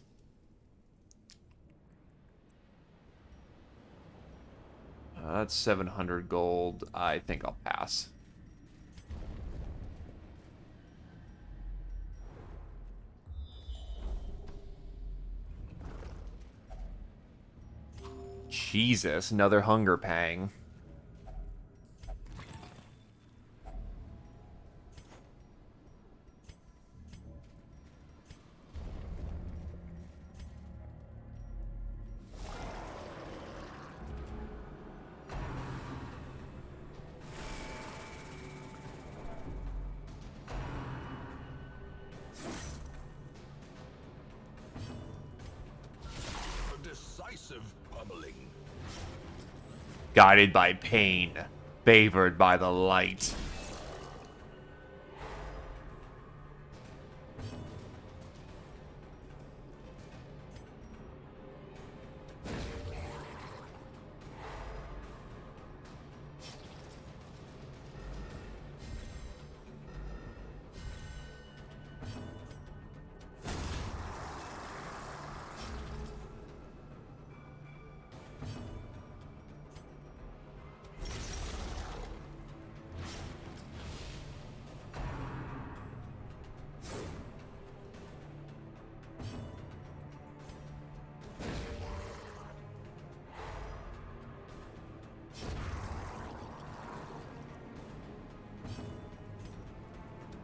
That's 700 gold. I think I'll pass. Jesus, another hunger pang. A decisive pummeling. Guided by pain, favored by the light.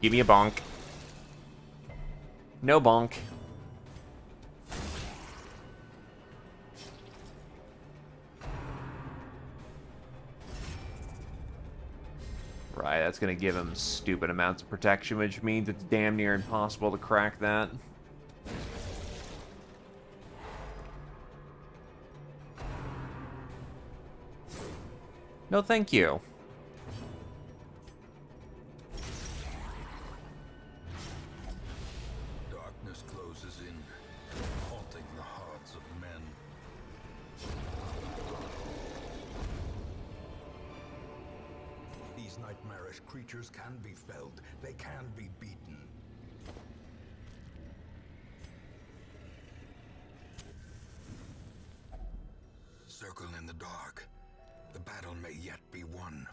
Give me a bonk. No bonk. Right, that's gonna give him stupid amounts of protection, which means it's damn near impossible to crack that. No, thank you. Darkness closes in, haunting the hearts of men. These nightmarish creatures can be felled. They can be beaten. Circle in the dark. The battle may yet be won.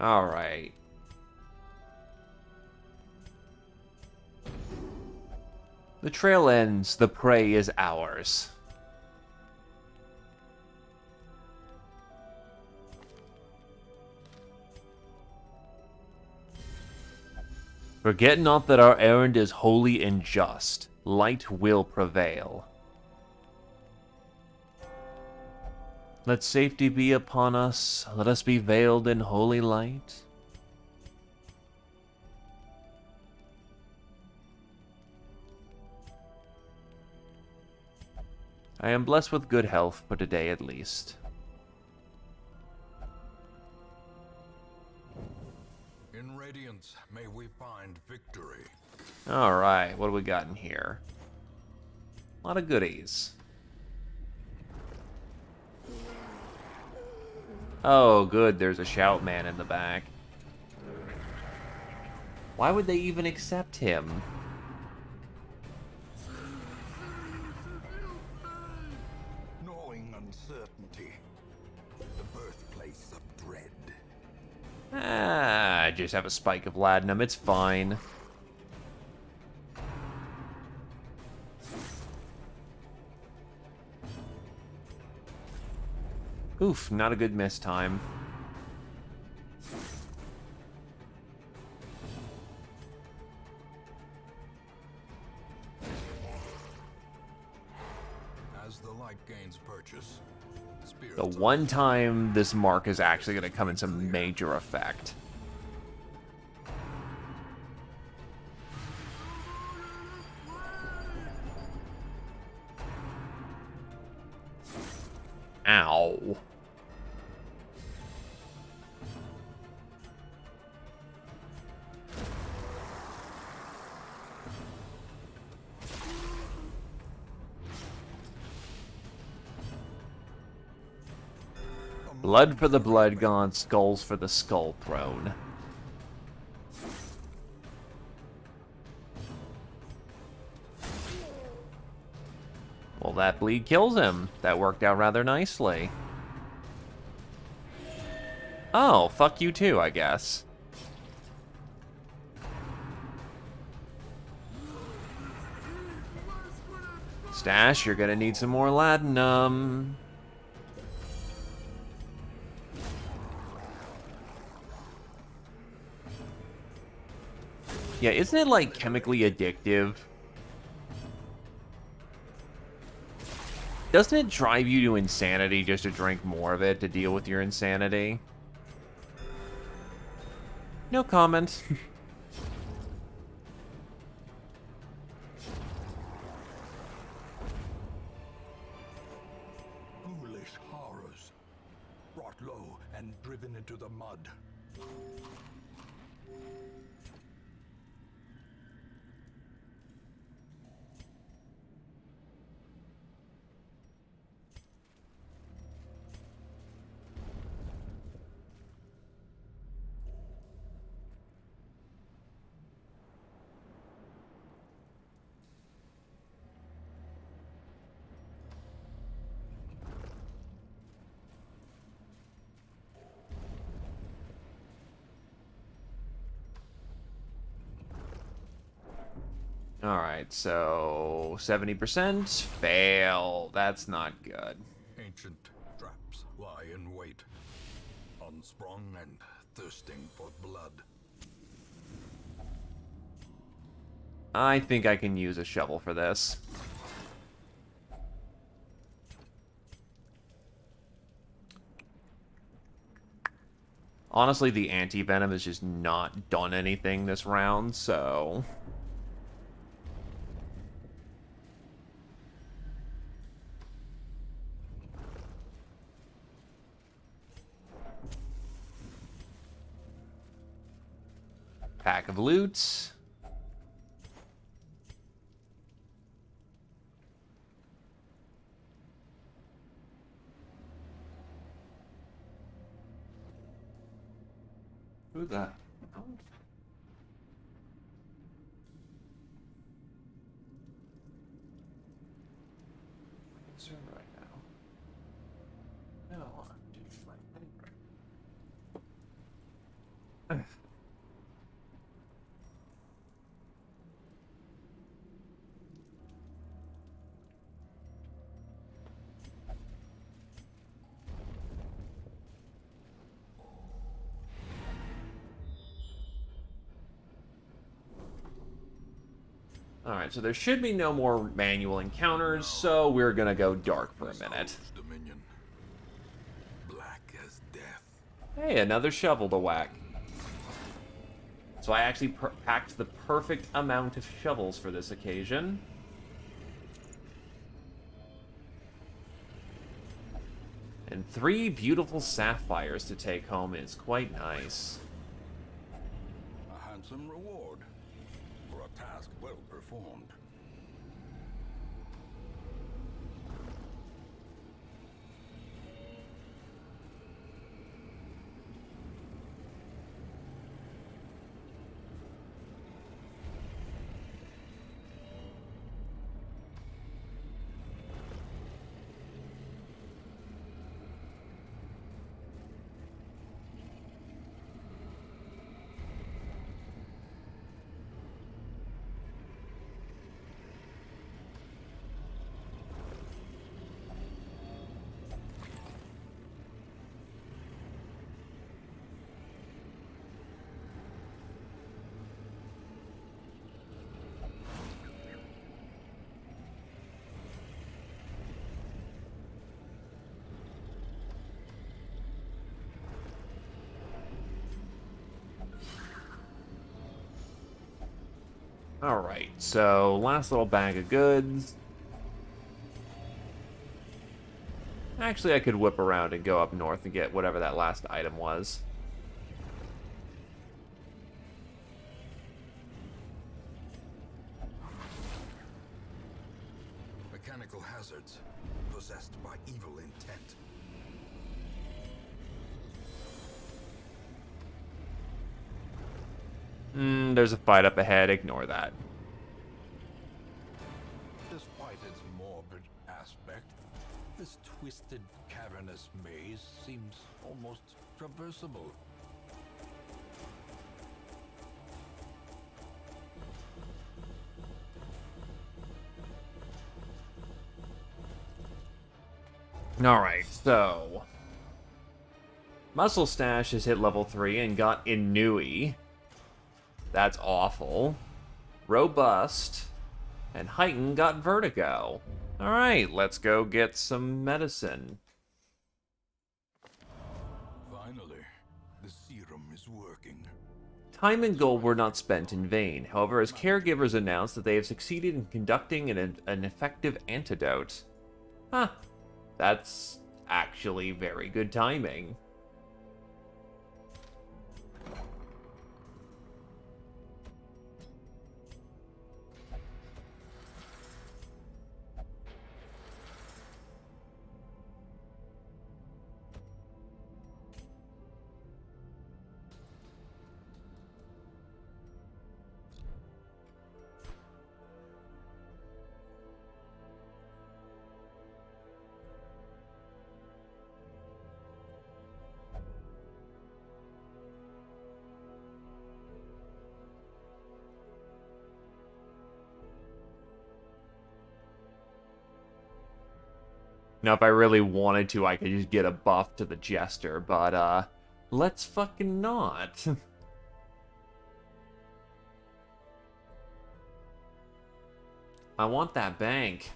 All right. The trail ends. The prey is ours. Forget not that our errand is holy and just. Light will prevail. Let safety be upon us. Let us be veiled in holy light. I am blessed with good health for today at least. In Radiance, may we find victory. Alright, what do we got in here? A lot of goodies. Oh, good, there's a shout man in the back. Why would they even accept him? Knowing uncertainty, the birthplace of dread. Ah, I just have a spike of latinum, it's fine. Oof, not a good miss time. As the light gains purchase, spirits The one time this mark is actually going to come into major effect. Ow. Blood for the Blood God, skulls for the Skull Throne. Well, that bleed kills him. That worked out rather nicely. Oh, fuck you too, I guess. Stash, you're gonna need some more latinum. Yeah, isn't it, like, chemically addictive? Doesn't it drive you to insanity just to drink more of it to deal with your insanity? No comment. foolish horrors, brought low and driven into the mud. Alright, so 70% fail. That's not good. Ancient traps lie in wait, unsprung and thirsting for blood. I think I can use a shovel for this. Honestly, the anti-venom has just not done anything this round, so... Pack of loots. Who's that? Oh. Concerned right now. No, I'm just like Alright, so there should be no more manual encounters, so we're gonna go dark for a minute. Dominion, black as death. Hey, another shovel to whack. So I actually packed the perfect amount of shovels for this occasion. 3 beautiful sapphires to take home is quite nice. A handsome reward for a task well performed. Alright, so last little bag of goods. Actually, I could whip around and go up north and get whatever that last item was. Mechanical hazards possessed by evil intent. There's a fight up ahead. Ignore that. Despite its morbid aspect, this twisted, cavernous maze seems almost traversable. Alright, so... Muscle Stash has hit level 3 and got Inui. That's awful. Robust. And Heighten got Vertigo. Alright, let's go get some medicine. Finally, the serum is working. Time and gold were not spent in vain. However, as caregivers announced that they have succeeded in conducting an effective antidote. Huh. That's actually very good timing. Now, if I really wanted to, I could just get a buff to the Jester, but, let's fucking not. I want that bank.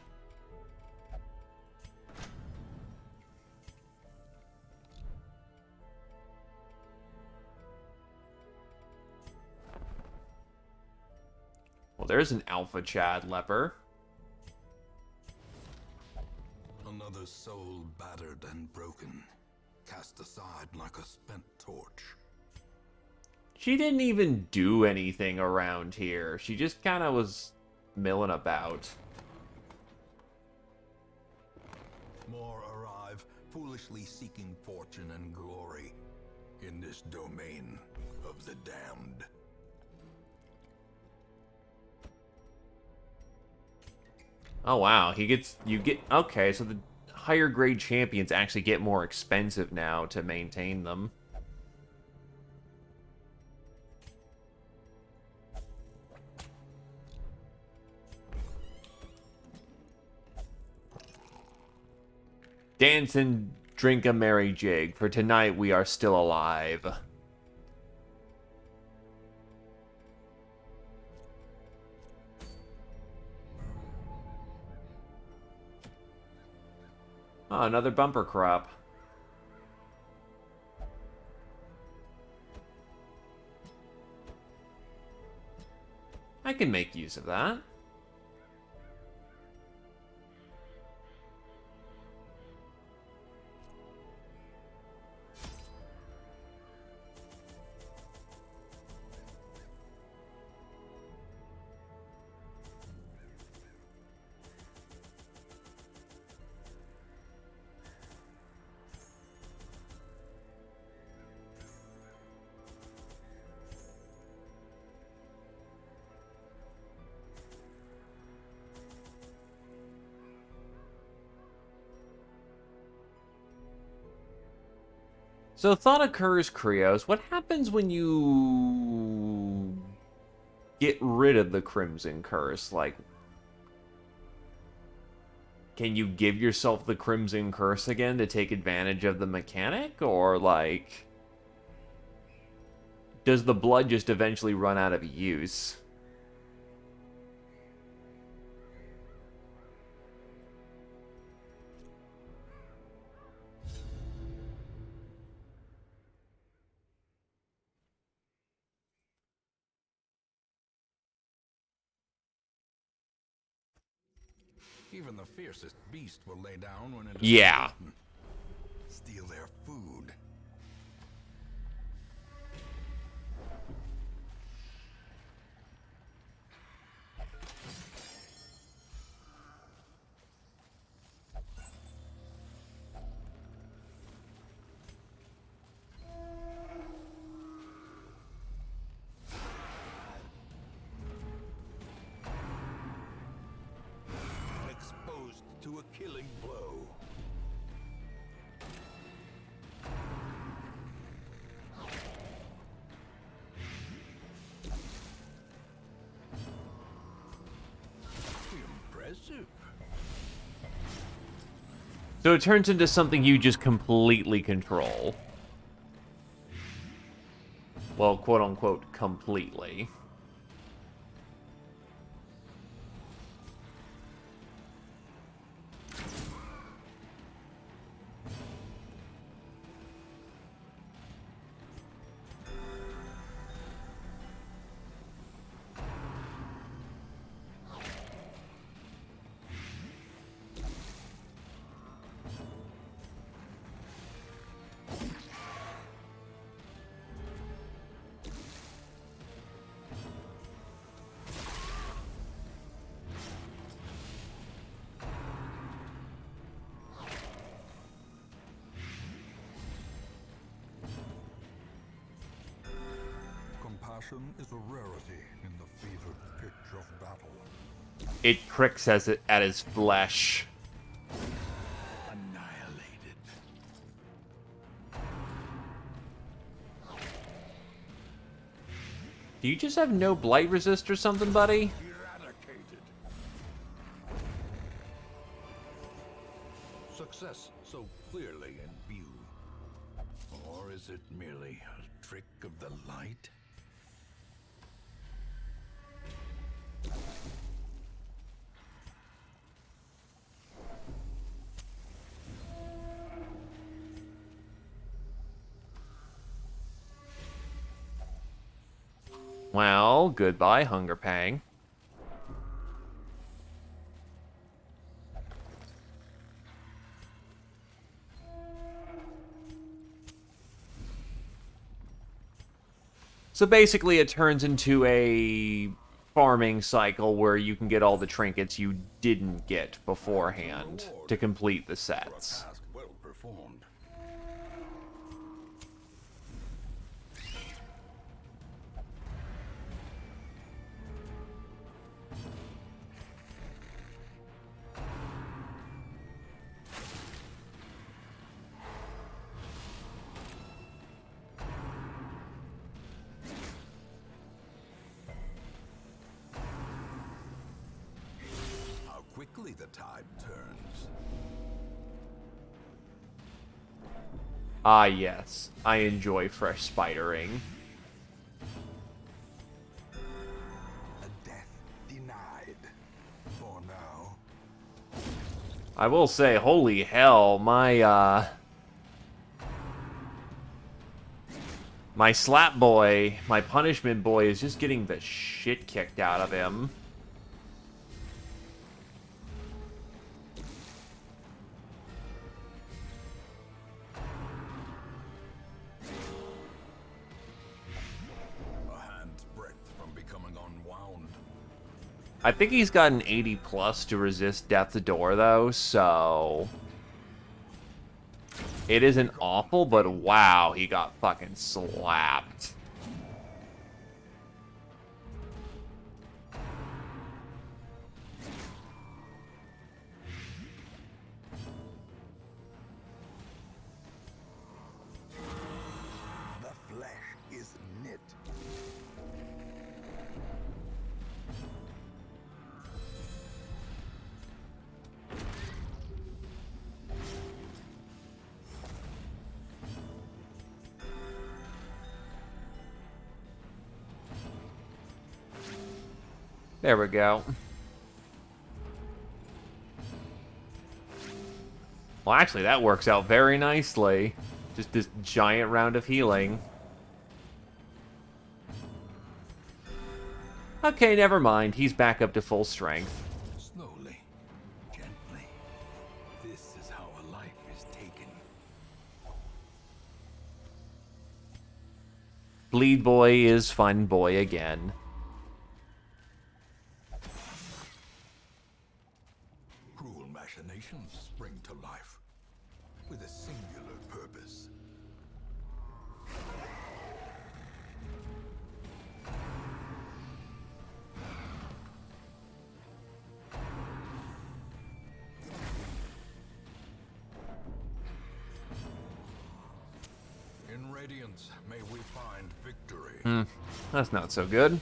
Well, there's an Alpha Chad leper. Another soul battered and broken, cast aside like a spent torch. She didn't even do anything around here. She just kind of was milling about. More arrive, foolishly seeking fortune and glory in this domain of the damned. Oh wow, okay, so the higher grade champions actually get more expensive now to maintain them. Dance and drink a merry jig, for tonight we are still alive. Oh, another bumper crop. I can make use of that. So thought occurs, Krios. What happens when you get rid of the Crimson Curse? Like, can you give yourself the Crimson Curse again to take advantage of the mechanic? Or, like, does the blood just eventually run out of use? Even the fiercest beast will lay down when it is Yeah. eaten. Steal their food. Exposed to a killing blow. Impressive. So it turns into something you just completely control. Well, quote-unquote, completely. Compassion is a rarity in the fevered pitch of battle. It pricks at his flesh. Annihilated. Do you just have no blight resist or something, buddy? Eradicated. Success so clearly in view. Or is it merely a trick of the light? Well, goodbye, Hunger Pang. So basically it turns into a farming cycle where you can get all the trinkets you didn't get beforehand to complete the For a sets. task well performed. How quickly the tide turns. Ah, yes. I enjoy fresh spidering. A death denied. For now. I will say, holy hell, my slap boy, my punishment boy is just getting the shit kicked out of him. A hand's breadth from becoming unwound. I think he's got an 80 plus to resist Death's Door, though, so... It isn't awful, but wow, he got fucking slapped. There we go. Well, actually, that works out very nicely. Just this giant round of healing. Okay, never mind. He's back up to full strength. Slowly, gently. This is how a life is taken. Bleed Boy is Fun Boy again. Cruel machinations spring to life with a singular purpose. In Radiance, may we find victory. That's not so good.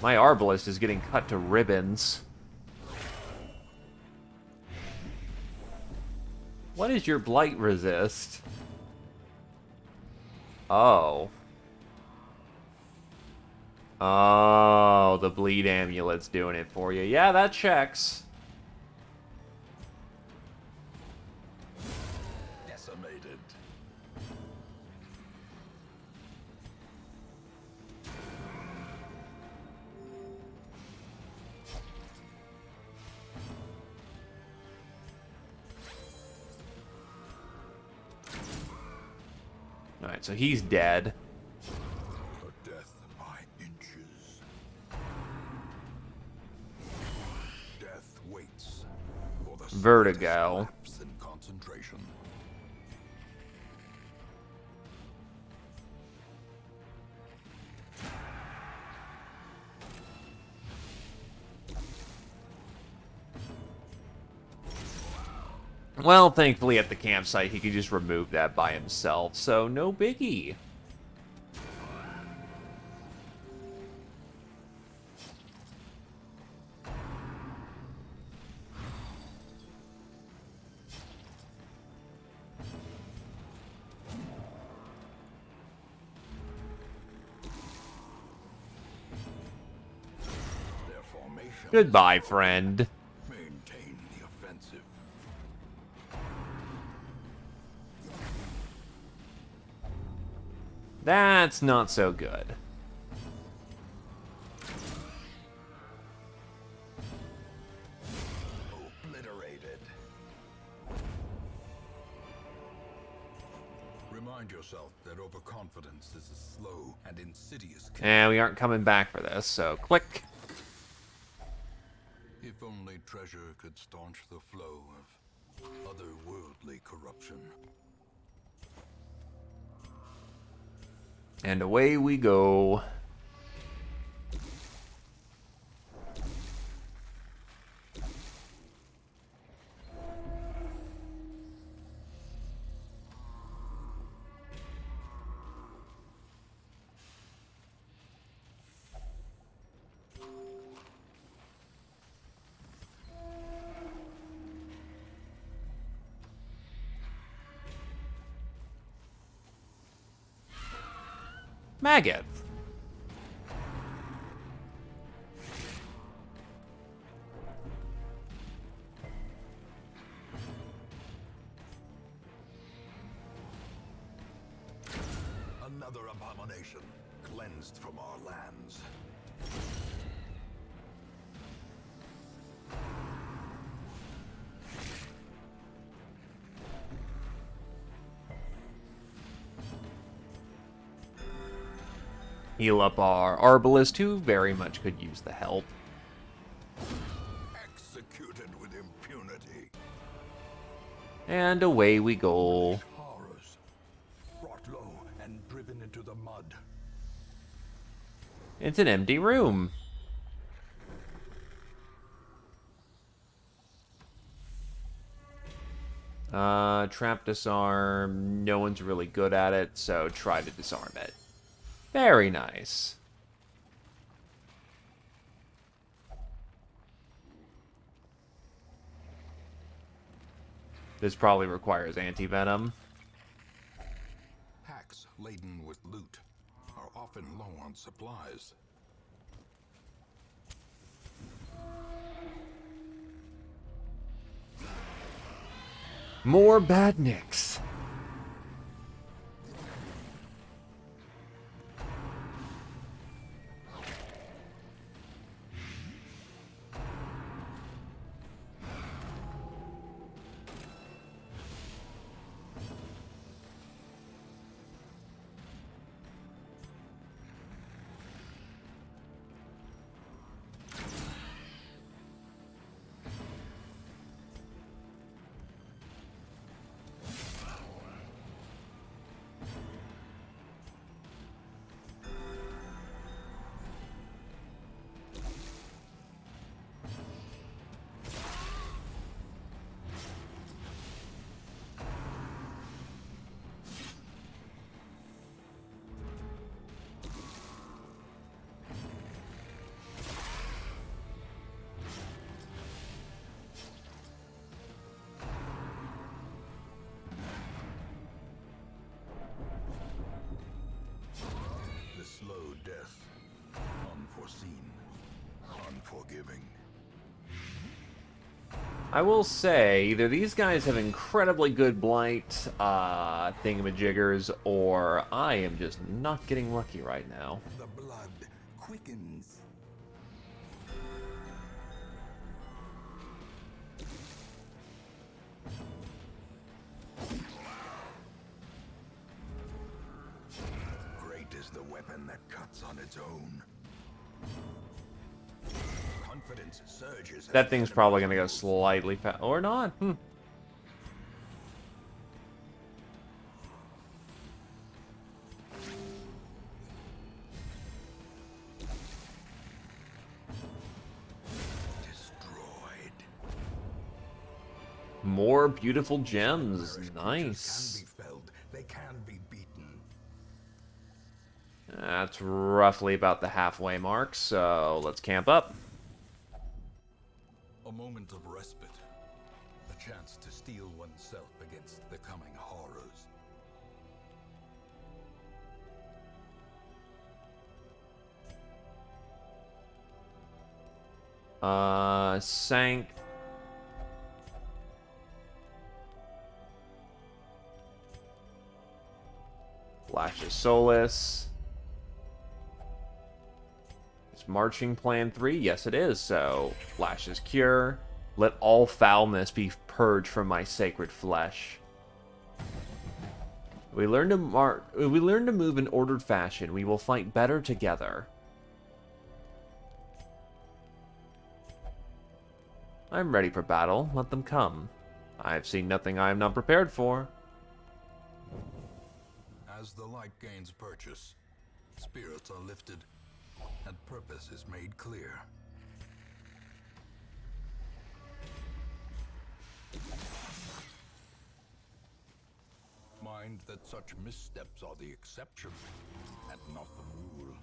My Arbalest is getting cut to ribbons. What does your Blight resist? Oh. Oh, the Bleed Amulet's doing it for you. Yeah, that checks. Decimated. Alright, so he's dead. A death by inches. Death waits for the Vertigo. slightest lapse in concentration. Well, thankfully at the campsite he could just remove that by himself, so no biggie. Their formation Goodbye, friend. maintain the offensive. That's not so good. Obliterated. Remind yourself that overconfidence is a slow and insidious killer. And we aren't coming back for this, so click. If only treasure could staunch the flow of otherworldly corruption. And away we go. Maggot. Another abomination cleansed from our lands. Heal up our Arbalest, who very much could use the help. Executed with impunity. And away we go. Horrors. Brought low and driven into the mud. It's an empty room. Trap disarm. No one's really good at it, so try to disarm it. Very nice. This probably requires anti-venom. Hacks laden with loot are often low on supplies. More badniks. The slow death. Unforeseen. Unforgiving. I will say, either these guys have incredibly good blight thingamajiggers, or I am just not getting lucky right now. The blood quickens. Great is the weapon that cuts on its own. Confidence surges. as That the thing's enemy probably going to go crumbles. slightly fast. Or not. Destroyed. More beautiful gems. Creatures Nice. can be felled. They can be beaten. That's roughly about the halfway mark, so let's camp up. A moment of respite. A chance to steel oneself against the coming horrors. Sank. Flash of Solace. Is marching plan 3? Yes, it is. So, Flash's Cure. Let all foulness be purged from my sacred flesh. We learn to move in ordered fashion. We will fight better together. I'm ready for battle. Let them come. I have seen nothing I am not prepared for. As the light gains purchase, spirits are lifted, and purpose is made clear. Mind that such missteps are the exception, and not the rule.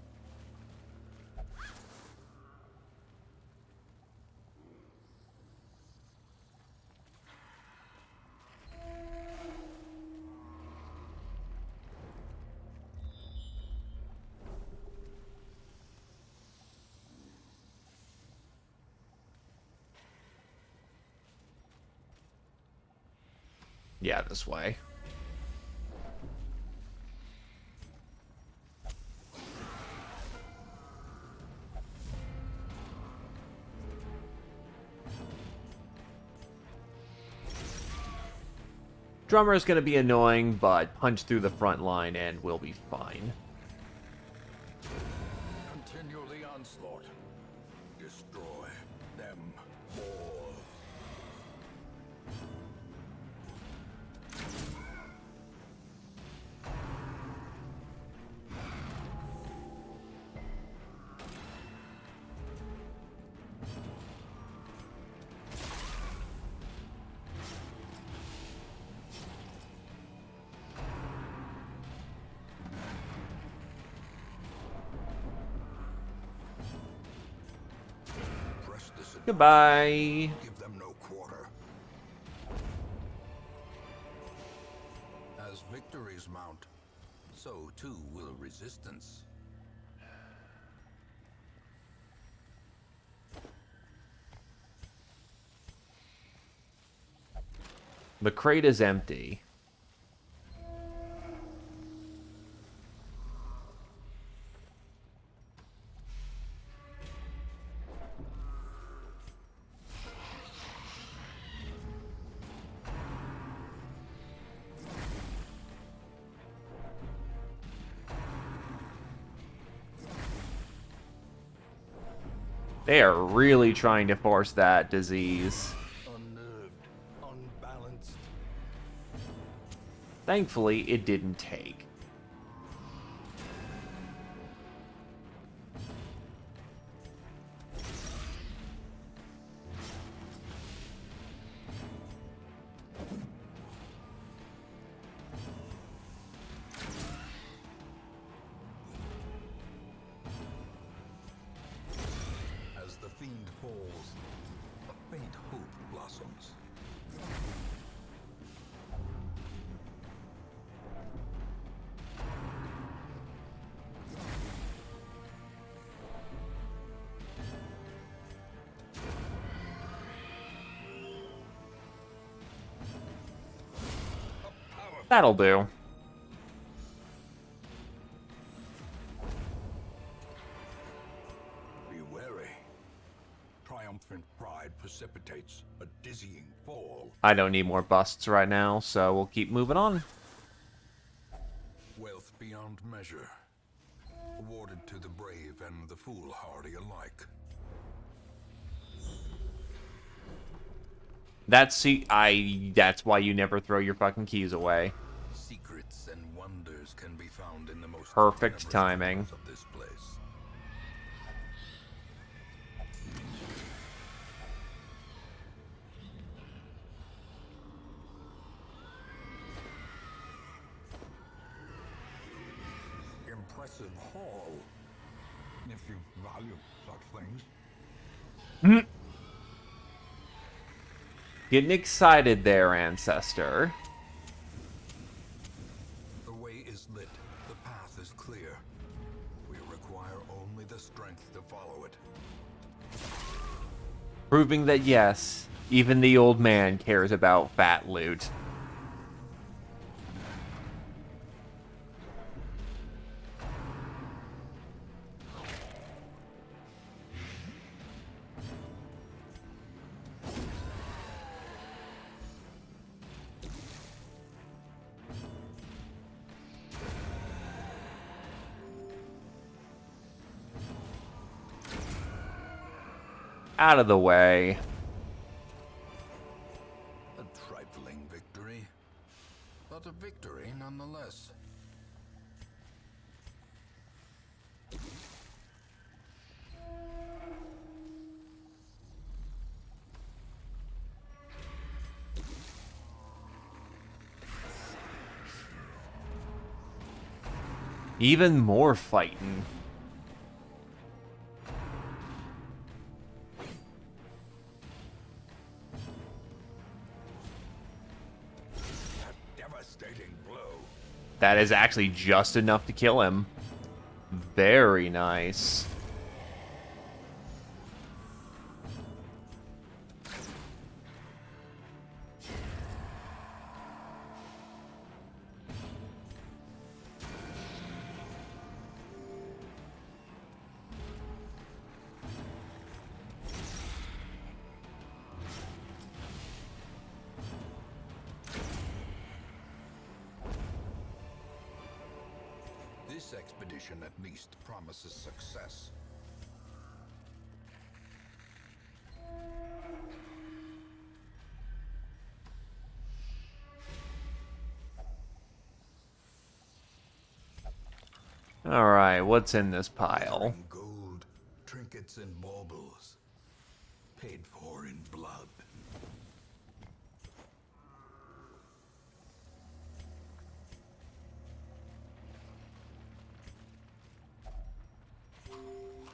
Yeah, this way. Drummer is going to be annoying, but punch through the front line and we'll be fine. Continue the onslaught. Destroy them all. Press this advance. Goodbye. Give them no quarter. As victories mount, so too will resistance. The crate is empty. They are really trying to force that disease. Unnerved, unbalanced. Thankfully, it didn't take. As the fiend falls, a faint hope blossoms. That'll do. Be wary. Triumphant pride precipitates a dizzying fall. I don't need more busts right now, so we'll keep moving on. Wealth beyond measure. Awarded to the brave and the foolhardy alike. That's why you never throw your fucking keys away. Secrets and wonders can be found in the most Perfect tenebrous timing. corners of this place. Impressive haul, if you value such things. Getting excited there, Ancestor. The way is lit, the path is clear. We require only the strength to follow it. Proving that yes, even the old man cares about fat loot. Out of the way. A trifling victory, but a victory nonetheless. Even more fighting. A devastating blow. That is actually just enough to kill him. Very nice. This expedition at least promises success. Alright, what's in this pile? Glittering gold, trinkets and baubles, paid for in blood.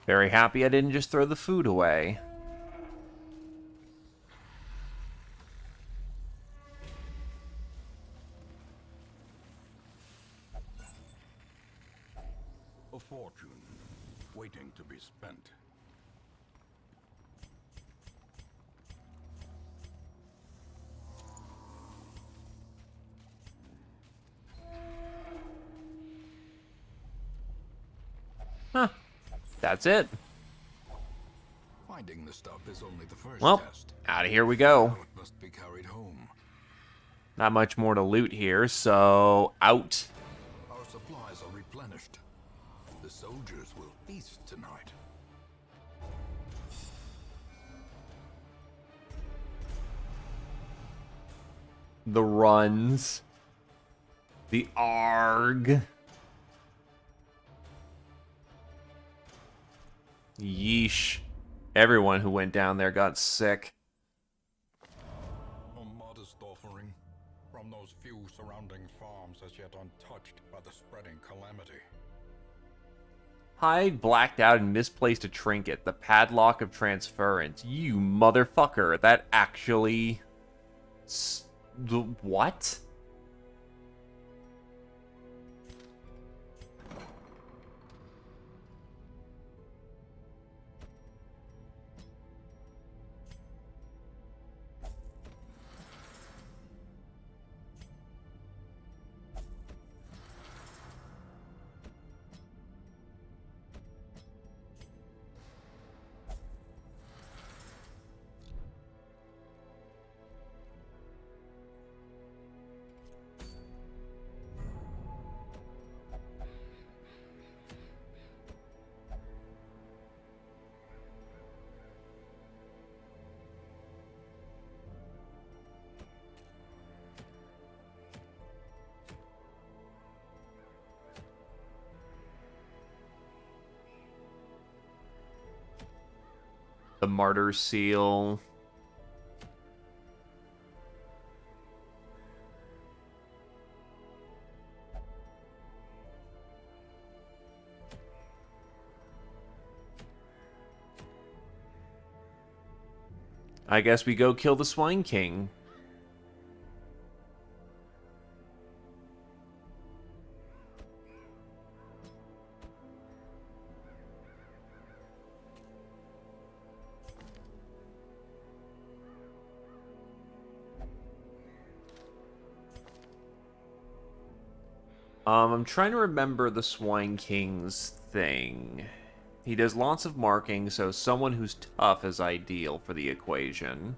Very happy I didn't just throw the food away. A fortune waiting to be spent. That's it. Finding the stuff is only the first Well, test. out of here we go. Now it must be carried home. Not much more to loot here, so out. Our supplies are replenished. The soldiers will feast tonight. The runs. The ARG. Yeesh. Everyone who went down there got sick. A modest offering from those few surrounding farms as yet untouched by the spreading calamity. Hyde blacked out and misplaced a trinket. The padlock of transference. You motherfucker. That actually... What? The martyr seal. I guess we go kill the Swine King. I'm trying to remember the Swine King's thing. He does lots of marking, so someone who's tough is ideal for the equation.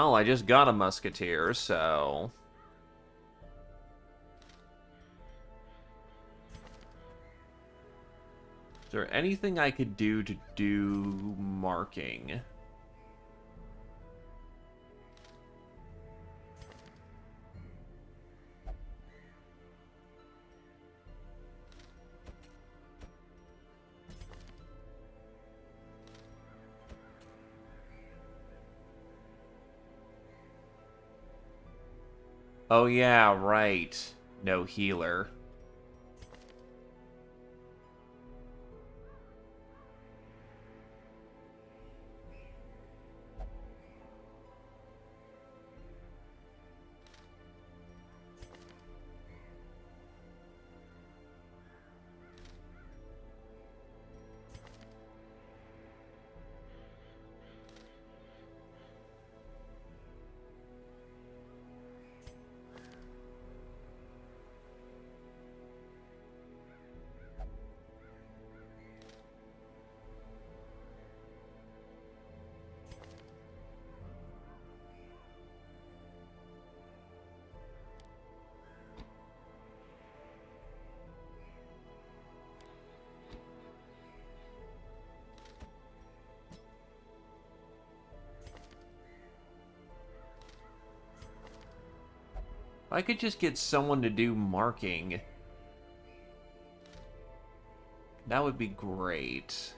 Well, I just got a musketeer, so... Is there anything I could do to do marking? Oh yeah, right. No healer. If I could just get someone to do marking, that would be great.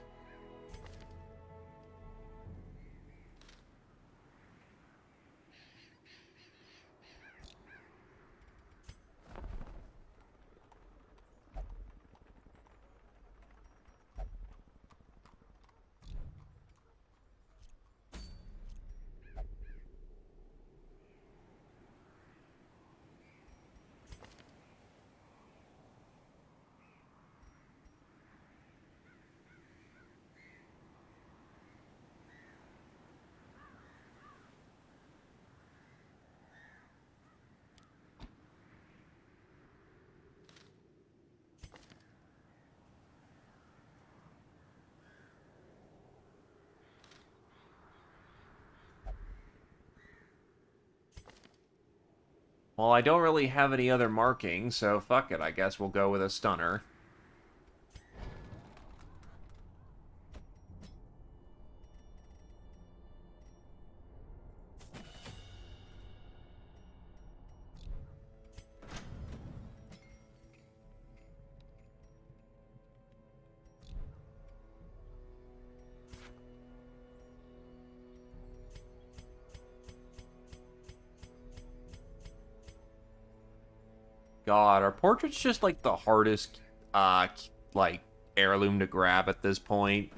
Well, I don't really have any other markings, so fuck it. I guess we'll go with a stunner. God, are portraits just like the hardest, like heirloom to grab at this point?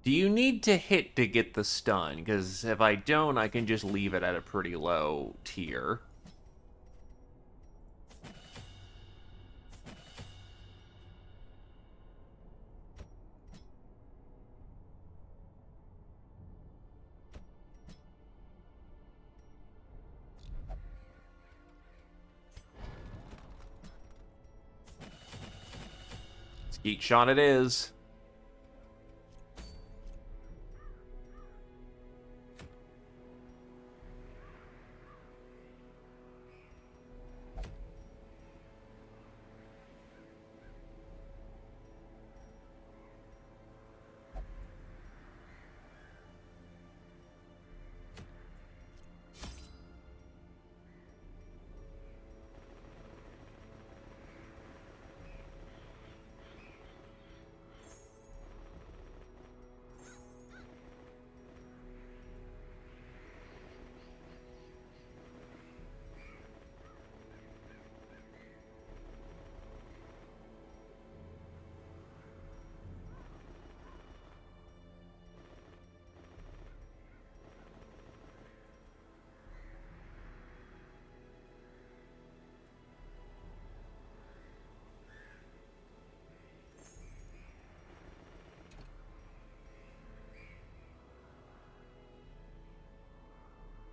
Do you need to hit to get the stun? Because if I don't, I can just leave it at a pretty low tier. Skeet shot it is.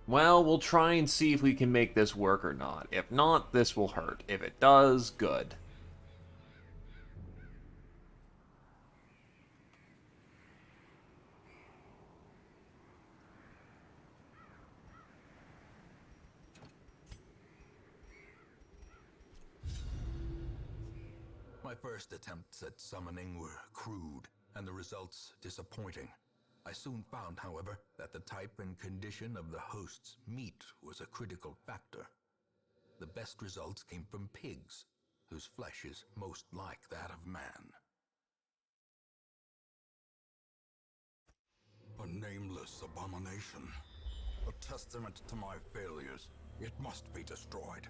Well, we'll try and see if we can make this work or not. If not, this will hurt. If it does, good. My first attempts at summoning were crude, and the results disappointing. I soon found, however, that the type and condition of the host's meat was a critical factor. The best results came from pigs, whose flesh is most like that of man. A nameless abomination. A testament to my failures. It must be destroyed.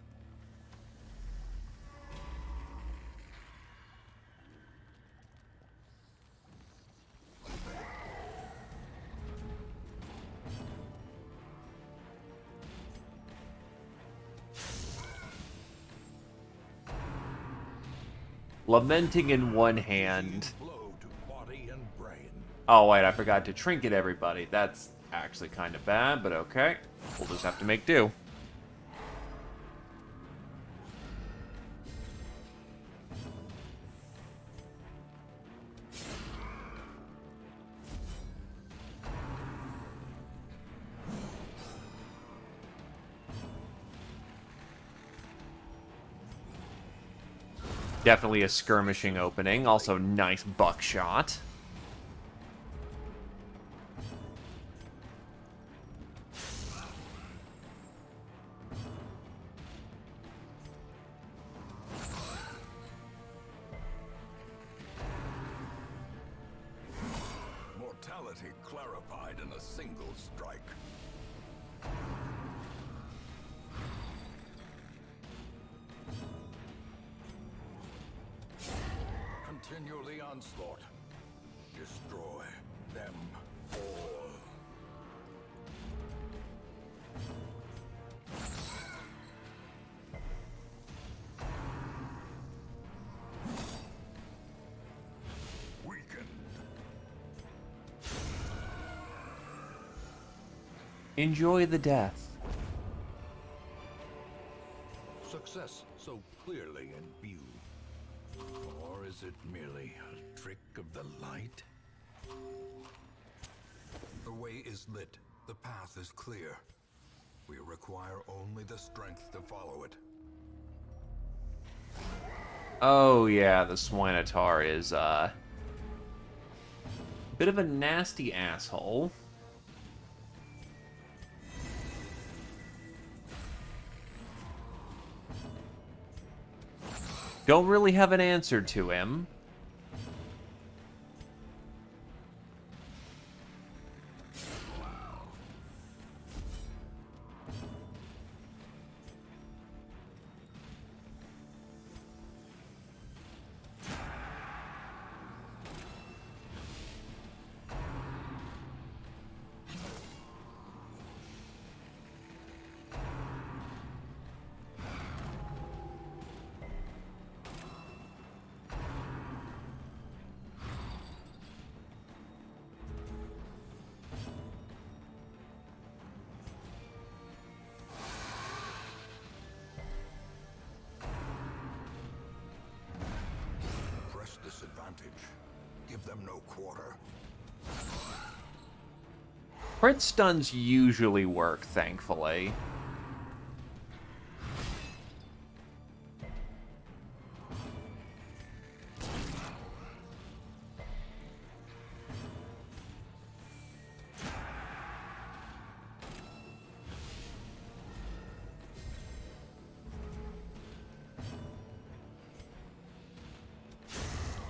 Lamenting in one hand. Blow to body and brain. Oh, wait, I forgot to trinket everybody. That's actually kind of bad, but okay. We'll just have to make do. Definitely a skirmishing opening. Also, nice buckshot. Mortality clarified in a single strike. Continue the onslaught. Destroy them all. Weakened. Enjoy the death. Success so clearly in view. Or is it merely a trick of the light? The way is lit. The path is clear. We require only the strength to follow it. Oh yeah, the Swinatar is a bit of a nasty asshole. Don't really have an answer to him. Press this advantage. Give them no quarter. Crit stuns usually work, thankfully.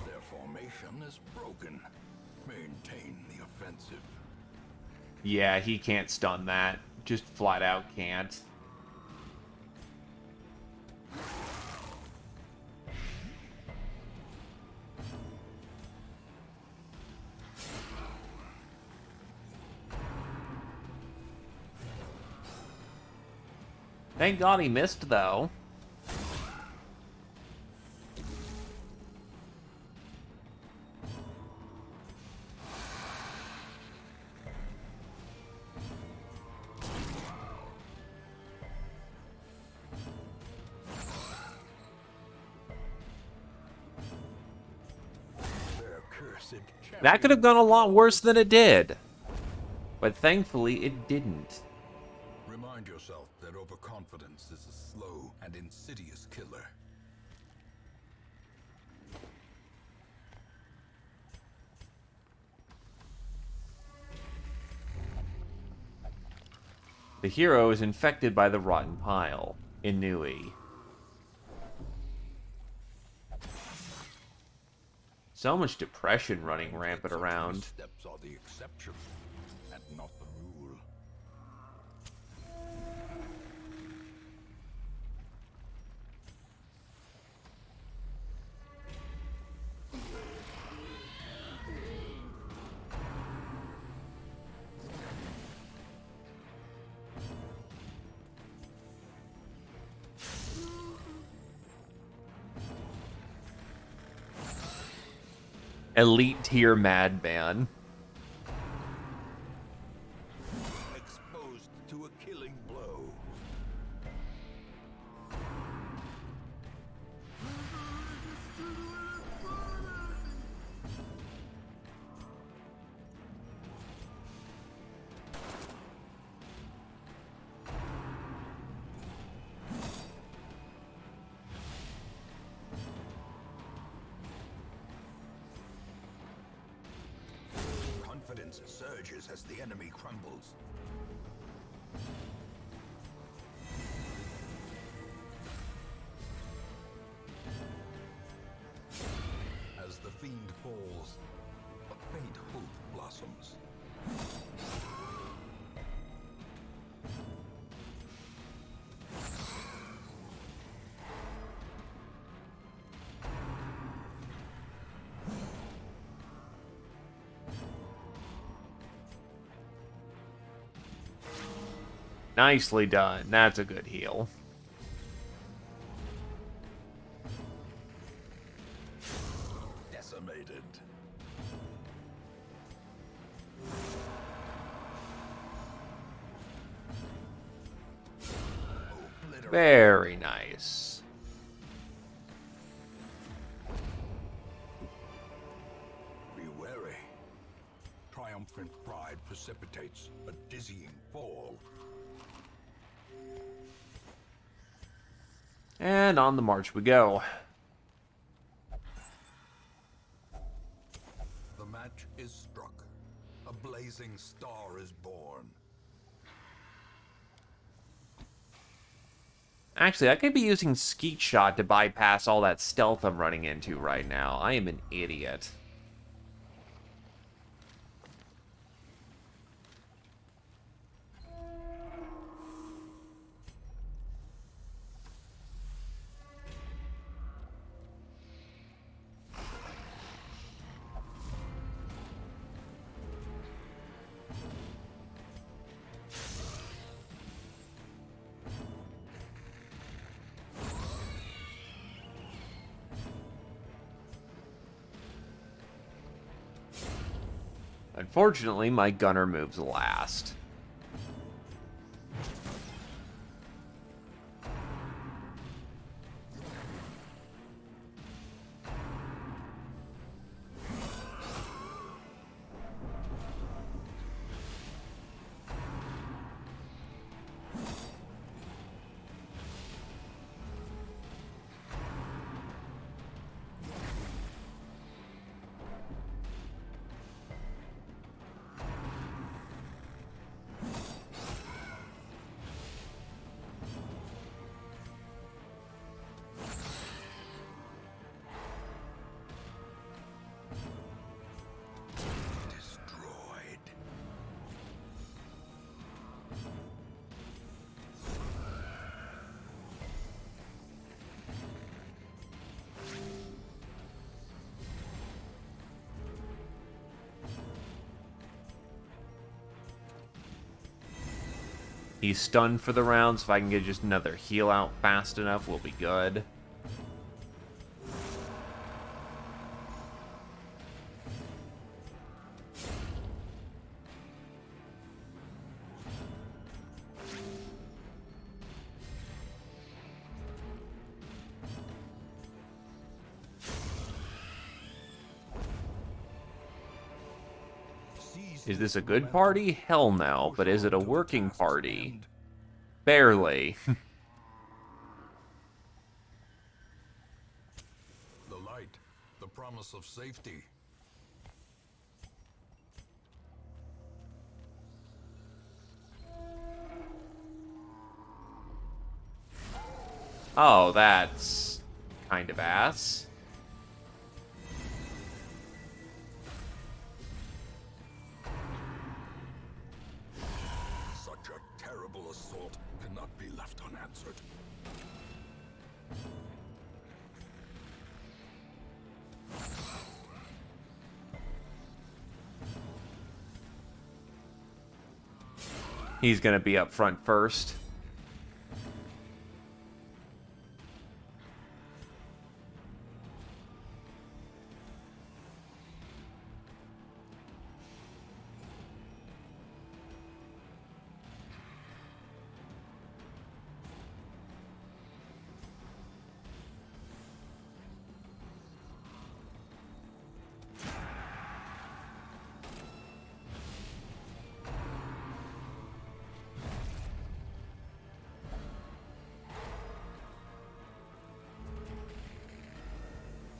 Their formation is broken. Maintain the offensive. Yeah, he can't stun that. Just flat out can't. Thank God he missed, though. Their cursed That could have gone a lot worse than it did. But thankfully, it didn't. Remind yourself that overconfidence is a slow and insidious killer. The hero is infected by the rotten pile. Inui. So much depression running rampant around. Steps are the exception, and not the rule. Elite tier madman. Exposed to a killing blow. Confidence surges as the enemy crumbles. As the fiend falls, a faint hope blossoms. Nicely done. That's a good heal. Decimated. Very nice. Be wary. Triumphant pride precipitates a dizzying fall. And on the march we go. The match is struck. A blazing star is born. Actually, I could be using Skeet Shot to bypass all that stealth I'm running into right now. I am an idiot. Unfortunately, my gunner moves last. Destroyed. He's stunned for the round, so if I can get just another heal out fast enough, we'll be good. Is this a good party? Hell no. But is it a working party? Barely. The light, the promise of safety. Oh, that's kind of ass. Such a terrible assault cannot be left unanswered. He's gonna be up front first.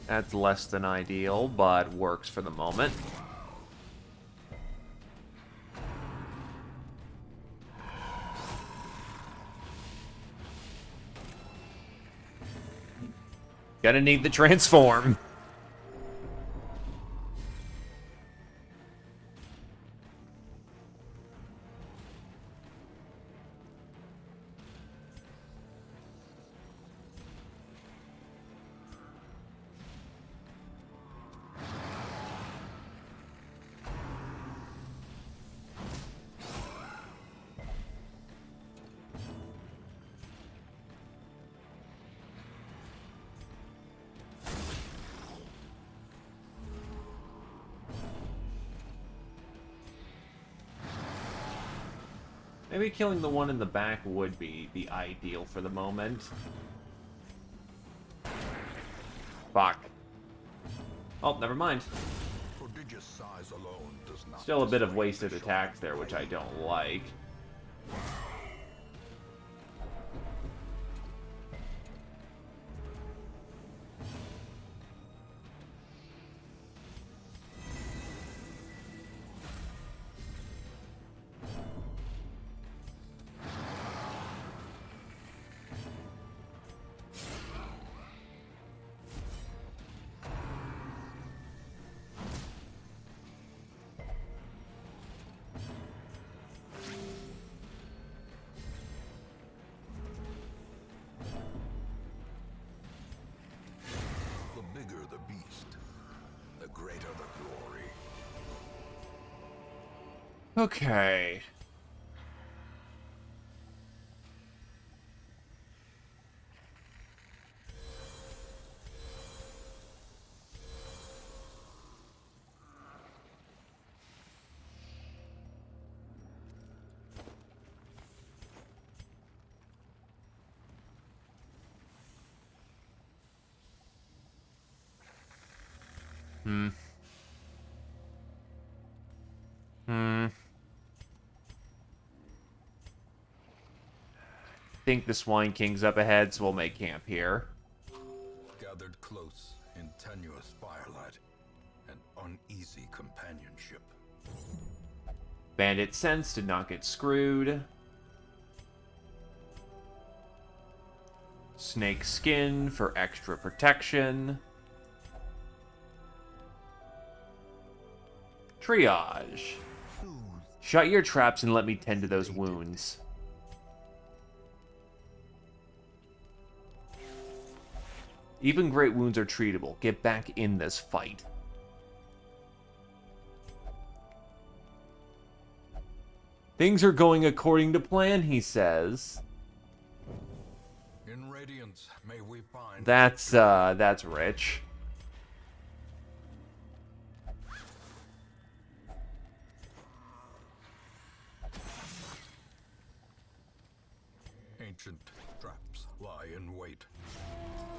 That's less than ideal, but works for the moment. Gonna need the transform. Maybe killing the one in the back would be the ideal for the moment. Fuck. Oh, never mind. Prodigious size alone does not Still a bit of dissuade wasted the attacks sharp there, which I blade. don't like. The bigger the beast, the greater the glory. Okay. Hmm. Think the Swine King's up ahead, so we'll make camp here. Gathered close in tenuous firelight and uneasy companionship. Bandit Sense did not get screwed. Snake Skin for extra protection. Triage. Shut your traps and let me tend to those wounds. Even great wounds are treatable. Get back in this fight. Things are going according to plan, he says. In Radiance, may we find That's rich. ancient traps lie in wait,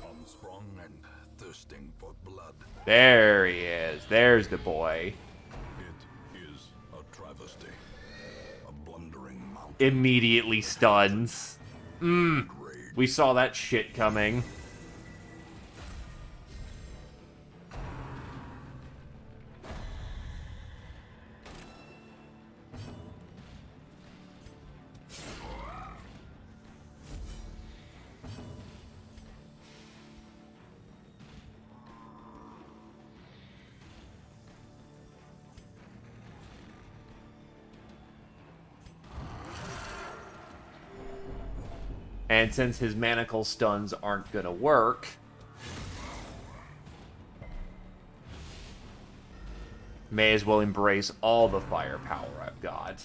unsprung and thirsting for blood. There he is. There's the boy. It is a travesty, a blundering mountain Immediately stuns. rage. We saw that shit coming. And since his manacle stuns aren't gonna work, may as well embrace all the firepower I've got.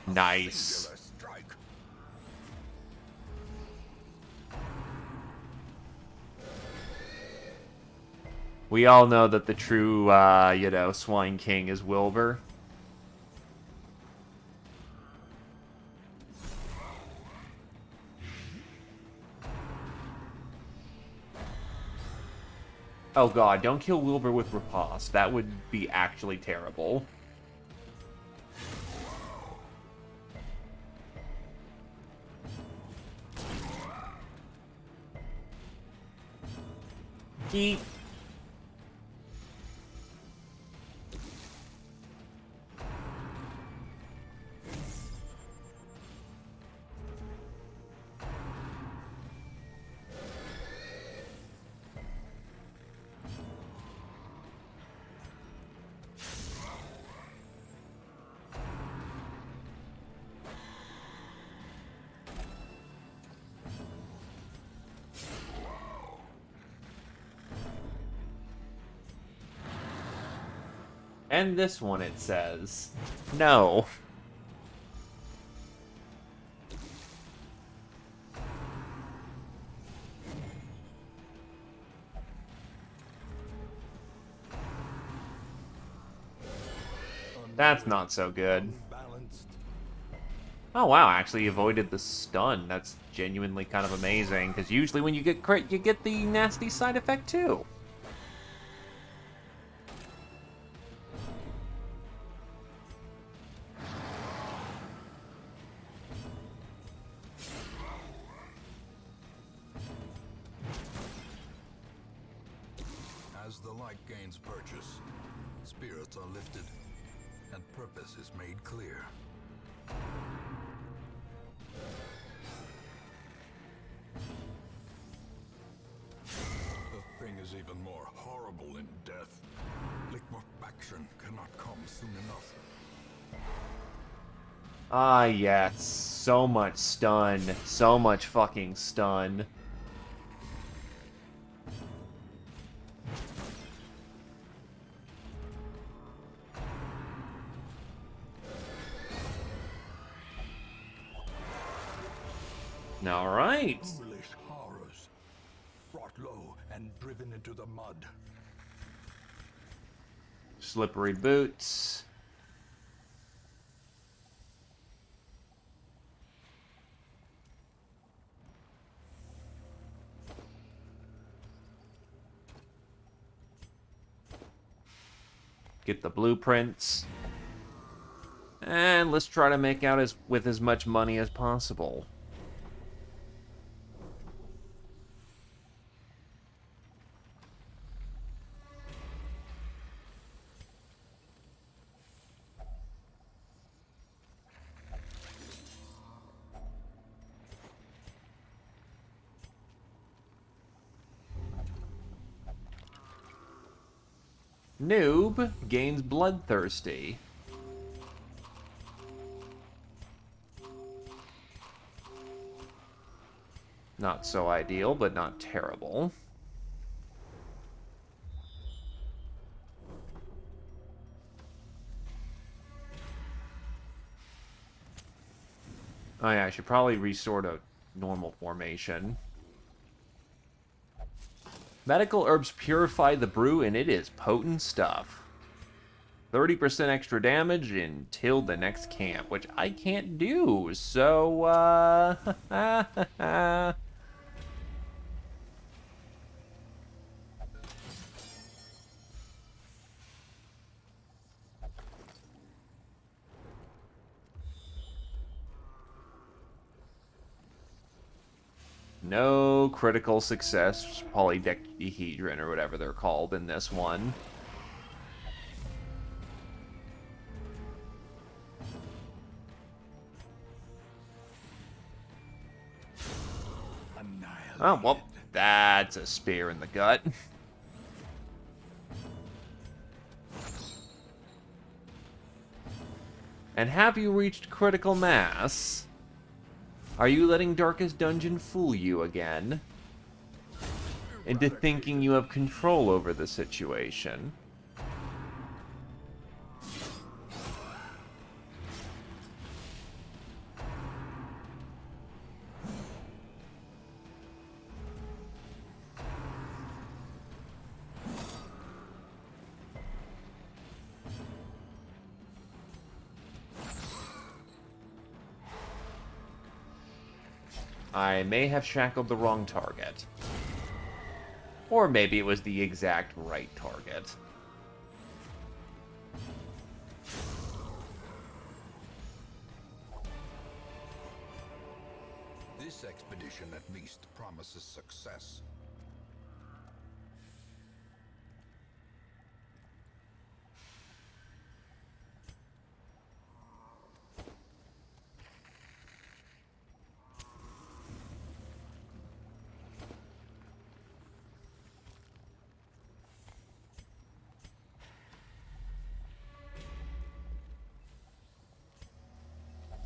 Nice. Singular strike. We all know that the true, Swine King is Wilbur. Oh god, don't kill Wilbur with Riposte. That would be actually terrible. Yeet. And this one it says, no. That's not so good. Unbalanced. Oh wow, actually avoided the stun. That's genuinely kind of amazing, because usually when you get crit, you get the nasty side effect too. As the light gains purchase, spirits are lifted, and purpose is made clear. The thing is even more horrible in death. Liquefaction cannot come soon enough. Ah yes, so much stun. So much fucking stun. Alright. Foolish horrors, brought low and driven into the mud. Slippery boots. Get the blueprints. And let's try to make out with as much money as possible. Noob gains bloodthirsty. Not so ideal, but not terrible. Oh yeah, I should probably restore to normal formation. Medical herbs purify the brew, and it is potent stuff. 30% extra damage until the next camp, which I can't do, so, No critical success, polydecahedron, or whatever they're called in this one. Oh, well, that's a spear in the gut. And have you reached critical mass? Are you letting Darkest Dungeon fool you again? Into thinking you have control over the situation? I may have shackled the wrong target. Or maybe it was the exact right target. This expedition at least promises success.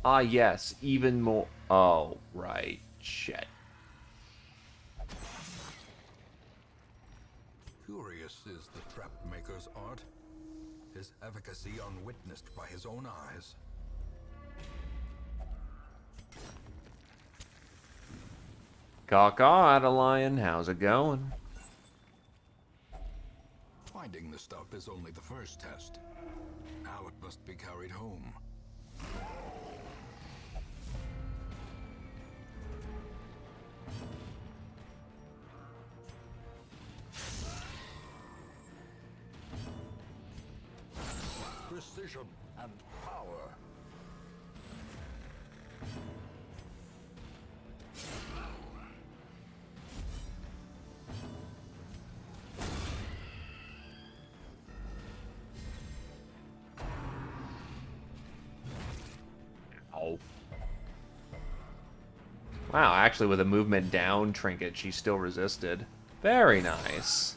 Ah, yes, even more. Oh, right. Shit. Curious is the trap maker's art. His efficacy unwitnessed by his own eyes. Caw-caw, Adelion. How's it going? Finding the stuff is only the first test. Now it must be carried home. Precision and power. Oh. Wow, actually with a movement down trinket, she still resisted. Very nice.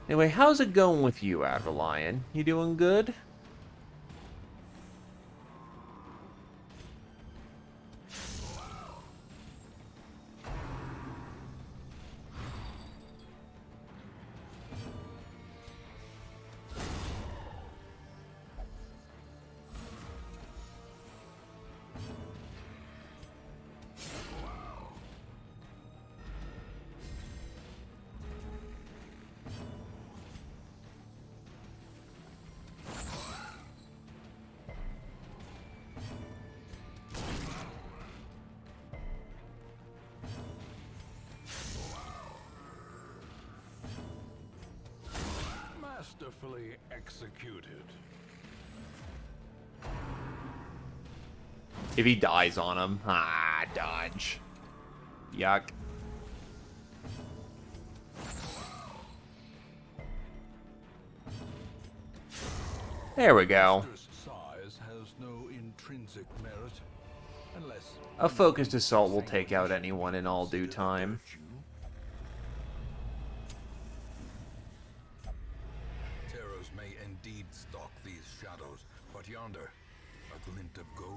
Anyway, how's it going with you, Adelion? You doing good? Masterfully executed. If he dies on him, dodge. Yuck. There we go. Monstrous size has no intrinsic merit, unless A focused assault will take out anyone in all due time. Terrors may indeed stalk these shadows, but yonder, a glint of gold.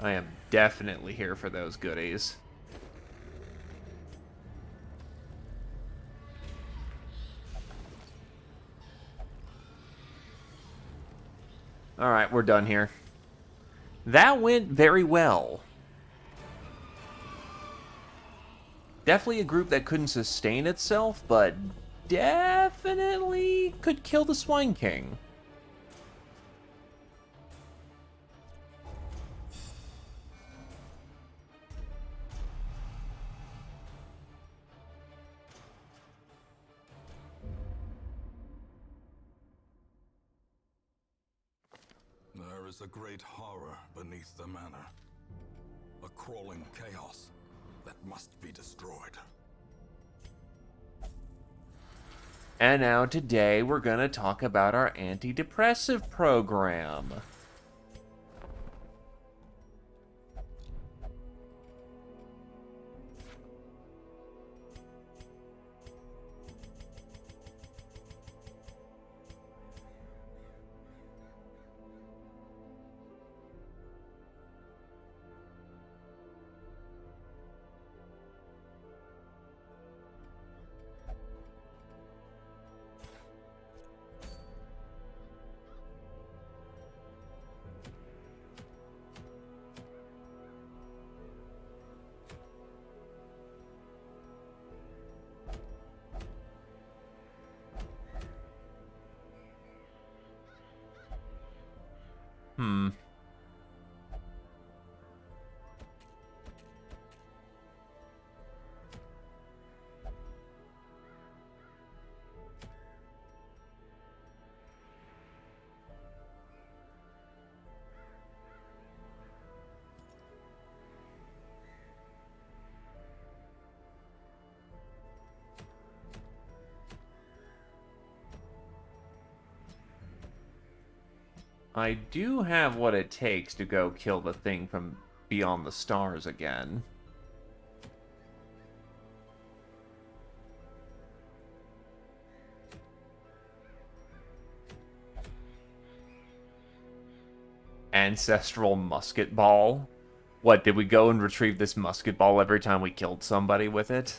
I am definitely here for those goodies. Alright, we're done here. That went very well. Definitely a group that couldn't sustain itself, but definitely could kill the Swine King. There is a great horror beneath the manor. A crawling chaos that must be destroyed. And now today we're going to talk about our antidepressive program. I do have what it takes to go kill the thing from beyond the stars again. ancestral musket ball. What, did we go and retrieve this musket ball every time we killed somebody with it?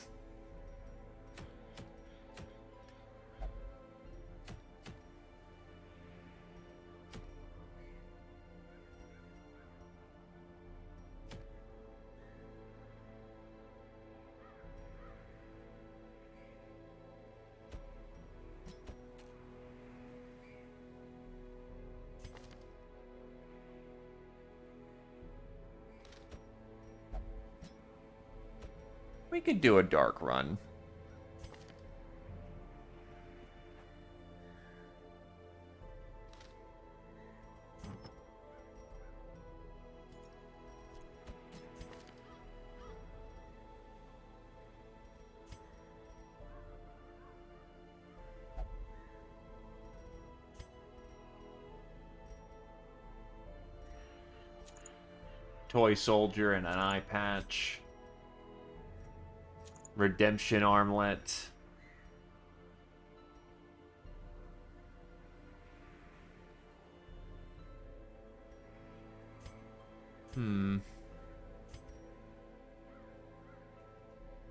We could do a dark run. Toy soldier and an eye patch. Redemption armlet.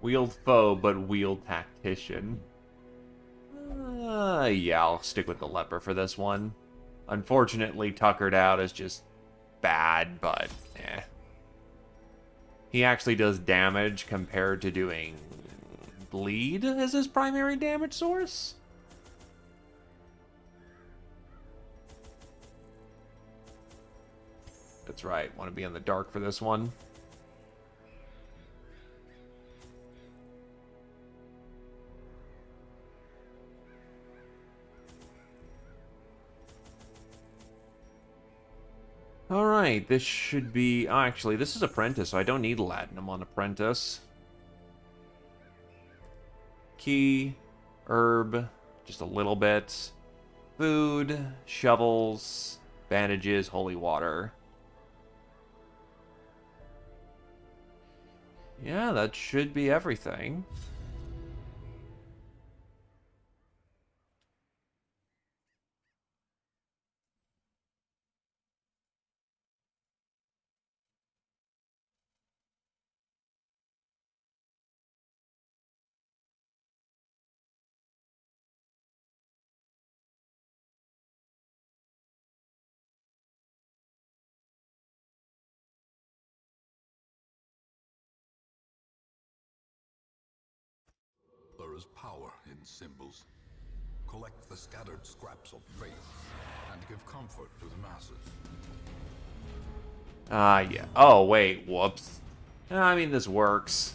Wield foe, but wield tactician. Yeah, I'll stick with the leper for this one. Unfortunately, tuckered out is just bad, but eh. He actually does damage compared to doing bleed as his primary damage source. That's right, want to be in the dark for this one. Alright, this should be... Oh, actually, this is Apprentice, so I don't need Latinum on Apprentice. Key, herb, just a little bit. Food, shovels, bandages, holy water. Yeah, that should be everything. There is power in symbols. Collect the scattered scraps of faith and give comfort to the masses. Yeah. Oh, wait, whoops. I mean, this works.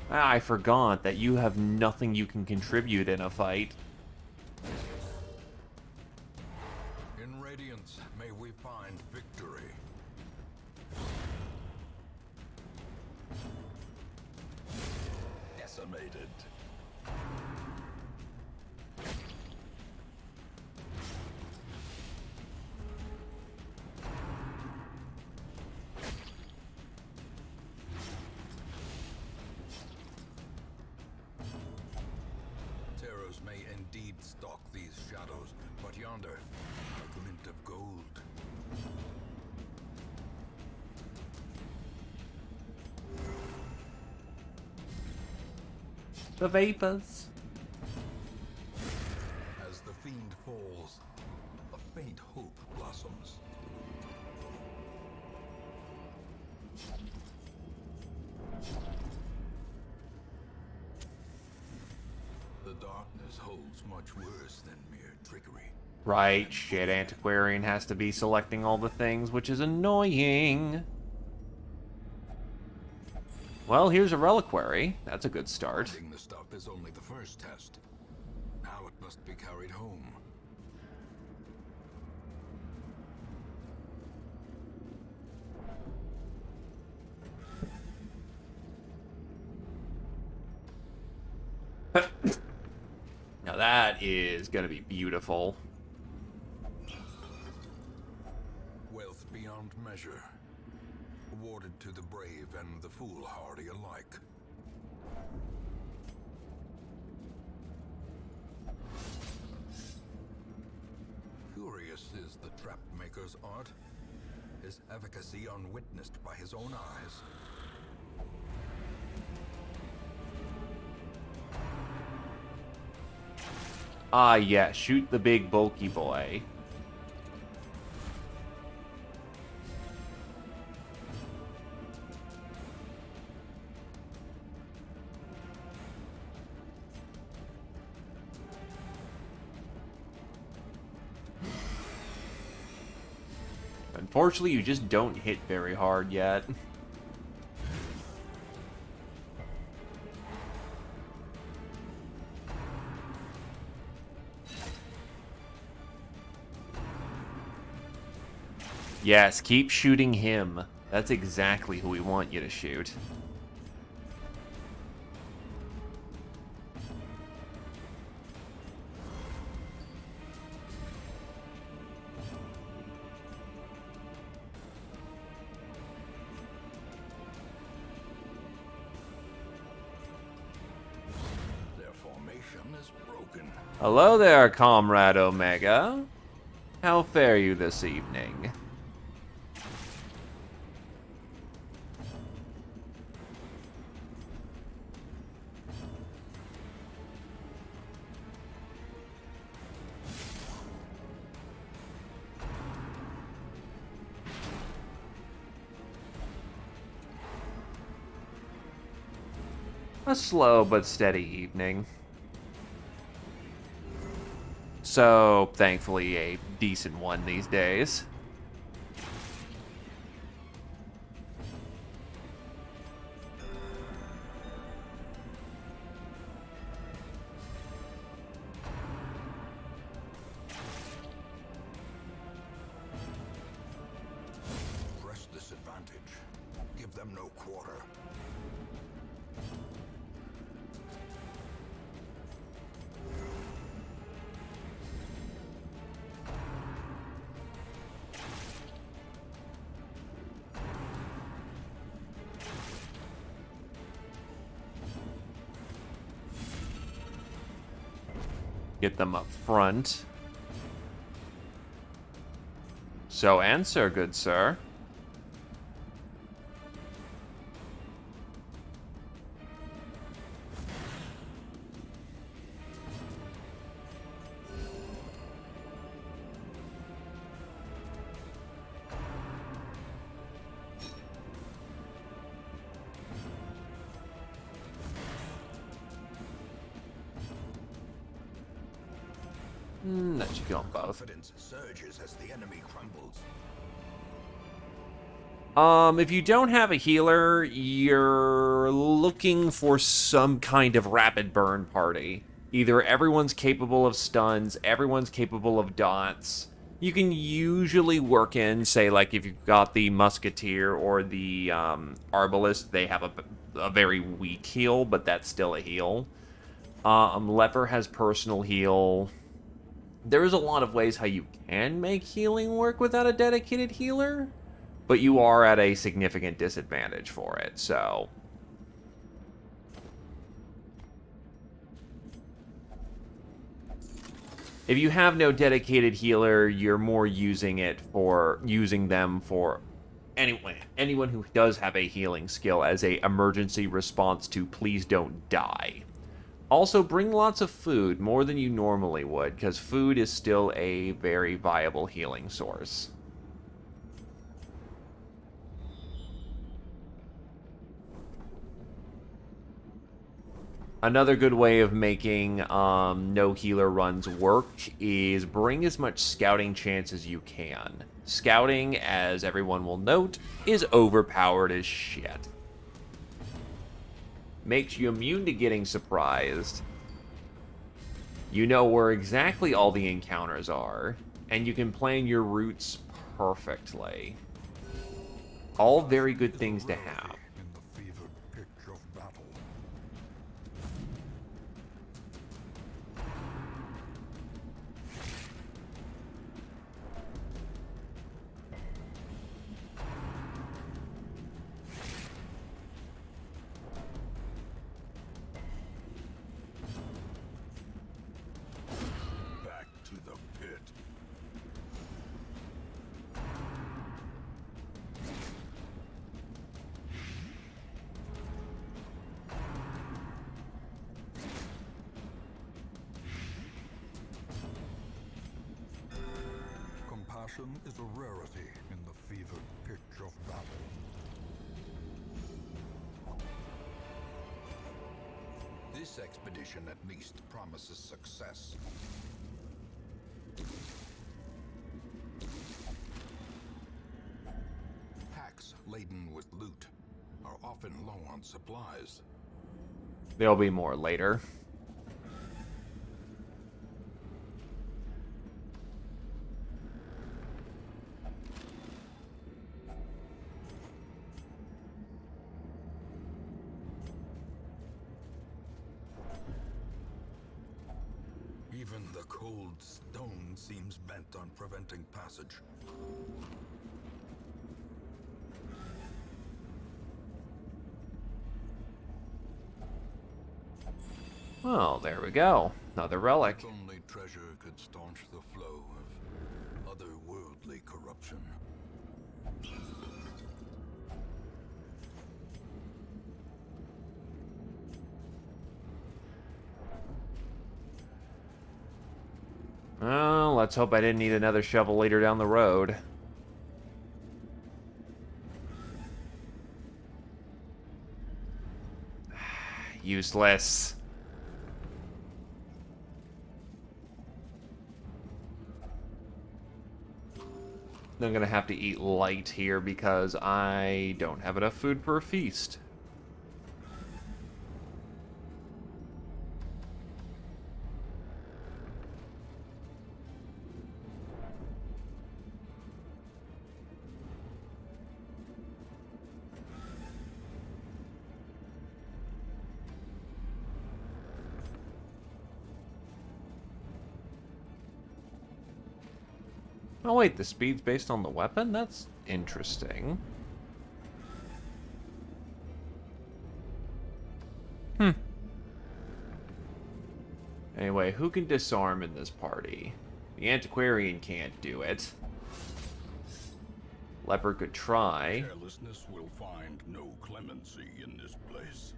I forgot that you have nothing you can contribute in a fight. In Radiance, may we find victory. Decimated. Terrors may indeed stalk these shadows, but yonder, a glint of gold. The vapors. As the fiend falls, a faint hope blossoms. The darkness holds much worse than mere trickery. Right, shit, Antiquarian has to be selecting all the things, which is annoying. Well, here's a reliquary. That's a good start. Finding the stuff is only the first test. Now it must be carried home. Now that is gonna be beautiful. Wealth beyond measure. Awarded to the brave and the foolhardy alike. trap maker's art, his efficacy unwitnessed by his own eyes. Ah, yeah, shoot the big bulky boy. Unfortunately, you just don't hit very hard yet. Yes, keep shooting him. That's exactly who we want you to shoot. Their formation is broken. Hello there, Comrade Omega. How fare you this evening? A slow but steady evening. So, thankfully, a decent one these days. Press this advantage. Give them no quarter. Get them up front. So answer, good sir. That should kill them both. Confidence surges as the enemy crumbles. If you don't have a healer, you're looking for some kind of rapid burn party. Either everyone's capable of stuns, everyone's capable of dots. You can usually work in, say, like if you've got the Musketeer or the Arbalist, they have a very weak heal, but that's still a heal. Leper has personal heal. There's a lot of ways how you can make healing work without a dedicated healer, but you are at a significant disadvantage for it, so... If you have no dedicated healer, you're more using them for anyone who does have a healing skill as a emergency response to please don't die. Also, bring lots of food, more than you normally would, because food is still a very viable healing source. Another good way of making no healer runs work is bring as much scouting chance as you can. Scouting, as everyone will note, is overpowered as shit. Makes you immune to getting surprised. You know where exactly all the encounters are, and you can plan your routes perfectly. All very good things to have. In the fevered pitch of battle. Back to the pit. passion is a rarity in the fevered pitch of battle. This expedition at least promises success. Packs laden with loot are often low on supplies. There'll be more later. Even the cold stone seems bent on preventing passage. Well, there we go. Another relic. If only treasure could staunch the flow of otherworldly corruption. Well, let's hope I didn't need another shovel later down the road. Useless. I'm gonna have to eat light here because I don't have enough food for a feast. Oh wait, the speed's based on the weapon? That's interesting. Anyway, who can disarm in this party? The antiquarian can't do it. Leper could try. Carelessness will find no clemency in this place.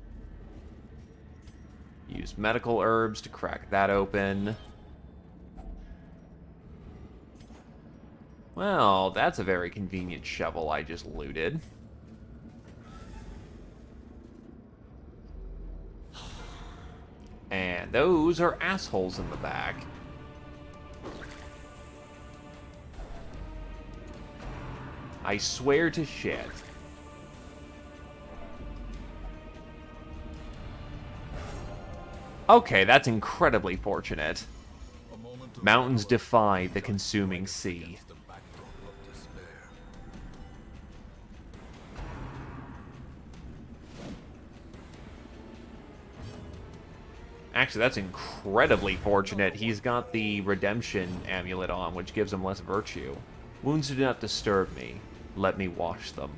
Use medical herbs to crack that open. Well, that's a very convenient shovel I just looted. And those are assholes in the back. I swear to shit. Okay, that's incredibly fortunate. Mountains defy the consuming sea. Actually, that's incredibly fortunate. He's got the redemption amulet on, which gives him less virtue. Wounds do not disturb me. Let me wash them.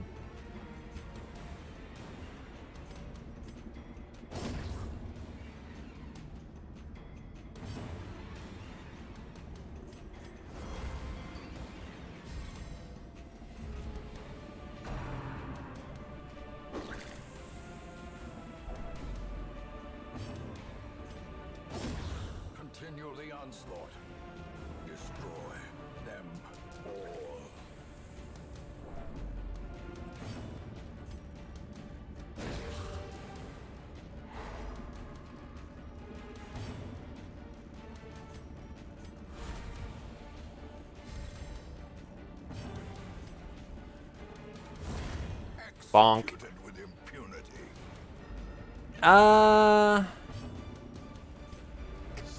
Continue the onslaught. Destroy them all. Bonk. Executed with impunity.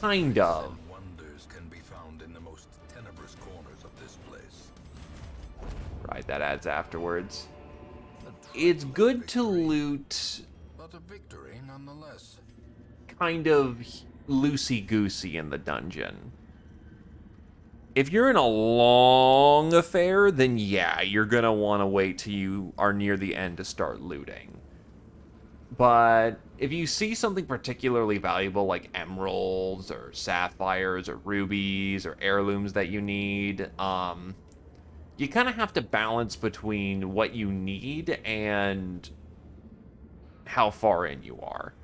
Kind of. Wonders can be found in the most tenebrous corners of this place. Right, that adds afterwards. A It's trifling good to victory, loot but a victory nonetheless. kind of loosey-goosey in the dungeon. If you're in a long affair, then yeah, you're gonna want to wait till you are near the end to start looting. But if you see something particularly valuable like emeralds or sapphires or rubies or heirlooms that you need, you kind of have to balance between what you need and how far in you are.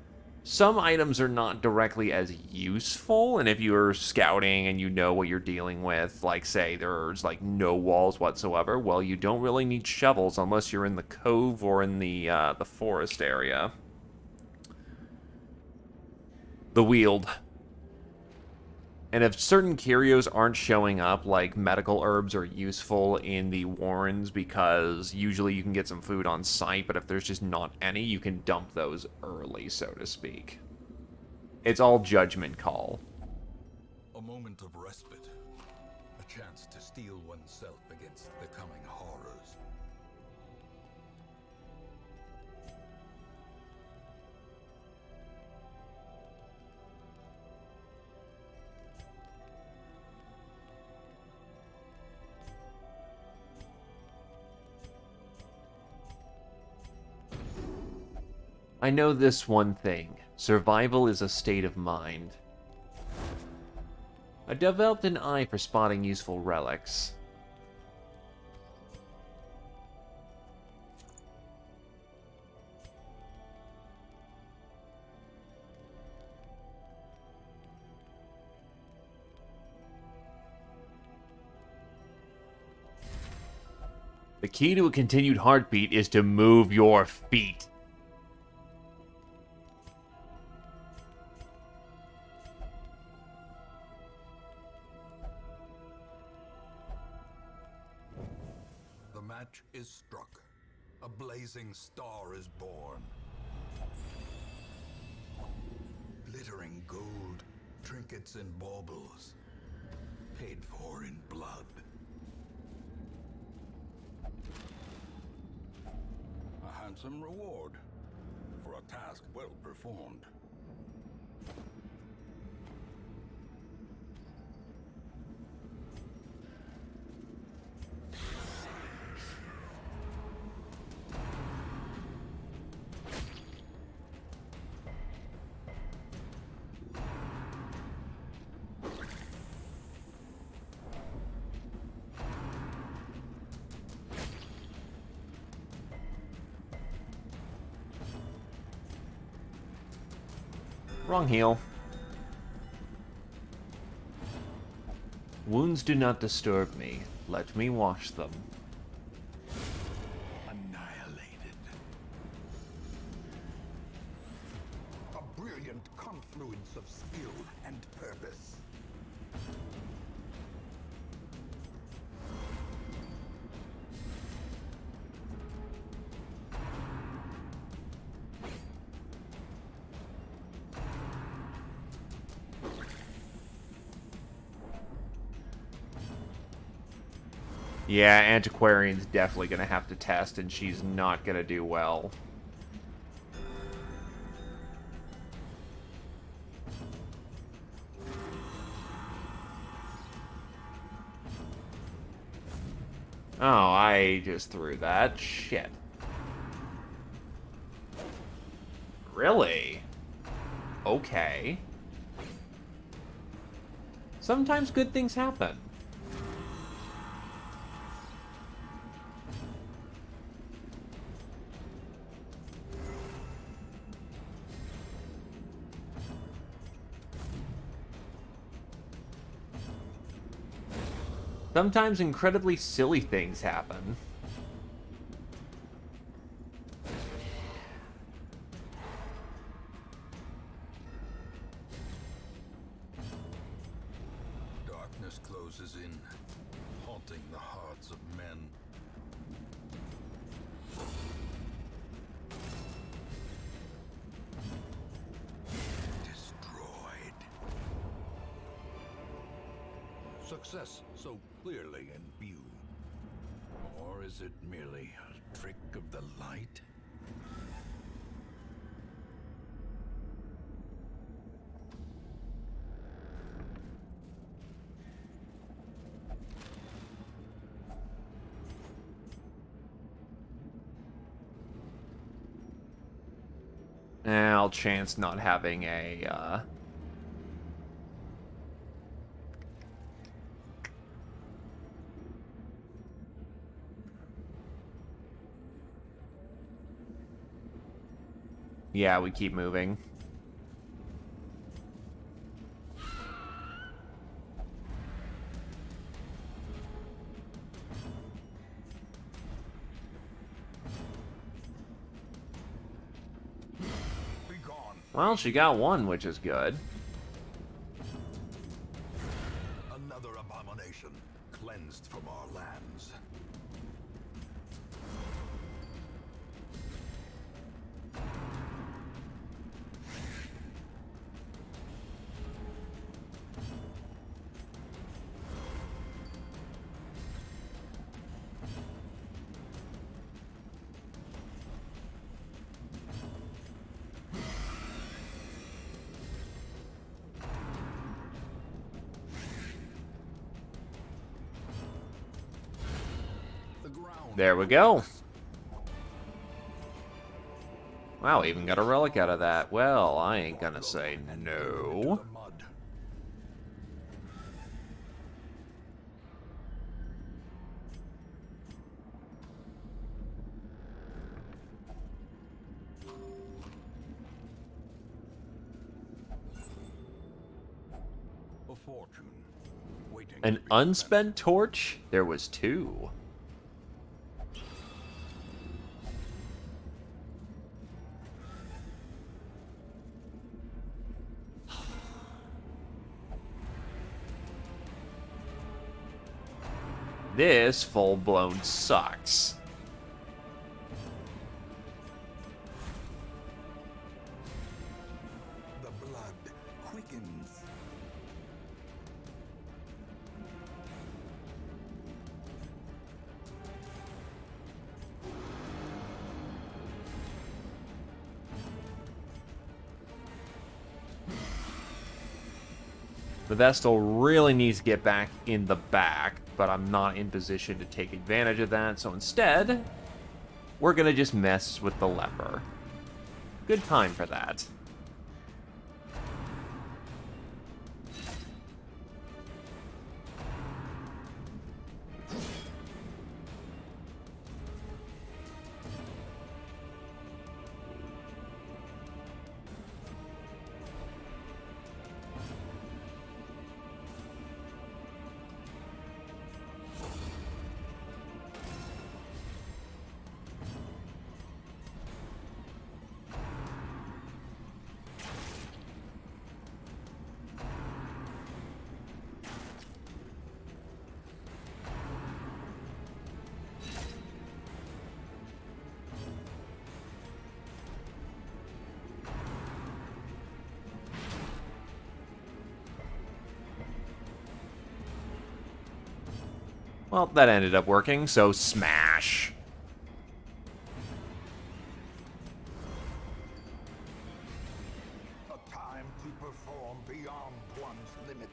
Some items are not directly as useful, and if you're scouting and you know what you're dealing with, like say there's like no walls whatsoever, well, you don't really need shovels unless you're in the cove or in the forest area. The Weald. And if certain curios aren't showing up, like medical herbs are useful in the warrens because usually you can get some food on site, but if there's just not any, you can dump those early, so to speak. It's all judgment call. A moment of respite. A chance to steel oneself against the coming horrors. I know this one thing. Survival is a state of mind. I developed an eye for spotting useful relics. The key to a continued heartbeat is to move your feet. The match is struck. A blazing star is born. Glittering gold, trinkets and baubles. Paid for in blood. A handsome reward for a task well performed. Wrong heal. Wounds do not disturb me. Let me wash them. Annihilated. A brilliant confluence of skill and purpose. Yeah, Antiquarian's definitely gonna have to test, and she's not gonna do well. Oh, I just threw that. Shit. Really? Okay. Sometimes good things happen. Sometimes incredibly silly things happen. Darkness closes in, haunting the hearts of men. Destroyed. Success so clearly in view. Or is it merely a trick of the light? I'll chance not having a, Yeah, we keep moving. Well, she got one, which is good. Another abomination cleansed from our lands. The ground. There we go. Wow, even got a relic out of that. Well, I ain't gonna say no. The mud. A fortune waiting. An to be unspent torch? There was two. This full-blown sucks. The blood quickens. The Vestal really needs to get back in the back, but I'm not in position to take advantage of that, so instead, we're gonna just mess with the leper. Good time for that. Well, that ended up working, so smash. A time to perform beyond one's limits.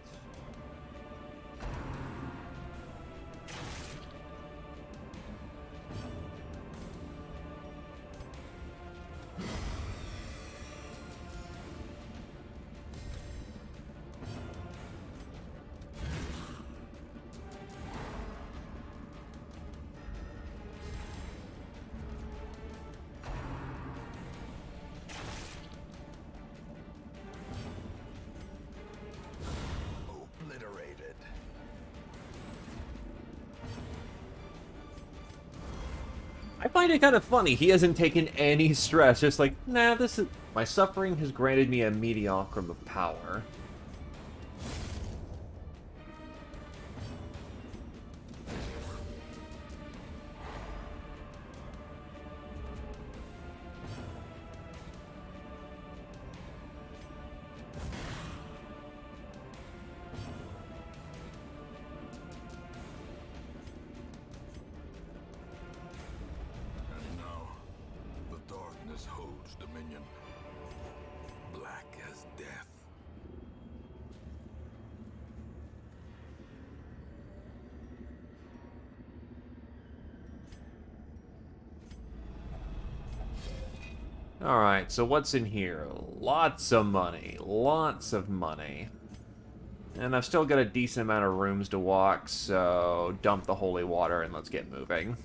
Obliterated. I find it kind of funny. He hasn't taken any stress. Just like, nah, this is... My suffering has granted me a mediocrum of power. And now, the darkness holds dominion. Black as death. Alright, so what's in here? Lots of money. Lots of money. And I've still got a decent amount of rooms to walk, so dump the holy water and let's get moving.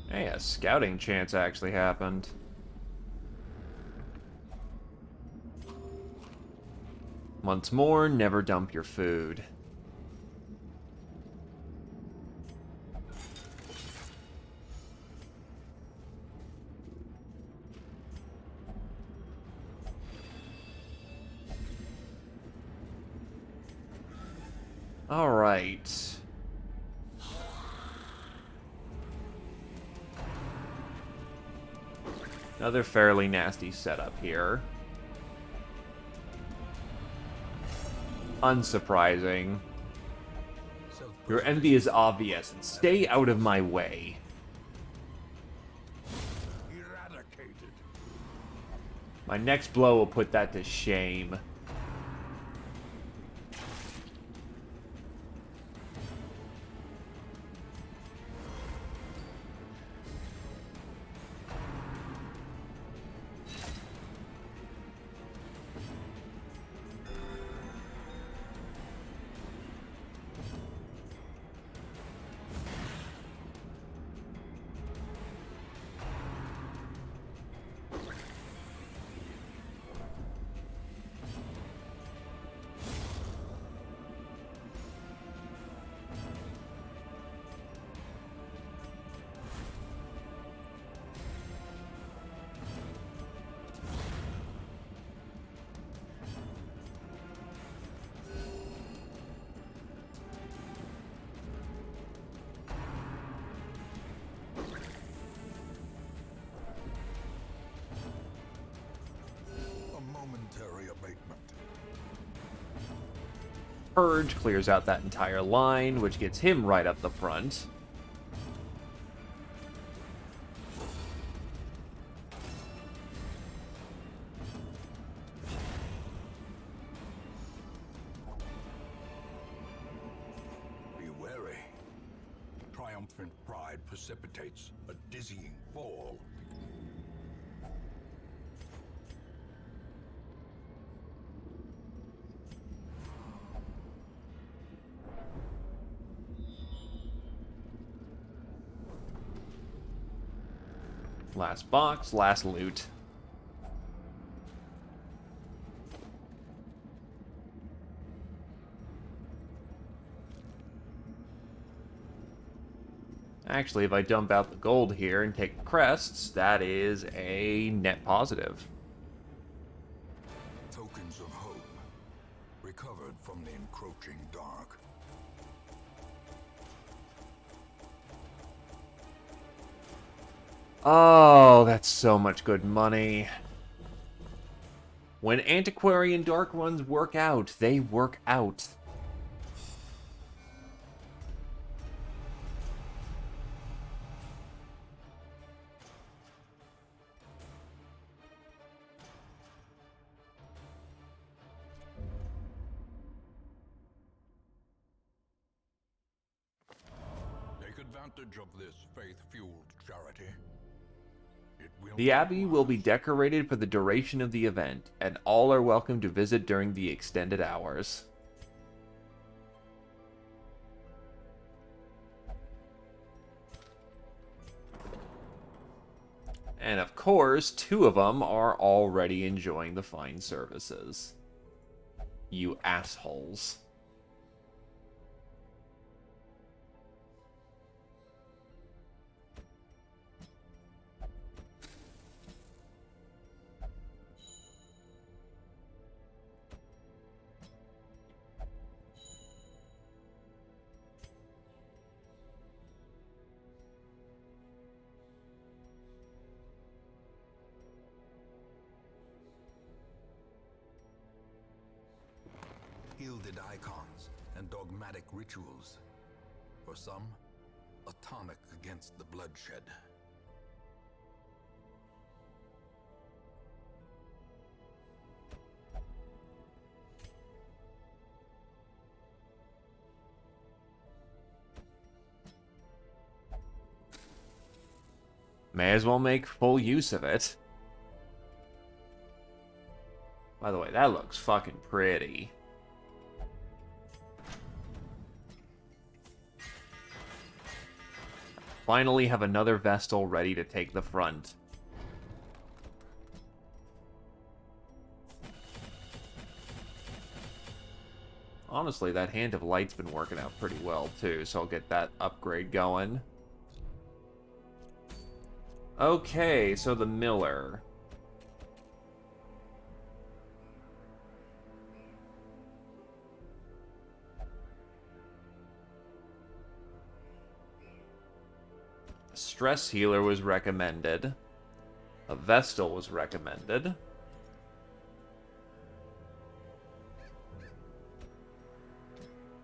Hey, a scouting chance actually happened. Once more, never dump your food. All right. Another fairly nasty setup here. Unsurprising. Your envy is obvious. Stay out of my way. Eradicated. My next blow will put that to shame. A momentary abatement. Purge clears out that entire line, which gets him right up the front. Be wary. Triumphant pride precipitates a dizzying fall. Last box, last loot. Actually, if I dump out the gold here and take the crests, that is a net positive. Tokens of hope, recovered from the encroaching dark. Oh, that's so much good money. When antiquarian dark runs work out, they work out. Take advantage of this faith-fueled charity. It will The Abbey will be decorated for the duration of the event, and all are welcome to visit during the extended hours. And of course, 2 of them are already enjoying the fine services. You assholes. gilded icons and dogmatic rituals. For some, a tonic against the bloodshed. May as well make full use of it. By the way, that looks fucking pretty. finally have another Vestal ready to take the front. Honestly, that Hand of Light's been working out pretty well, too, so I'll get that upgrade going. Okay, so the Miller. Stress Healer was recommended. A Vestal was recommended.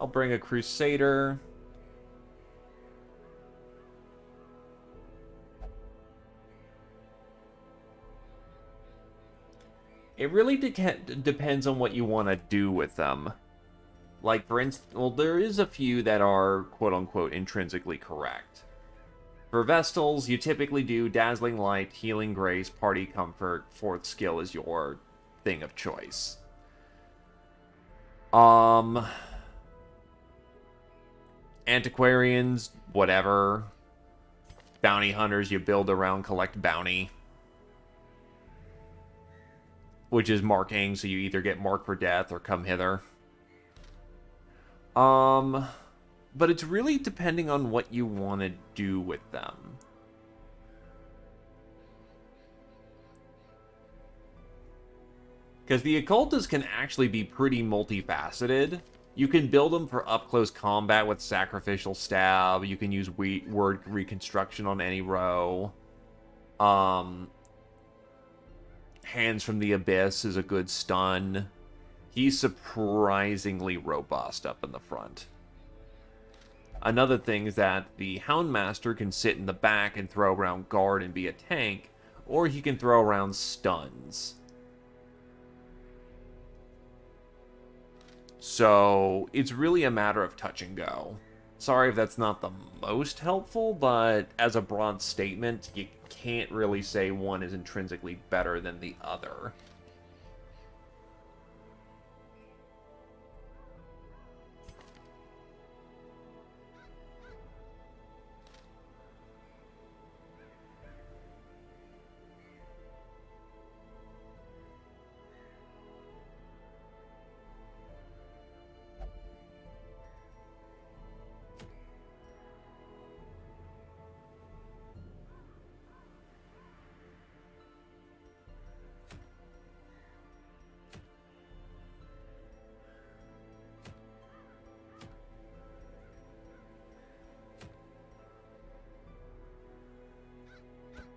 I'll bring a Crusader. It really depends on what you want to do with them. Like, for instance, well, there is a few that are quote-unquote intrinsically correct. For Vestals, you typically do Dazzling Light, Healing Grace, Party Comfort, 4th skill is your thing of choice. Antiquarians, whatever. Bounty Hunters, you build around collect bounty. Which is marking, so you either get marked for death or come hither. But it's really depending on what you want to do with them. Because the Occultists can actually be pretty multifaceted. You can build them for up-close combat with Sacrificial Stab. You can use Word Reconstruction on any row. Hands from the Abyss is a good stun. He's surprisingly robust up in the front. Another thing is that the Houndmaster can sit in the back and throw around guard and be a tank, or he can throw around stuns. So, it's really a matter of touch and go. Sorry if that's not the most helpful, but as a broad statement, you can't really say one is intrinsically better than the other.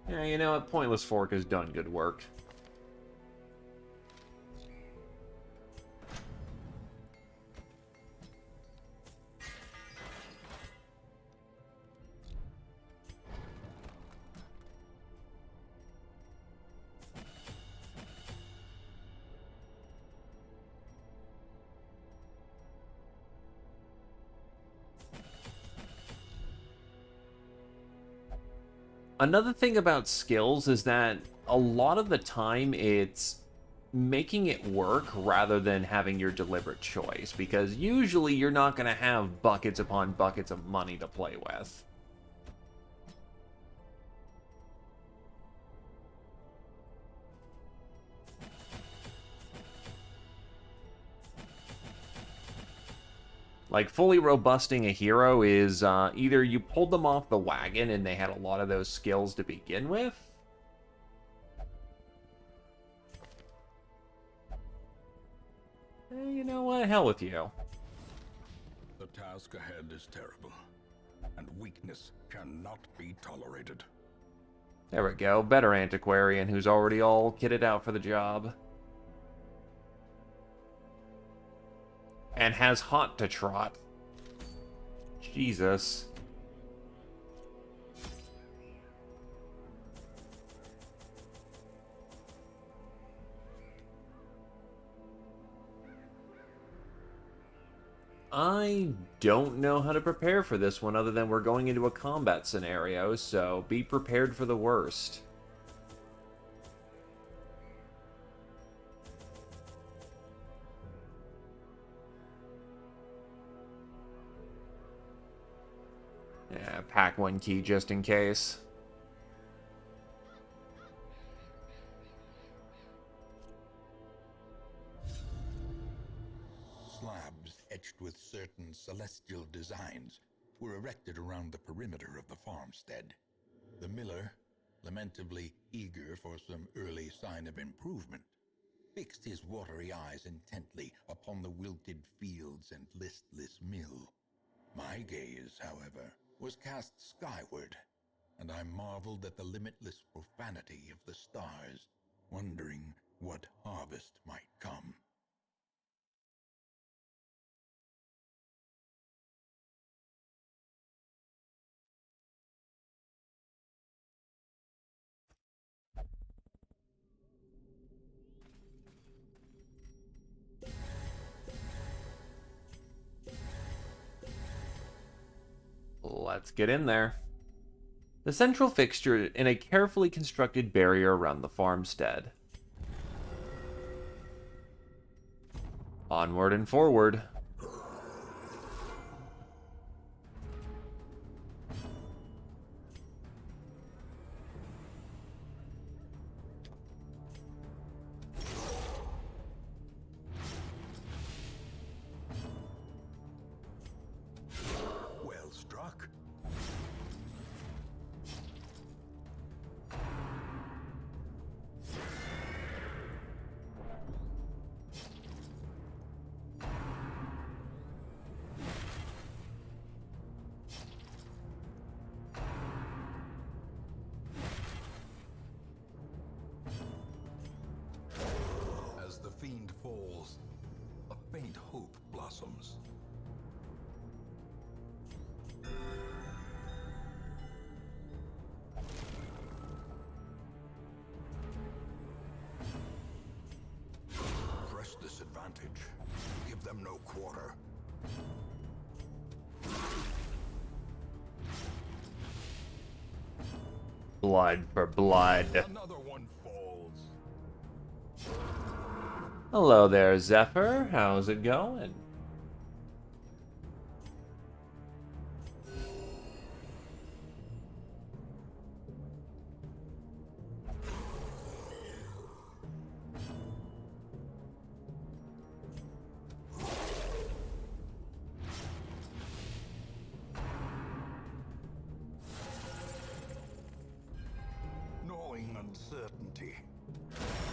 Yeah, you know what? Pointless Fork has done good work. Another thing about skills is that a lot of the time it's making it work rather than having your deliberate choice, because usually you're not going to have buckets upon buckets of money to play with. Like, fully robusting a hero is either you pulled them off the wagon and they had a lot of those skills to begin with, you know what, hell with you. The task ahead is terrible, and weakness cannot be tolerated. There we go, better Antiquarian who's already all kitted out for the job. And has hot to trot. Jesus. I don't know how to prepare for this one other than we're going into a combat scenario, so be prepared for the worst. Yeah, pack one key just in case. Slabs etched with certain celestial designs were erected around the perimeter of the farmstead. The miller, lamentably eager for some early sign of improvement, fixed his watery eyes intently upon the wilted fields and listless mill. My gaze, however, was cast skyward, and I marveled at the limitless profanity of the stars, wondering what harvest might come. Let's get in there. The central fixture in a carefully constructed barrier around the farmstead. Onward and forward. Well struck. As the fiend falls, a faint hope blossoms. Press this advantage. Give them no quarter. Blood for blood. Another one falls. Hello there, Zephyr. How's it going? Gnawing uncertainty.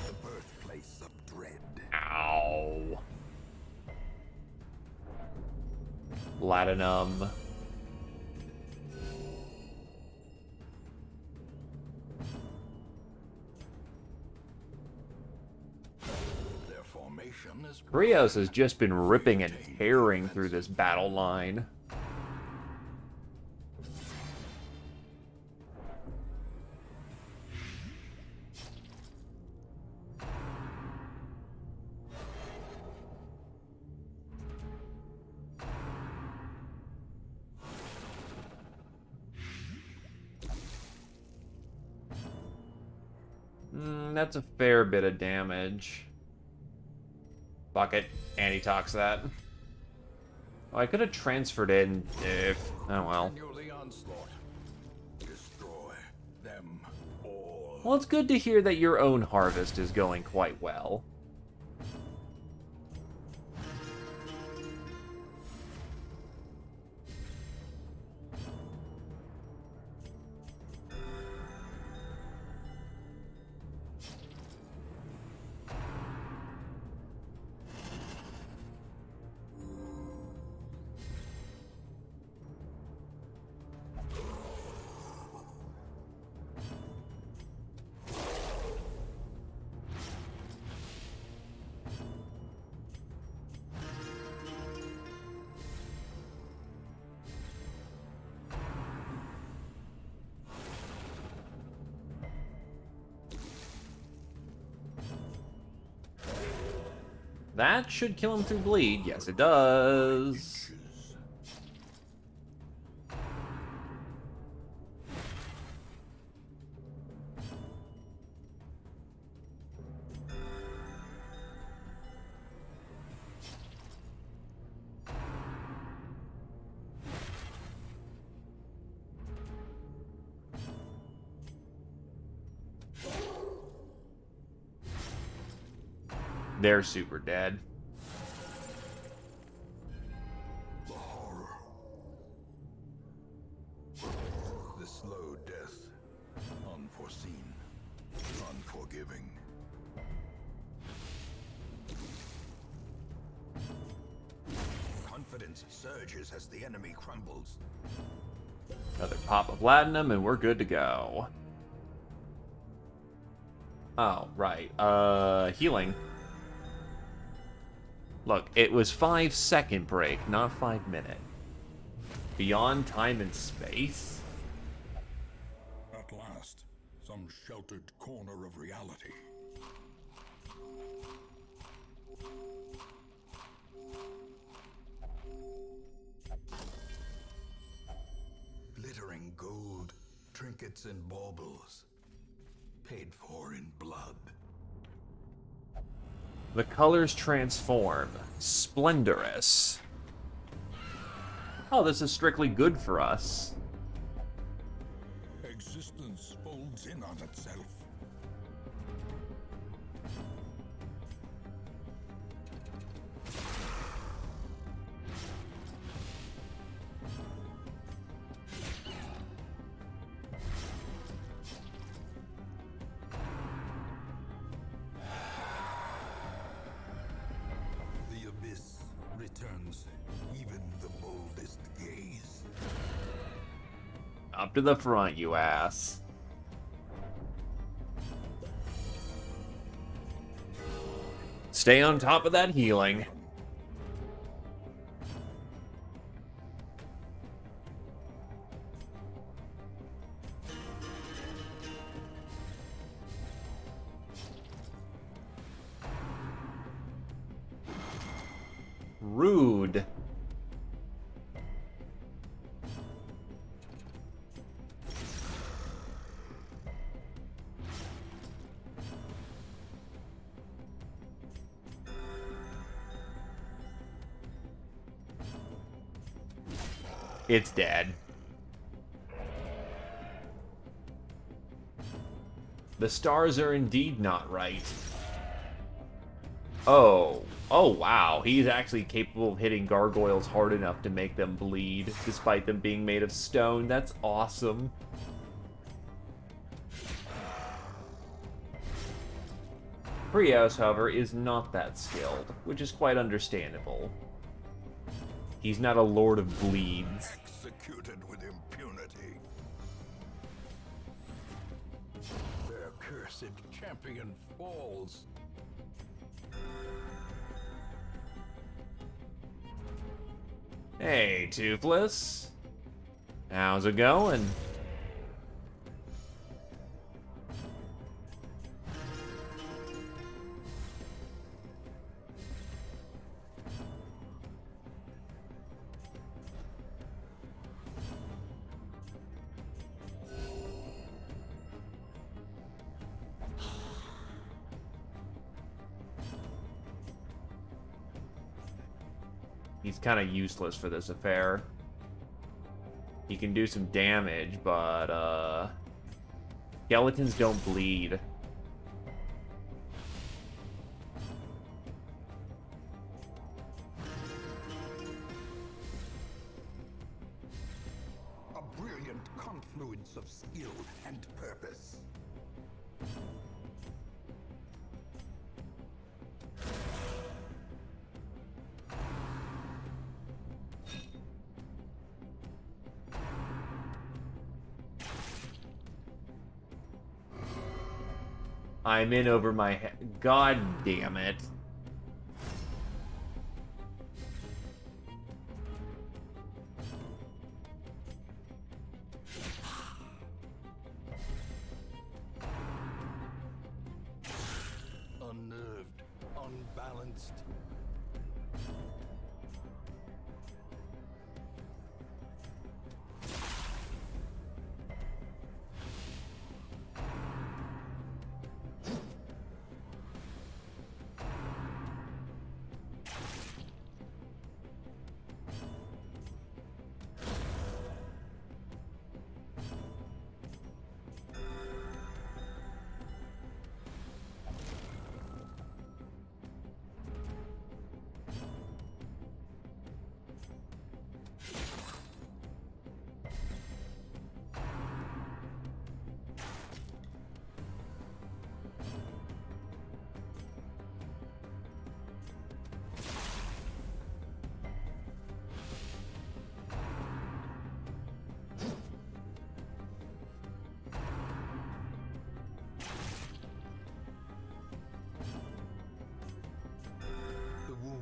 The birthplace of dread. Ow. Platinum. Their formation is Rios has just been ripping and tearing through this battle line. That's a fair bit of damage. Fuck it. Anti-tox that. Oh, I could have transferred in if... Oh, well. Continue the onslaught. Destroy them all. Well, it's good to hear that your own harvest is going quite well. That should kill him through bleed. Yes, it does. They're super dead. The horror. The slow death. Unforeseen. Unforgiving. Confidence surges as the enemy crumbles. Another pop of platinum, and we're good to go. Oh, right. Healing. Look, it was 5-second break, not 5-minute. Beyond time and space? At last, some sheltered corner of reality. Glittering gold, trinkets and baubles. Paid for in blood. The colors transform. Splendorous. Oh, this is strictly good for us. Existence folds in on itself. The abyss returns even the boldest gaze. Up to the front, you ass. Stay on top of that healing. Rude. It's dead. The stars are indeed not right. Oh. Oh, wow. He's actually capable of hitting gargoyles hard enough to make them bleed, despite them being made of stone. That's awesome. Prios, however, is not that skilled, which is quite understandable. He's not a Lord of Bleeds. Executed with impunity. Their cursed champion falls. Hey, Toothless. How's it going? He's kind of useless for this affair. He can do some damage, but, skeletons don't bleed. A brilliant confluence of skill and purpose. I'm in over my head. God damn it. Unnerved, unbalanced.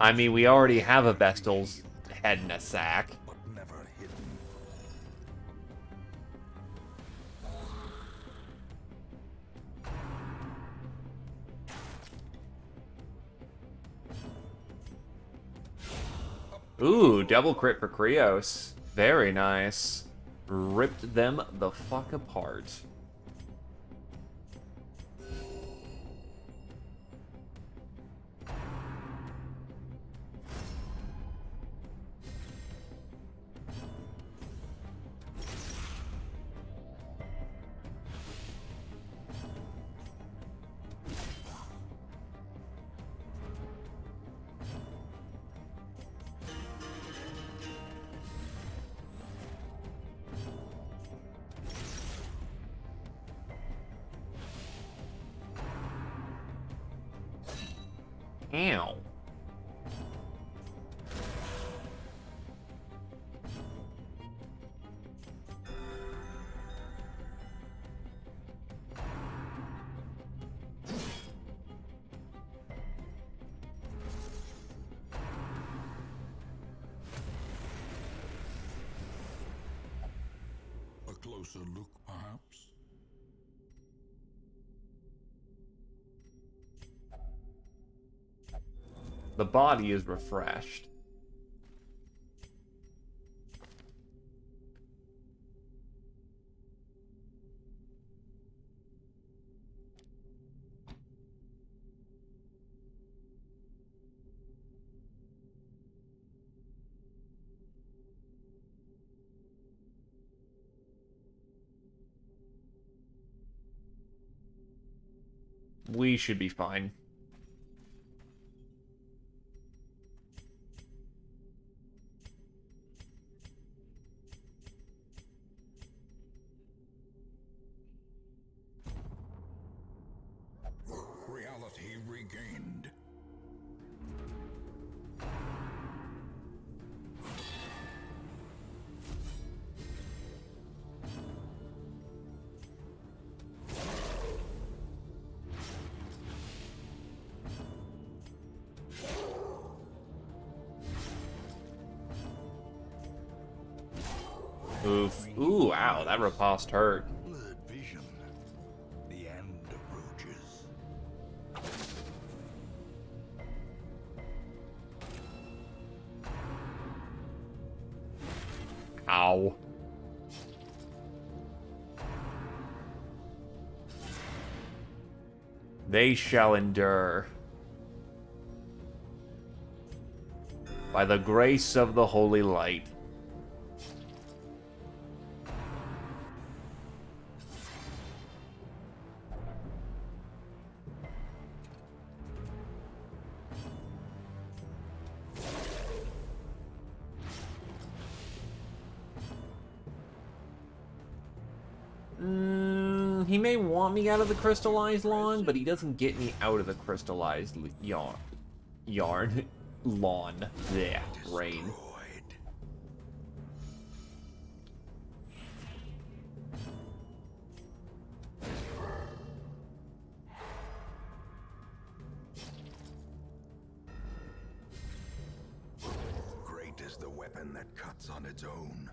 I mean, we already have a Vestal's head in a sack. but never hidden. Ooh, double crit for Krios. Very nice. Ripped them the fuck apart. Ow. A closer look, perhaps? The body is refreshed. We should be fine. Reality regained. Oof. Ooh, ow, that riposte hurt. Blurred vision. The end approaches. Ow. They shall endure. By the grace of the holy light. He may want me out of the crystallized lawn, but he doesn't get me out of the crystallized yarn. Lawn. Yeah, rain. Destroyed. Great is the weapon that cuts on its own.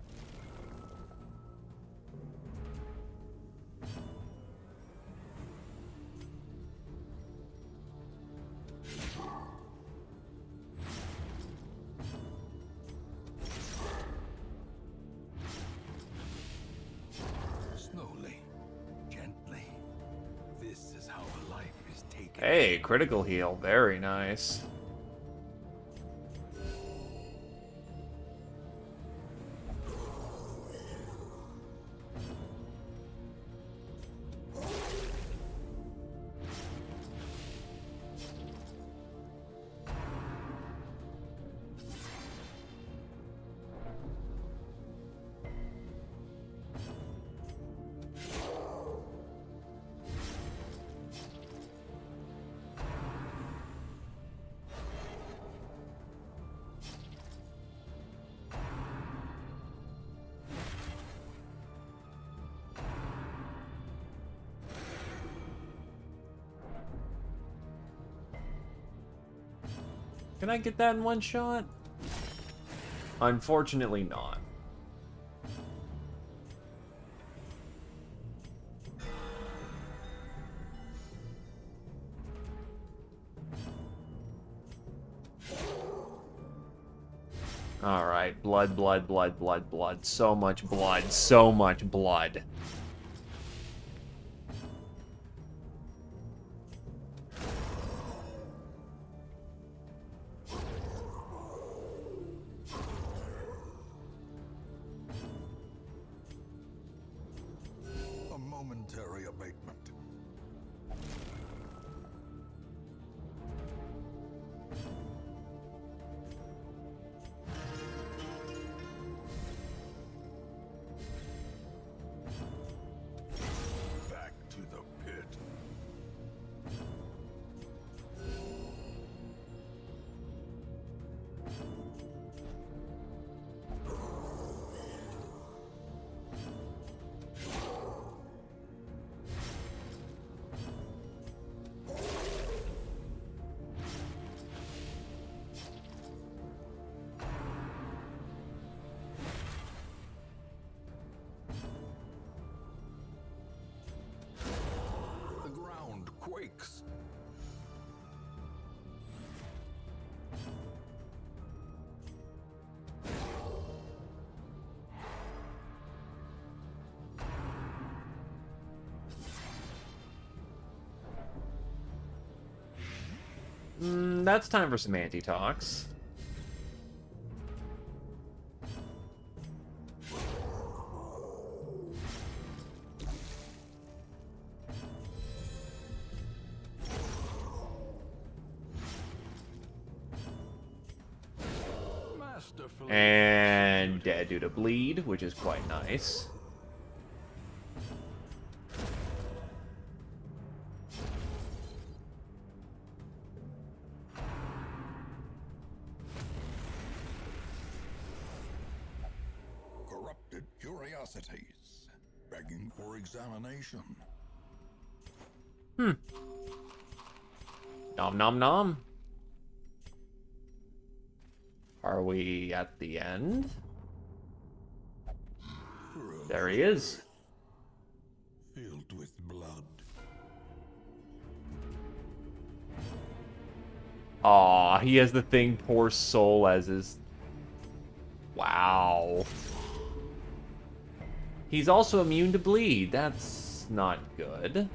Slowly, gently. This is how a life is taken. Hey, critical heal. Very nice. Can I get that in one shot? Unfortunately not. Alright, blood, blood, blood, blood, blood. So much blood, so much blood. A momentary abatement. Back to the pit. The ground quakes. That's time for some anti-talks. Masterfully. And dead due to bleed, which is quite nice. Corrupted curiosities, begging for examination. Nom nom nom. Are we at the end? There he is. Filled with blood. Aw, he has the thing, poor soul, as his... Wow. He's also immune to bleed. That's not good.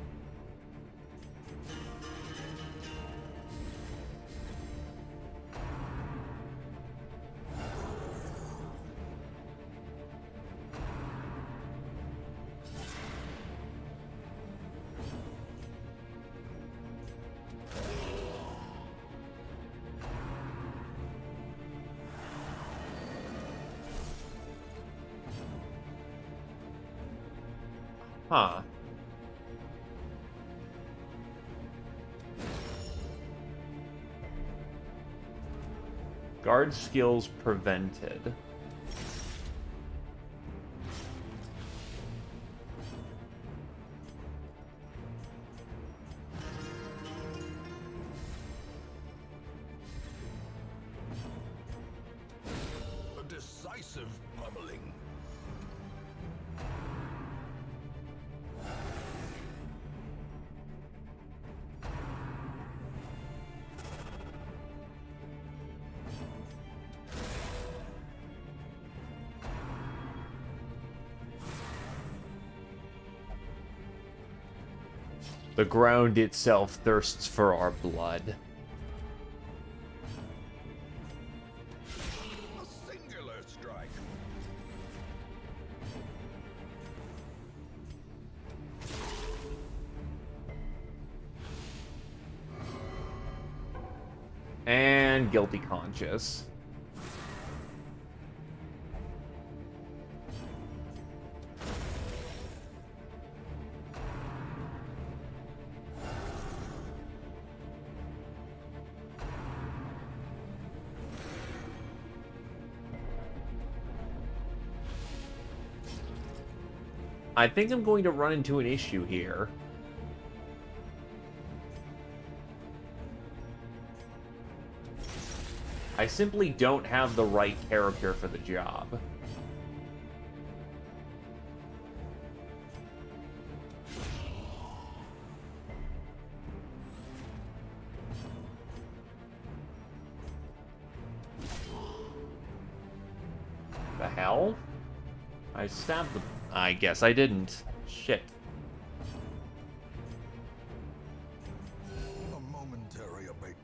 Huh. Guard skills prevented. A decisive pummeling. The ground itself thirsts for our blood. A singular strike. And guilty conscious. I think I'm going to run into an issue here. I simply don't have the right character for the job. The hell? I stabbed the... I guess I didn't. Shit. A momentary abatement.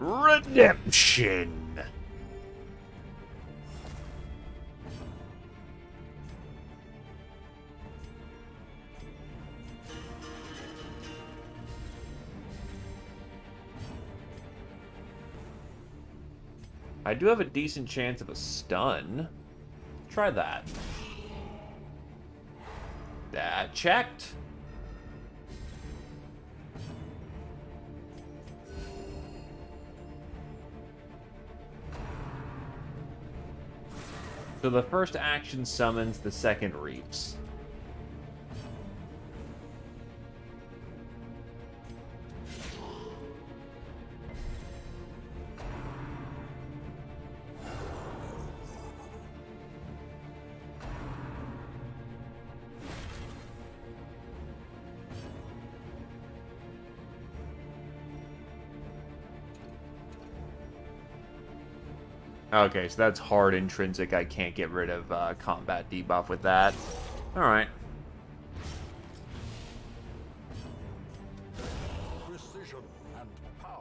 Redemption! I do have a decent chance of a stun. Try that. That checked. So the first action summons, the second reaps. Okay, so that's hard intrinsic. I can't get rid of combat debuff with that. Alright. Precision and power.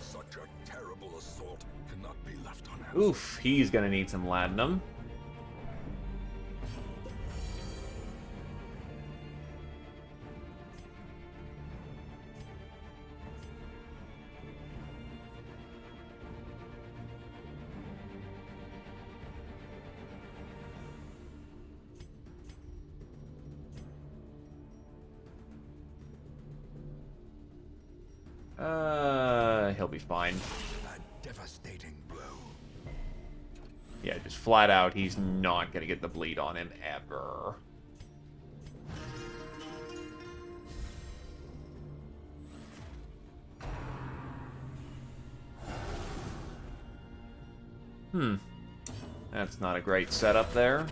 Such a terrible assault cannot be left unanswered. Oof, he's gonna need some latinum. He'll be fine. A devastating blow. Yeah, just flat out, he's not gonna get the bleed on him ever. That's not a great setup there.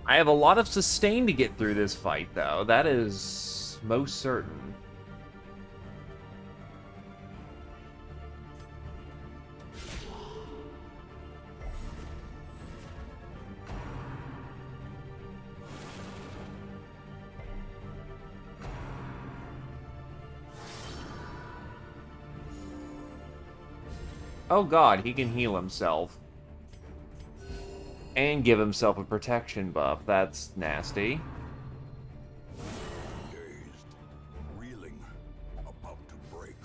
I have a lot of sustain to get through this fight, though. That is most certain. Oh god, he can heal himself. And give himself a protection buff. That's nasty. Dazed, reeling, about to break.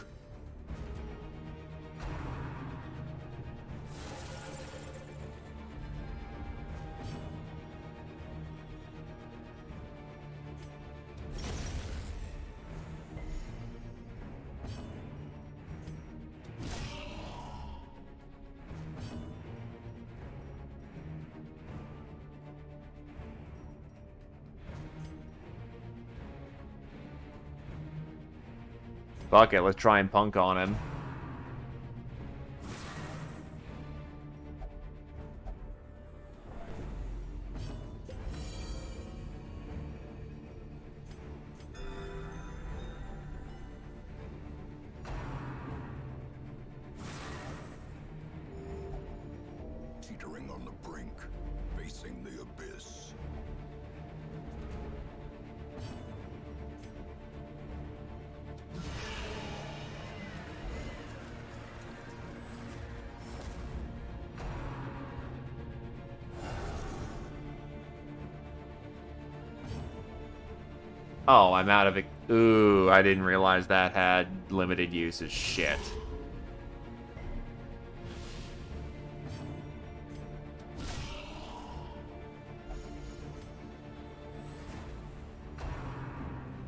Fuck it, let's try and punk on him. teetering on the brink, facing the abyss. Oh, I'm out of it. Ooh, I didn't realize that had limited usage. Shit.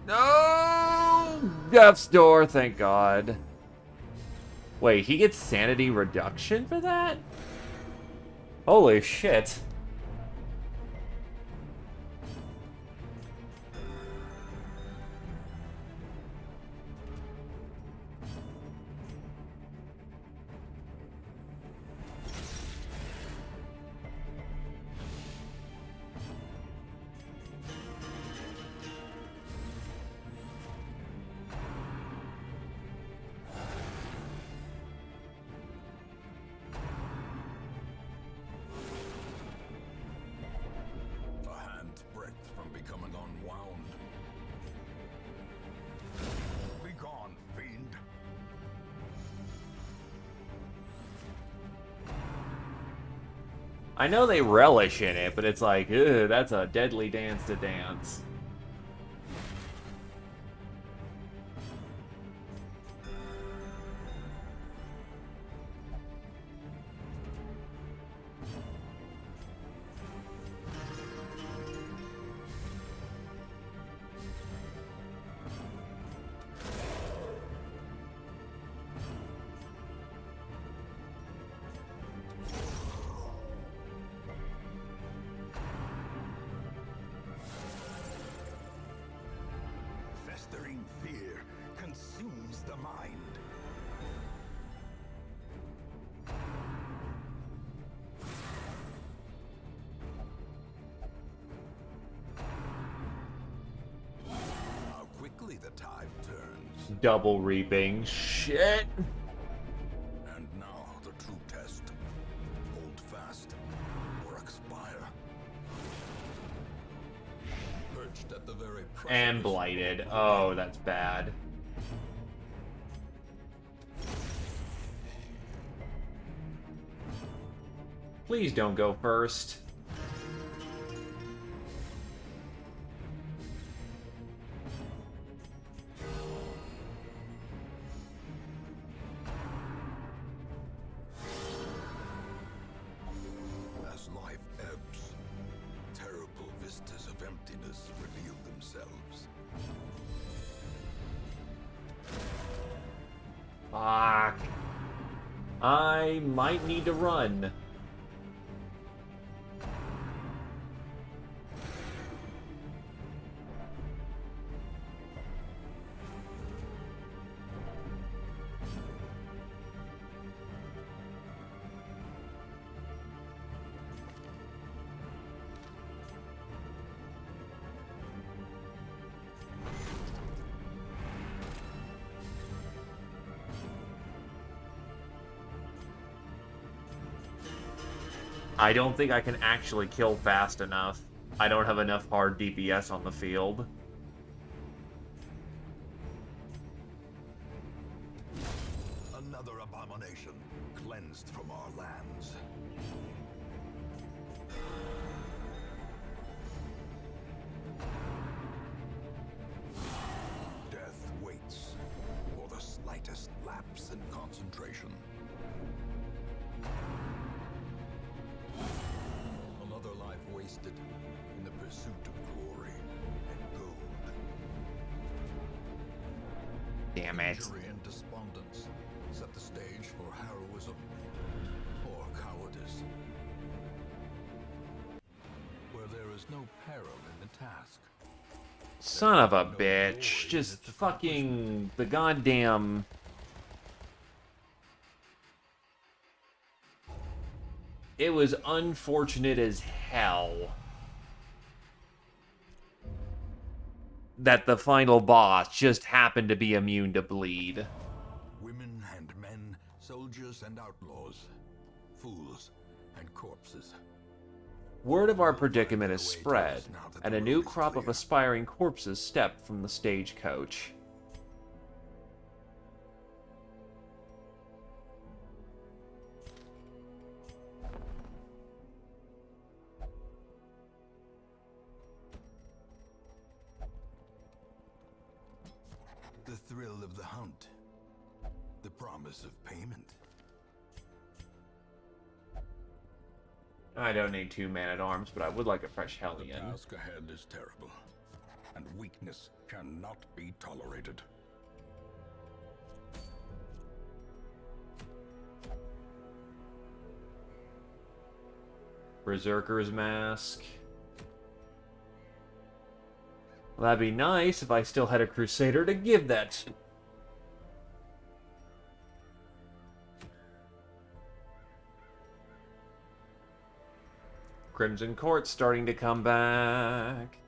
No! Death's Door, thank God. Wait, he gets sanity reduction for that? Holy shit. A hand's breadth from becoming unwound. Be gone, fiend. I know they relish in it, but it's like, ugh, that's a deadly dance to dance. Festering fear consumes the mind. How quickly the tide turns. Double reaping. Shit. And now the true test. Hold fast or expire. Perched at the very And precipice blighted. of Oh, that's bad. Please don't go first. As life ebbs, terrible vistas of emptiness reveal themselves. Fuck. I might need to run. I don't think I can actually kill fast enough. I don't have enough hard DPS on the field. Another abomination cleansed from our lands. Death waits for the slightest lapse in concentration. Another life wasted in the pursuit of glory and gold. Damn it. Injury and despondence set the stage for heroism or cowardice. Where there is no peril in the task. Son of a bitch. Just fucking the goddamn... It was unfortunate as hell that the final boss just happened to be immune to bleed. Women and men, soldiers and outlaws, fools and corpses. Word of our predicament is spread, and a new crop of aspiring corpses step from the stagecoach. The thrill of the hunt. The promise of payment. I don't need 2 man-at-arms, but I would like a fresh The Hellion. task ahead is terrible, and weakness cannot be tolerated. Berserker's Mask. Well, that'd be nice if I still had a Crusader to give that to. Crimson Court's starting to come back.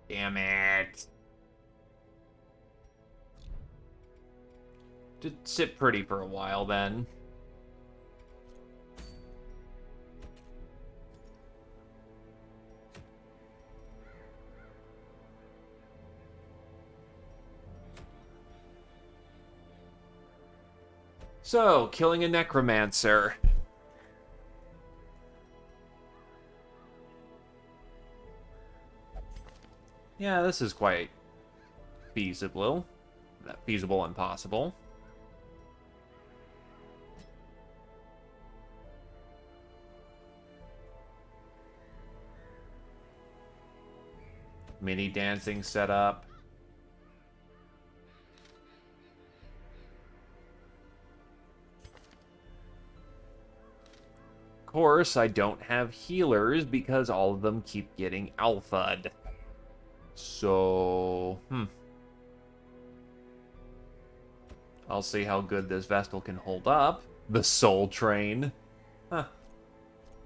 Damn it. Just sit pretty for a while then. So, killing a necromancer. Yeah, this is quite feasible. Feasible and possible. Mini dancing setup. Of course, I don't have healers because all of them keep getting alpha'd. So, I'll see how good this Vestal can hold up. The Soul Train. Huh.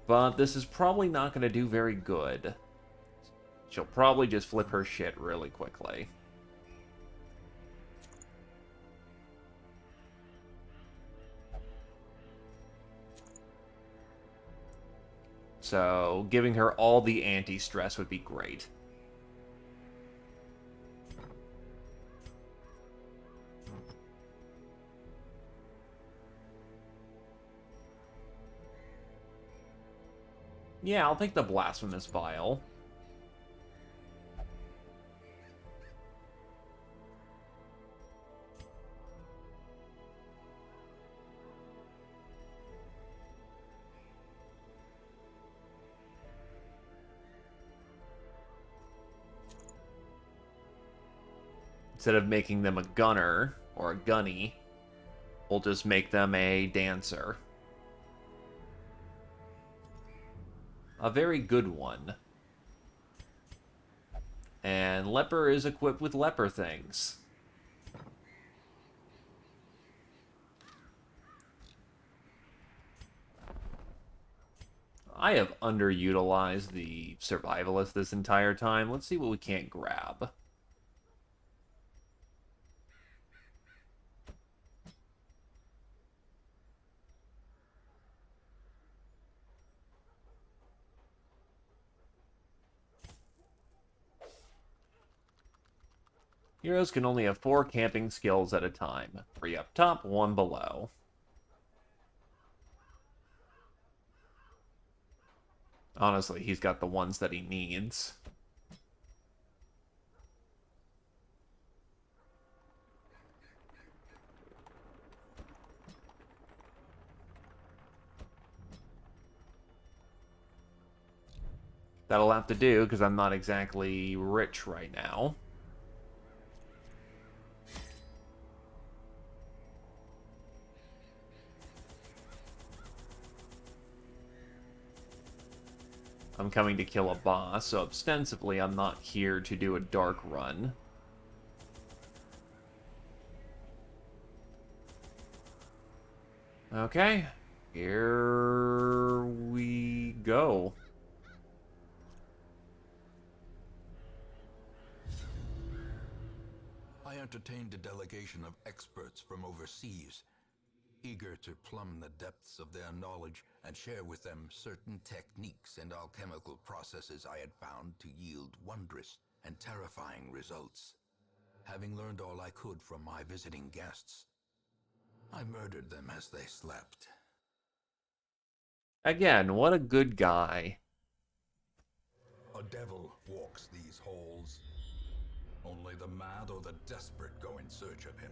But this is probably not going to do very good. She'll probably just flip her shit really quickly. So, giving her all the anti-stress would be great. Yeah, I'll take the Blasphemous Vial. Instead of making them a gunner, or a gunny, we'll just make them a dancer. A very good one. And Leper is equipped with leper things. I have underutilized the Survivalist this entire time. Let's see what we can't grab. Heroes can only have 4 camping skills at a time. 3 up top, 1 below. Honestly, he's got the ones that he needs. That'll have to do, because I'm not exactly rich right now. I'm coming to kill a boss, so ostensibly I'm not here to do a dark run. Okay, here we go. I entertained a delegation of experts from overseas, eager to plumb the depths of their knowledge and share with them certain techniques and alchemical processes I had found to yield wondrous and terrifying results. Having learned all I could from my visiting guests, I murdered them as they slept. Again, what a good guy. A devil walks these halls. Only the mad or the desperate go in search of him.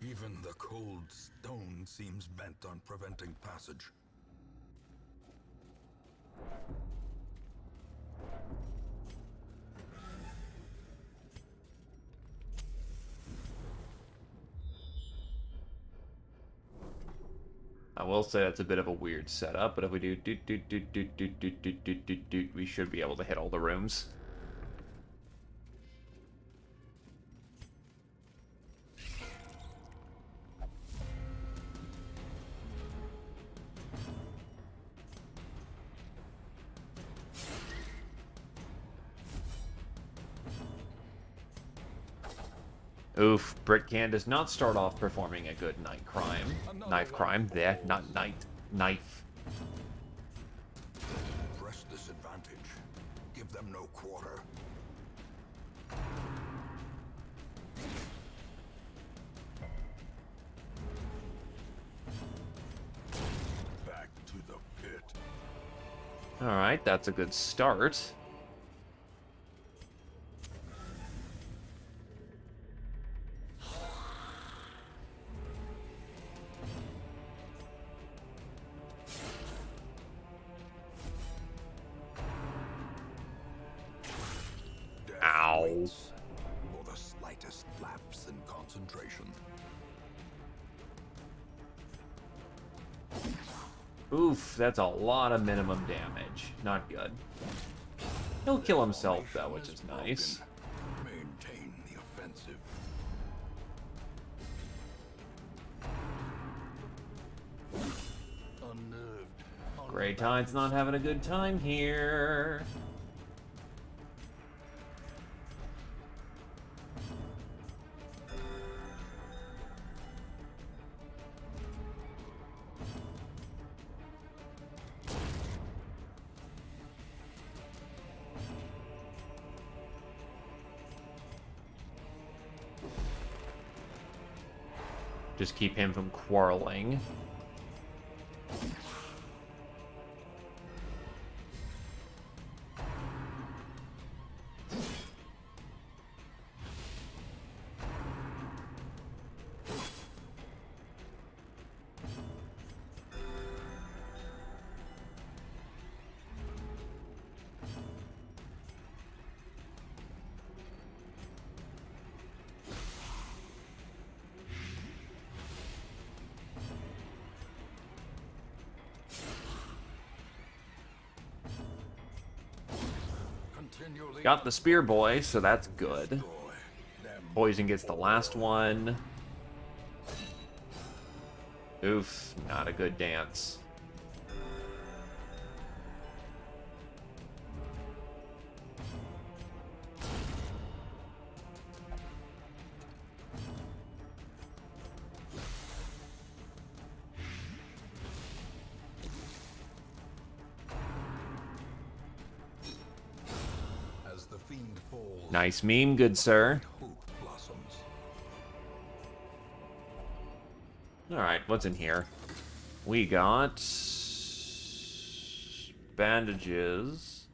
Even the cold stone seems bent on preventing passage. I will say that's a bit of a weird setup, but if we do we should be able to hit all the rooms. Oof, Britcan does not start off performing a good knife crime there, not knife. Press this advantage. Give them no quarter. Back to the pit. Alright, that's a good start. Ow. Waits for the slightest lapse in concentration. Oof, that's a lot of minimum damage. Not good. He'll kill himself, though, which is nice. Maintain the offensive. Unnerved. Grey Tide's not having a good time here. Just keep him from quarreling. Got the spear boy, so that's good. Poison gets the last one. Oof, not a good dance. As the fiend falls, Nice meme, good sir. hope blossoms. Alright, what's in here? We got bandages.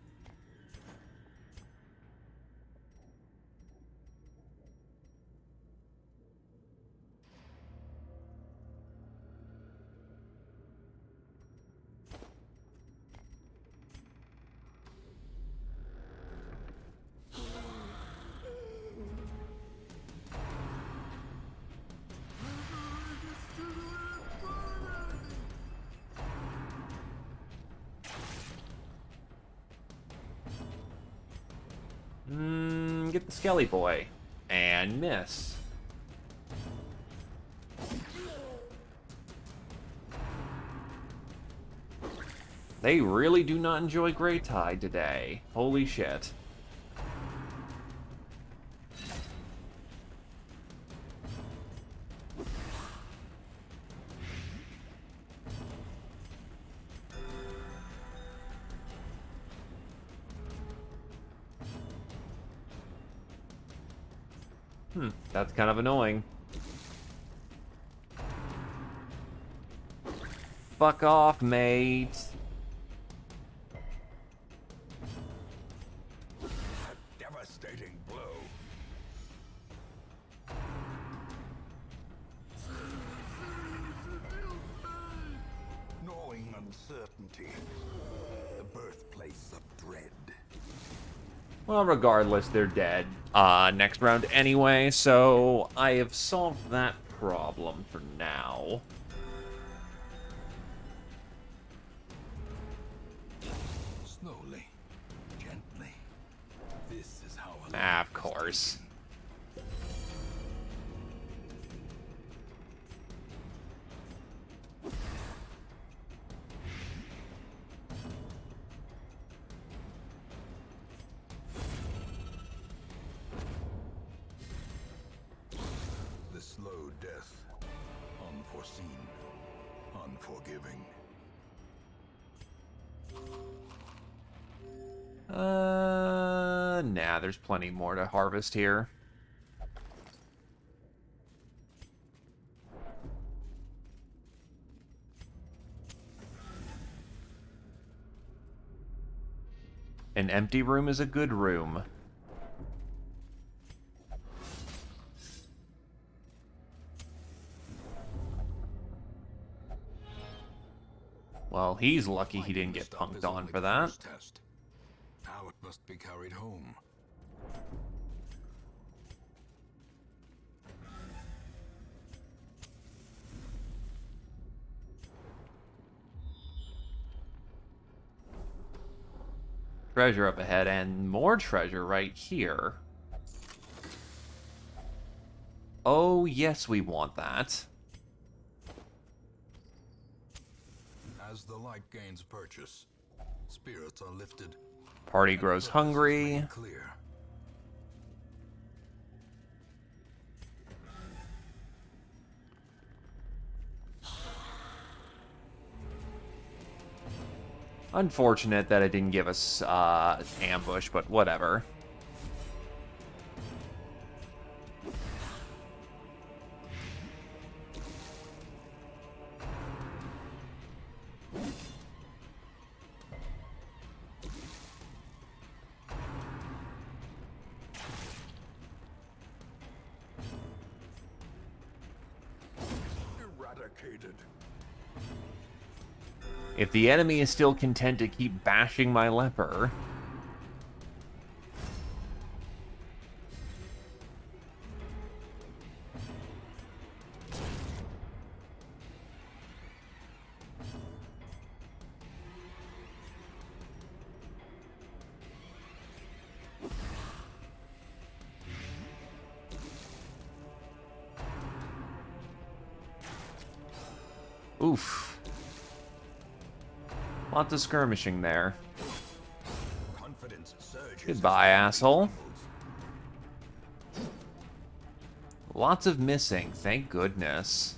Get the Skelly Boy. And miss. They really do not enjoy Greytide today. Holy shit. That's kind of annoying. Fuck off, mate. A devastating blow. Gnawing uncertainty. The birthplace of dread. Well, regardless, they're dead next round anyway, so I have solved that problem for now. Slowly, gently. This is how a Ah, life of course. is taken. The slow death. Unforeseen. Unforgiving. Nah, there's plenty more to harvest here. An empty room is a good room. Well, he's lucky he didn't get Stuff is punked on only for the that. first test. Now it must be carried home. Treasure up ahead, and more treasure right here. Oh, yes, we want that. As the light gains purchase, spirits are lifted. Party and grows purpose is hungry. made clear. Unfortunate that it didn't give us ambush, but whatever. Eradicated. If the enemy is still content to keep bashing my leper... Oof. Lots of skirmishing there. Confidence surges. Goodbye, asshole. Lots of missing, thank goodness.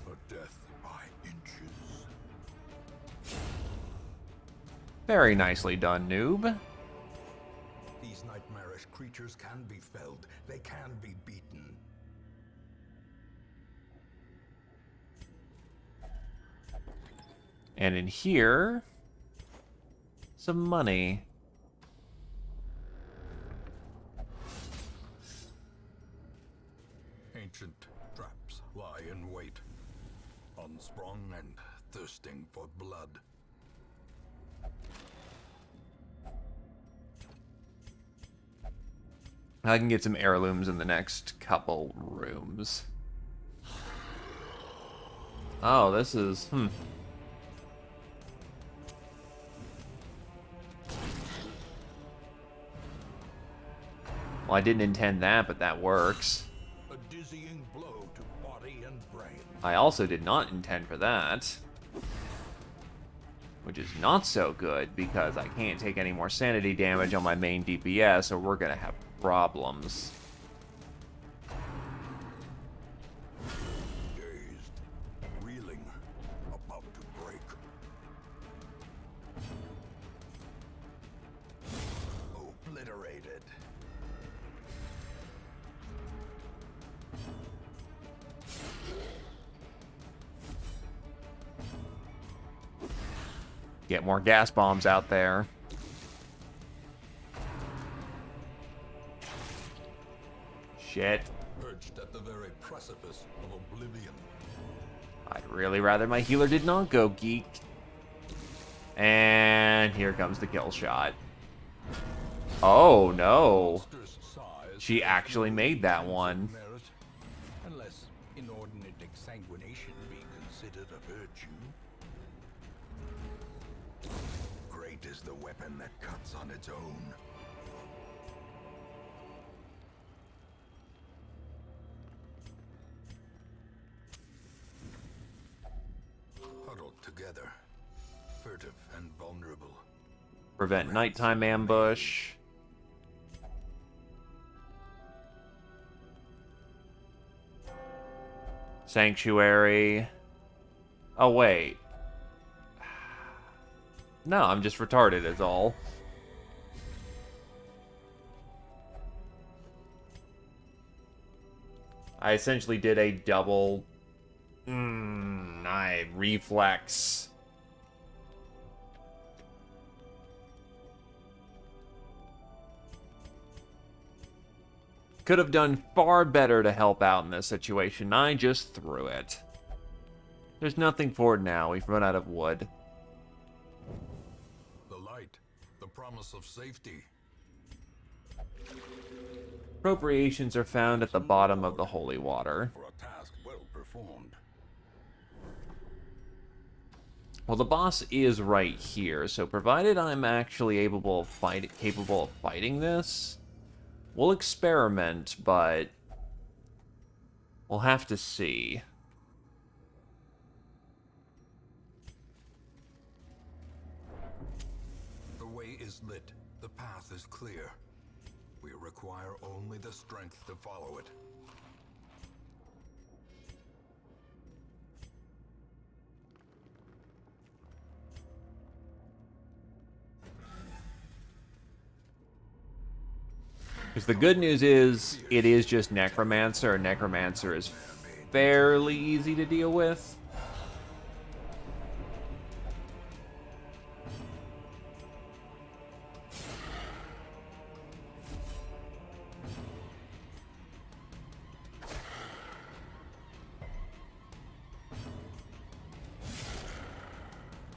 A death by inches. Very nicely done, noob. These nightmarish creatures can be felled. They can be beaten. And in here, some money. Ancient traps lie in wait, unsprung and thirsting for blood. I can get some heirlooms in the next couple rooms. Oh, this is... Well, I didn't intend that, but that works. A dizzying blow to body and brain. I also did not intend for that. Which is not so good, because I can't take any more sanity damage on my main DPS, or we're gonna have problems. Dazed, reeling, about to break. Obliterated. Get more gas bombs out there. Shit. Perched at the very precipice of oblivion. I'd really rather my healer did not go geek. And here comes the kill shot. Oh, no. Monster's size She actually made that one. merit, unless inordinate exsanguination be considered a virtue. Great is the weapon that cuts on its own. Huddled together, furtive and vulnerable. Prevent nighttime ambush. Sanctuary. Oh, wait. No, I'm just retarded is all. I essentially did a double... I reflex. Could have done far better to help out in this situation. I just threw it. There's nothing for it now. We've run out of wood. The light, the promise of safety. Appropriations are found at the bottom of the holy water. For a task well performed. Well, the boss is right here, so provided I'm actually capable of fighting this, we'll experiment, but we'll have to see. The way is lit. The path is clear. We require only the strength to follow it. Because the good news is, it is just Necromancer, and Necromancer is fairly easy to deal with.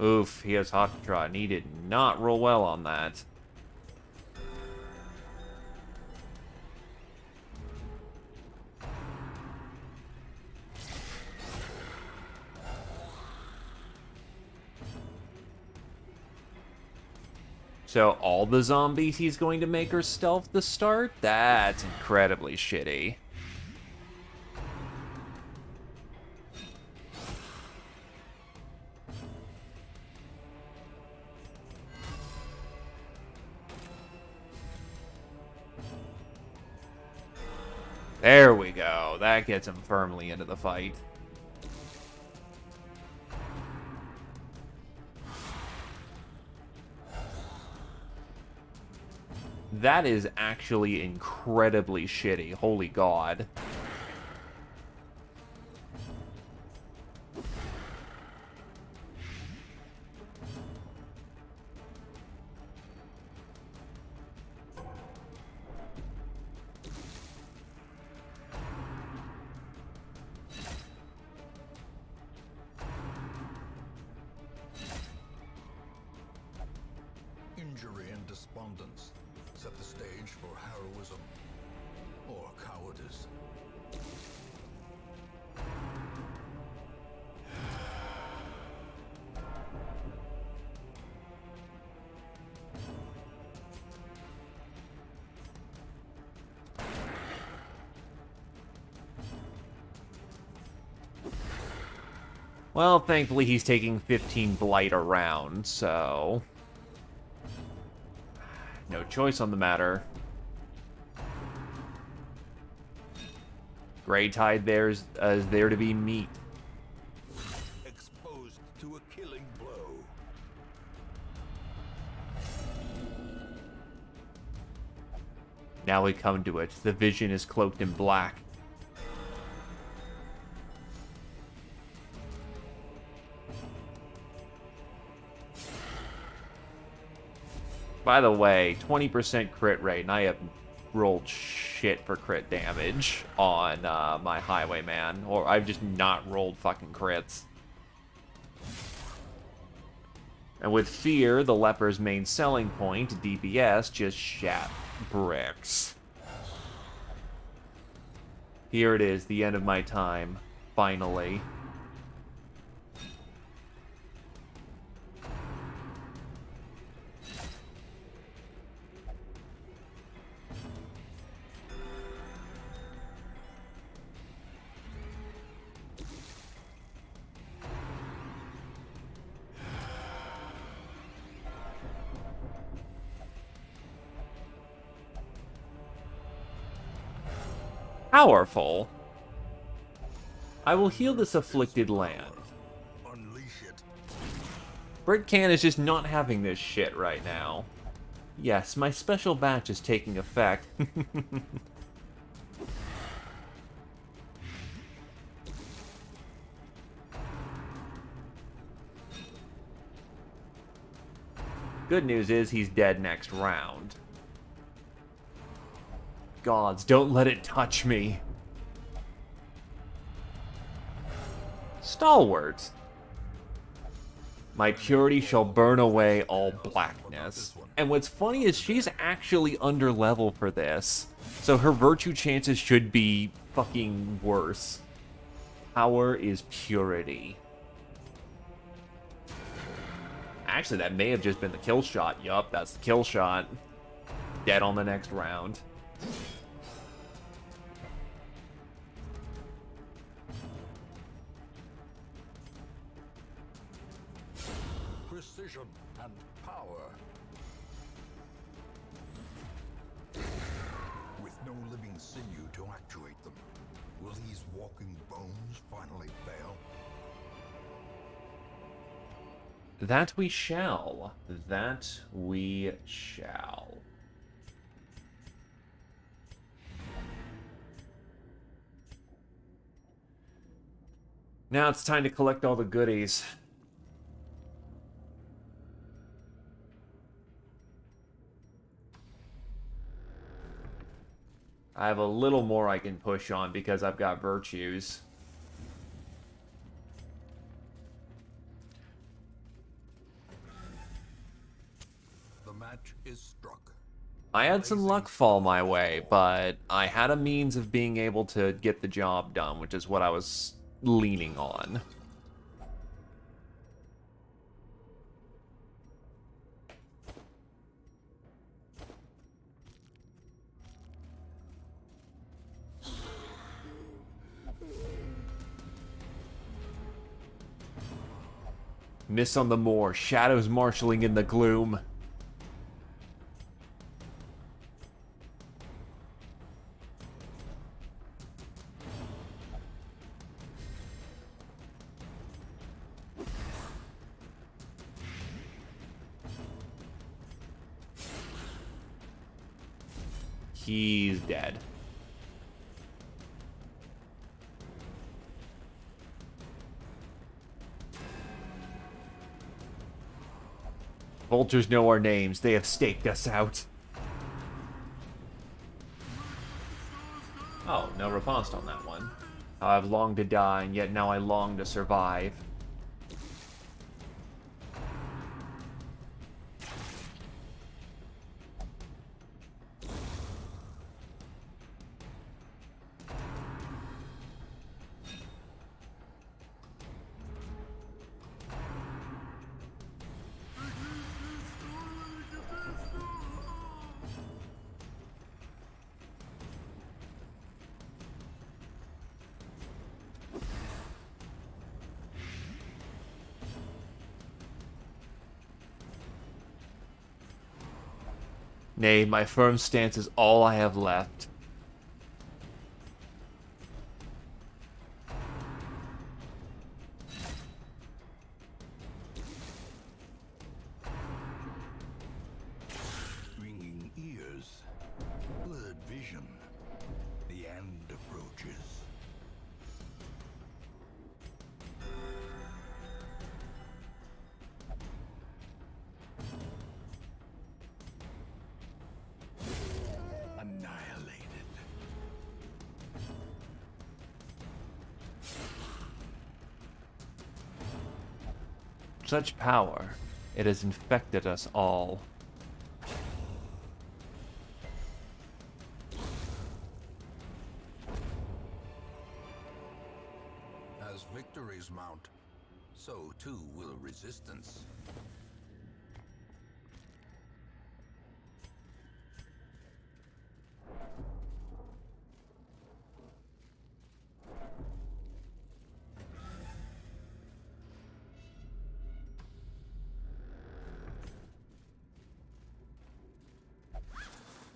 Oof, he has Hot Trot, and he did not roll well on that. So all the zombies he's going to make are stealth to start? That's incredibly shitty. There we go. That gets him firmly into the fight. That is actually incredibly shitty. Holy God. Injury and despondence set the stage for heroism or cowardice. Well, thankfully he's taking 15 blight around, so... no choice on the matter. Greytide is there to be meat. Exposed to a killing blow. Now we come to it. The vision is cloaked in black. By the way, 20% crit rate, and I have rolled shit for crit damage on my Highwayman, or I've just not rolled fucking crits. And with Fear, the Leper's main selling point, DPS, just shat bricks. Here it is, the end of my time, finally. Powerful. I will heal this afflicted land. Unleash it. Britcan is just not having this shit right now. Yes, my special batch is taking effect. Good news is he's dead next round. Gods, don't let it touch me. Stalwart. My purity shall burn away all blackness. And what's funny is she's actually under level for this. So her virtue chances should be fucking worse. Power is purity. Actually, that may have just been the kill shot. Yup, that's the kill shot. Dead on the next round. Precision and power. With no living sinew to actuate them, will these walking bones finally fail? That we shall. That we shall. Now it's time to collect all the goodies. I have a little more I can push on because I've got virtues. The match is struck. I had some luck fall my way, but I had a means of being able to get the job done, which is what I was leaning on. Miss on the moor, shadows marshalling in the gloom. He's dead. Vultures know our names. They have staked us out. Oh, no riposte on that one. I've longed to die, and yet now I long to survive. Nay, my firm stance is all I have left. Ringing ears, blurred vision. The end approaches. Annihilated. Such power, it has infected us all. As victories mount, so too will resistance.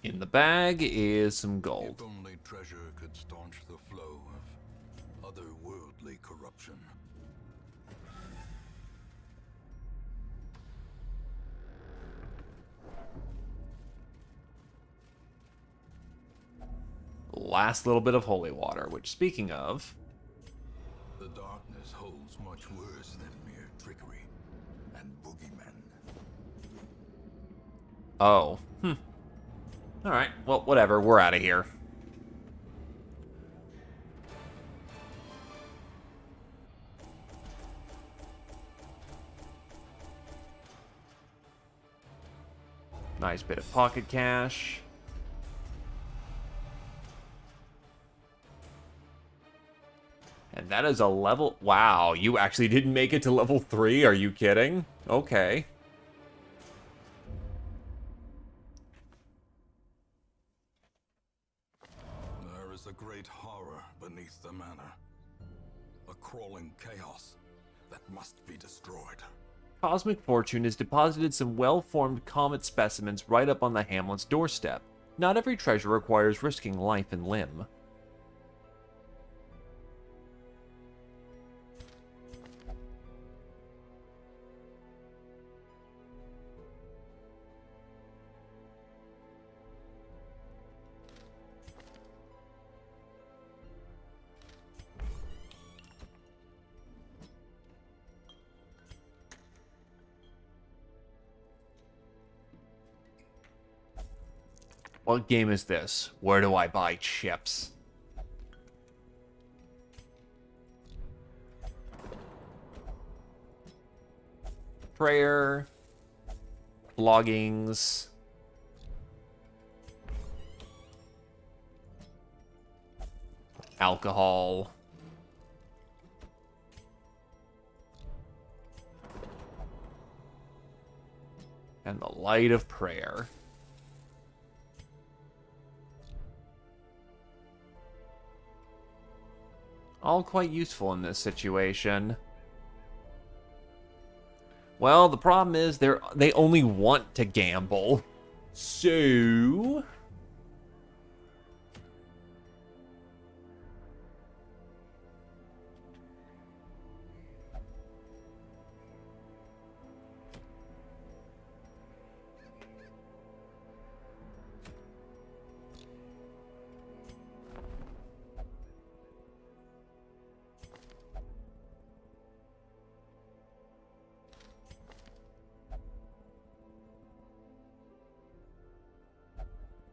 In the bag is some gold. If only treasure could staunch the flow of otherworldly corruption. Last little bit of holy water, which, speaking of, The darkness holds much worse than mere trickery and boogeymen. oh, Alright, well, whatever, we're out of here. Nice bit of pocket cash. And that is a level... Wow, you actually didn't make it to level 3? Are you kidding? Okay. There is a great horror beneath the manor. A crawling chaos that must be destroyed. Cosmic Fortune has deposited some well-formed comet specimens right up on the hamlet's doorstep. Not every treasure requires risking life and limb. What game is this? Where do I buy chips? Prayer. Vloggings. Alcohol. And the light of prayer. All quite useful in this situation. Well, the problem is they only want to gamble. So...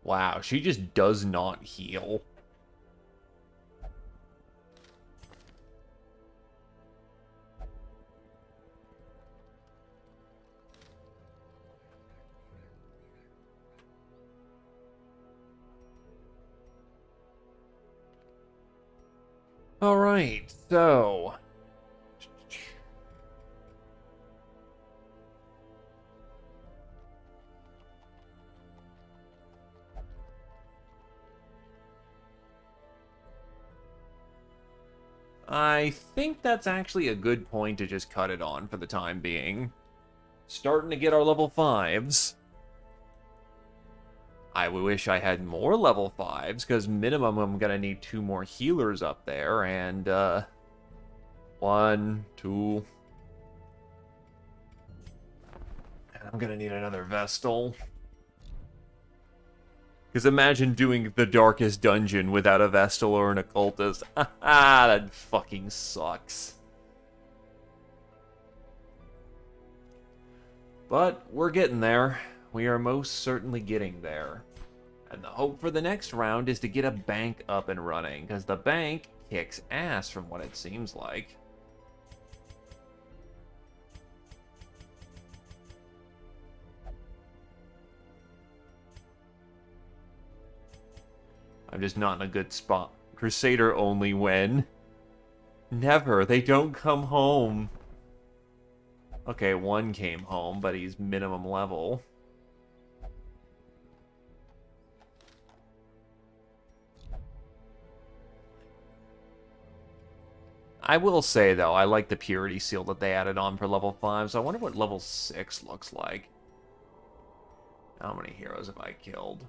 Wow, she just does not heal. Alright, so... I think that's actually a good point to just cut it on for the time being. Starting to get our level 5s. I wish I had more level 5s, because minimum I'm gonna need 2 more healers up there, and, 1, 2... And I'm gonna need another Vestal. Because imagine doing the darkest dungeon without a Vestal or an Occultist. Haha, that fucking sucks. But we're getting there. We are most certainly getting there. And the hope for the next round is to get a bank up and running, because the bank kicks ass from what it seems like. I'm just not in a good spot. Crusader only win. Never. They don't come home. Okay, one came home, but he's minimum level. I will say, though, I like the Purity Seal that they added on for level 5, so I wonder what level 6 looks like. How many heroes have I killed?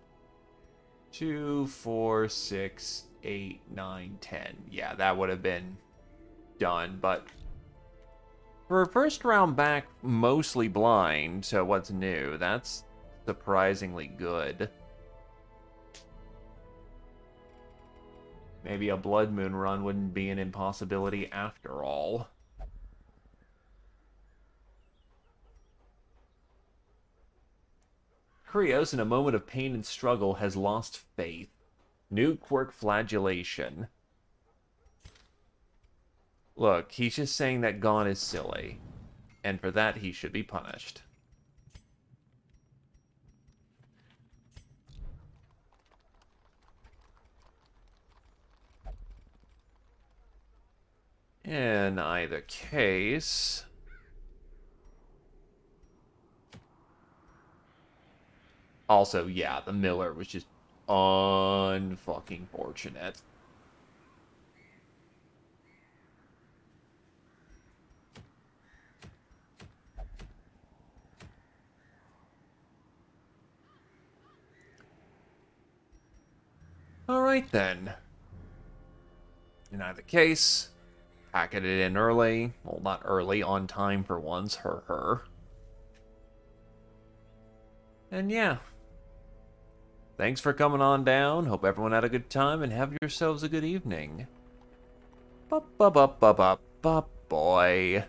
2, 4, 6, 8, 9, 10. Yeah, that would have been done, but for a first round back, mostly blind, so what's new? That's surprisingly good. Maybe a Blood Moon run wouldn't be an impossibility after all. Krios, in a moment of pain and struggle, has lost faith. New quirk, Flagellation. Look, he's just saying that Gone is silly. And for that, he should be punished. In either case... Also, yeah, the Miller was just unfucking fortunate. Alright then. In either case, packing it in early. Well, not early, on time for once. Her. And yeah. Thanks for coming on down. Hope everyone had a good time and have yourselves a good evening. Boy.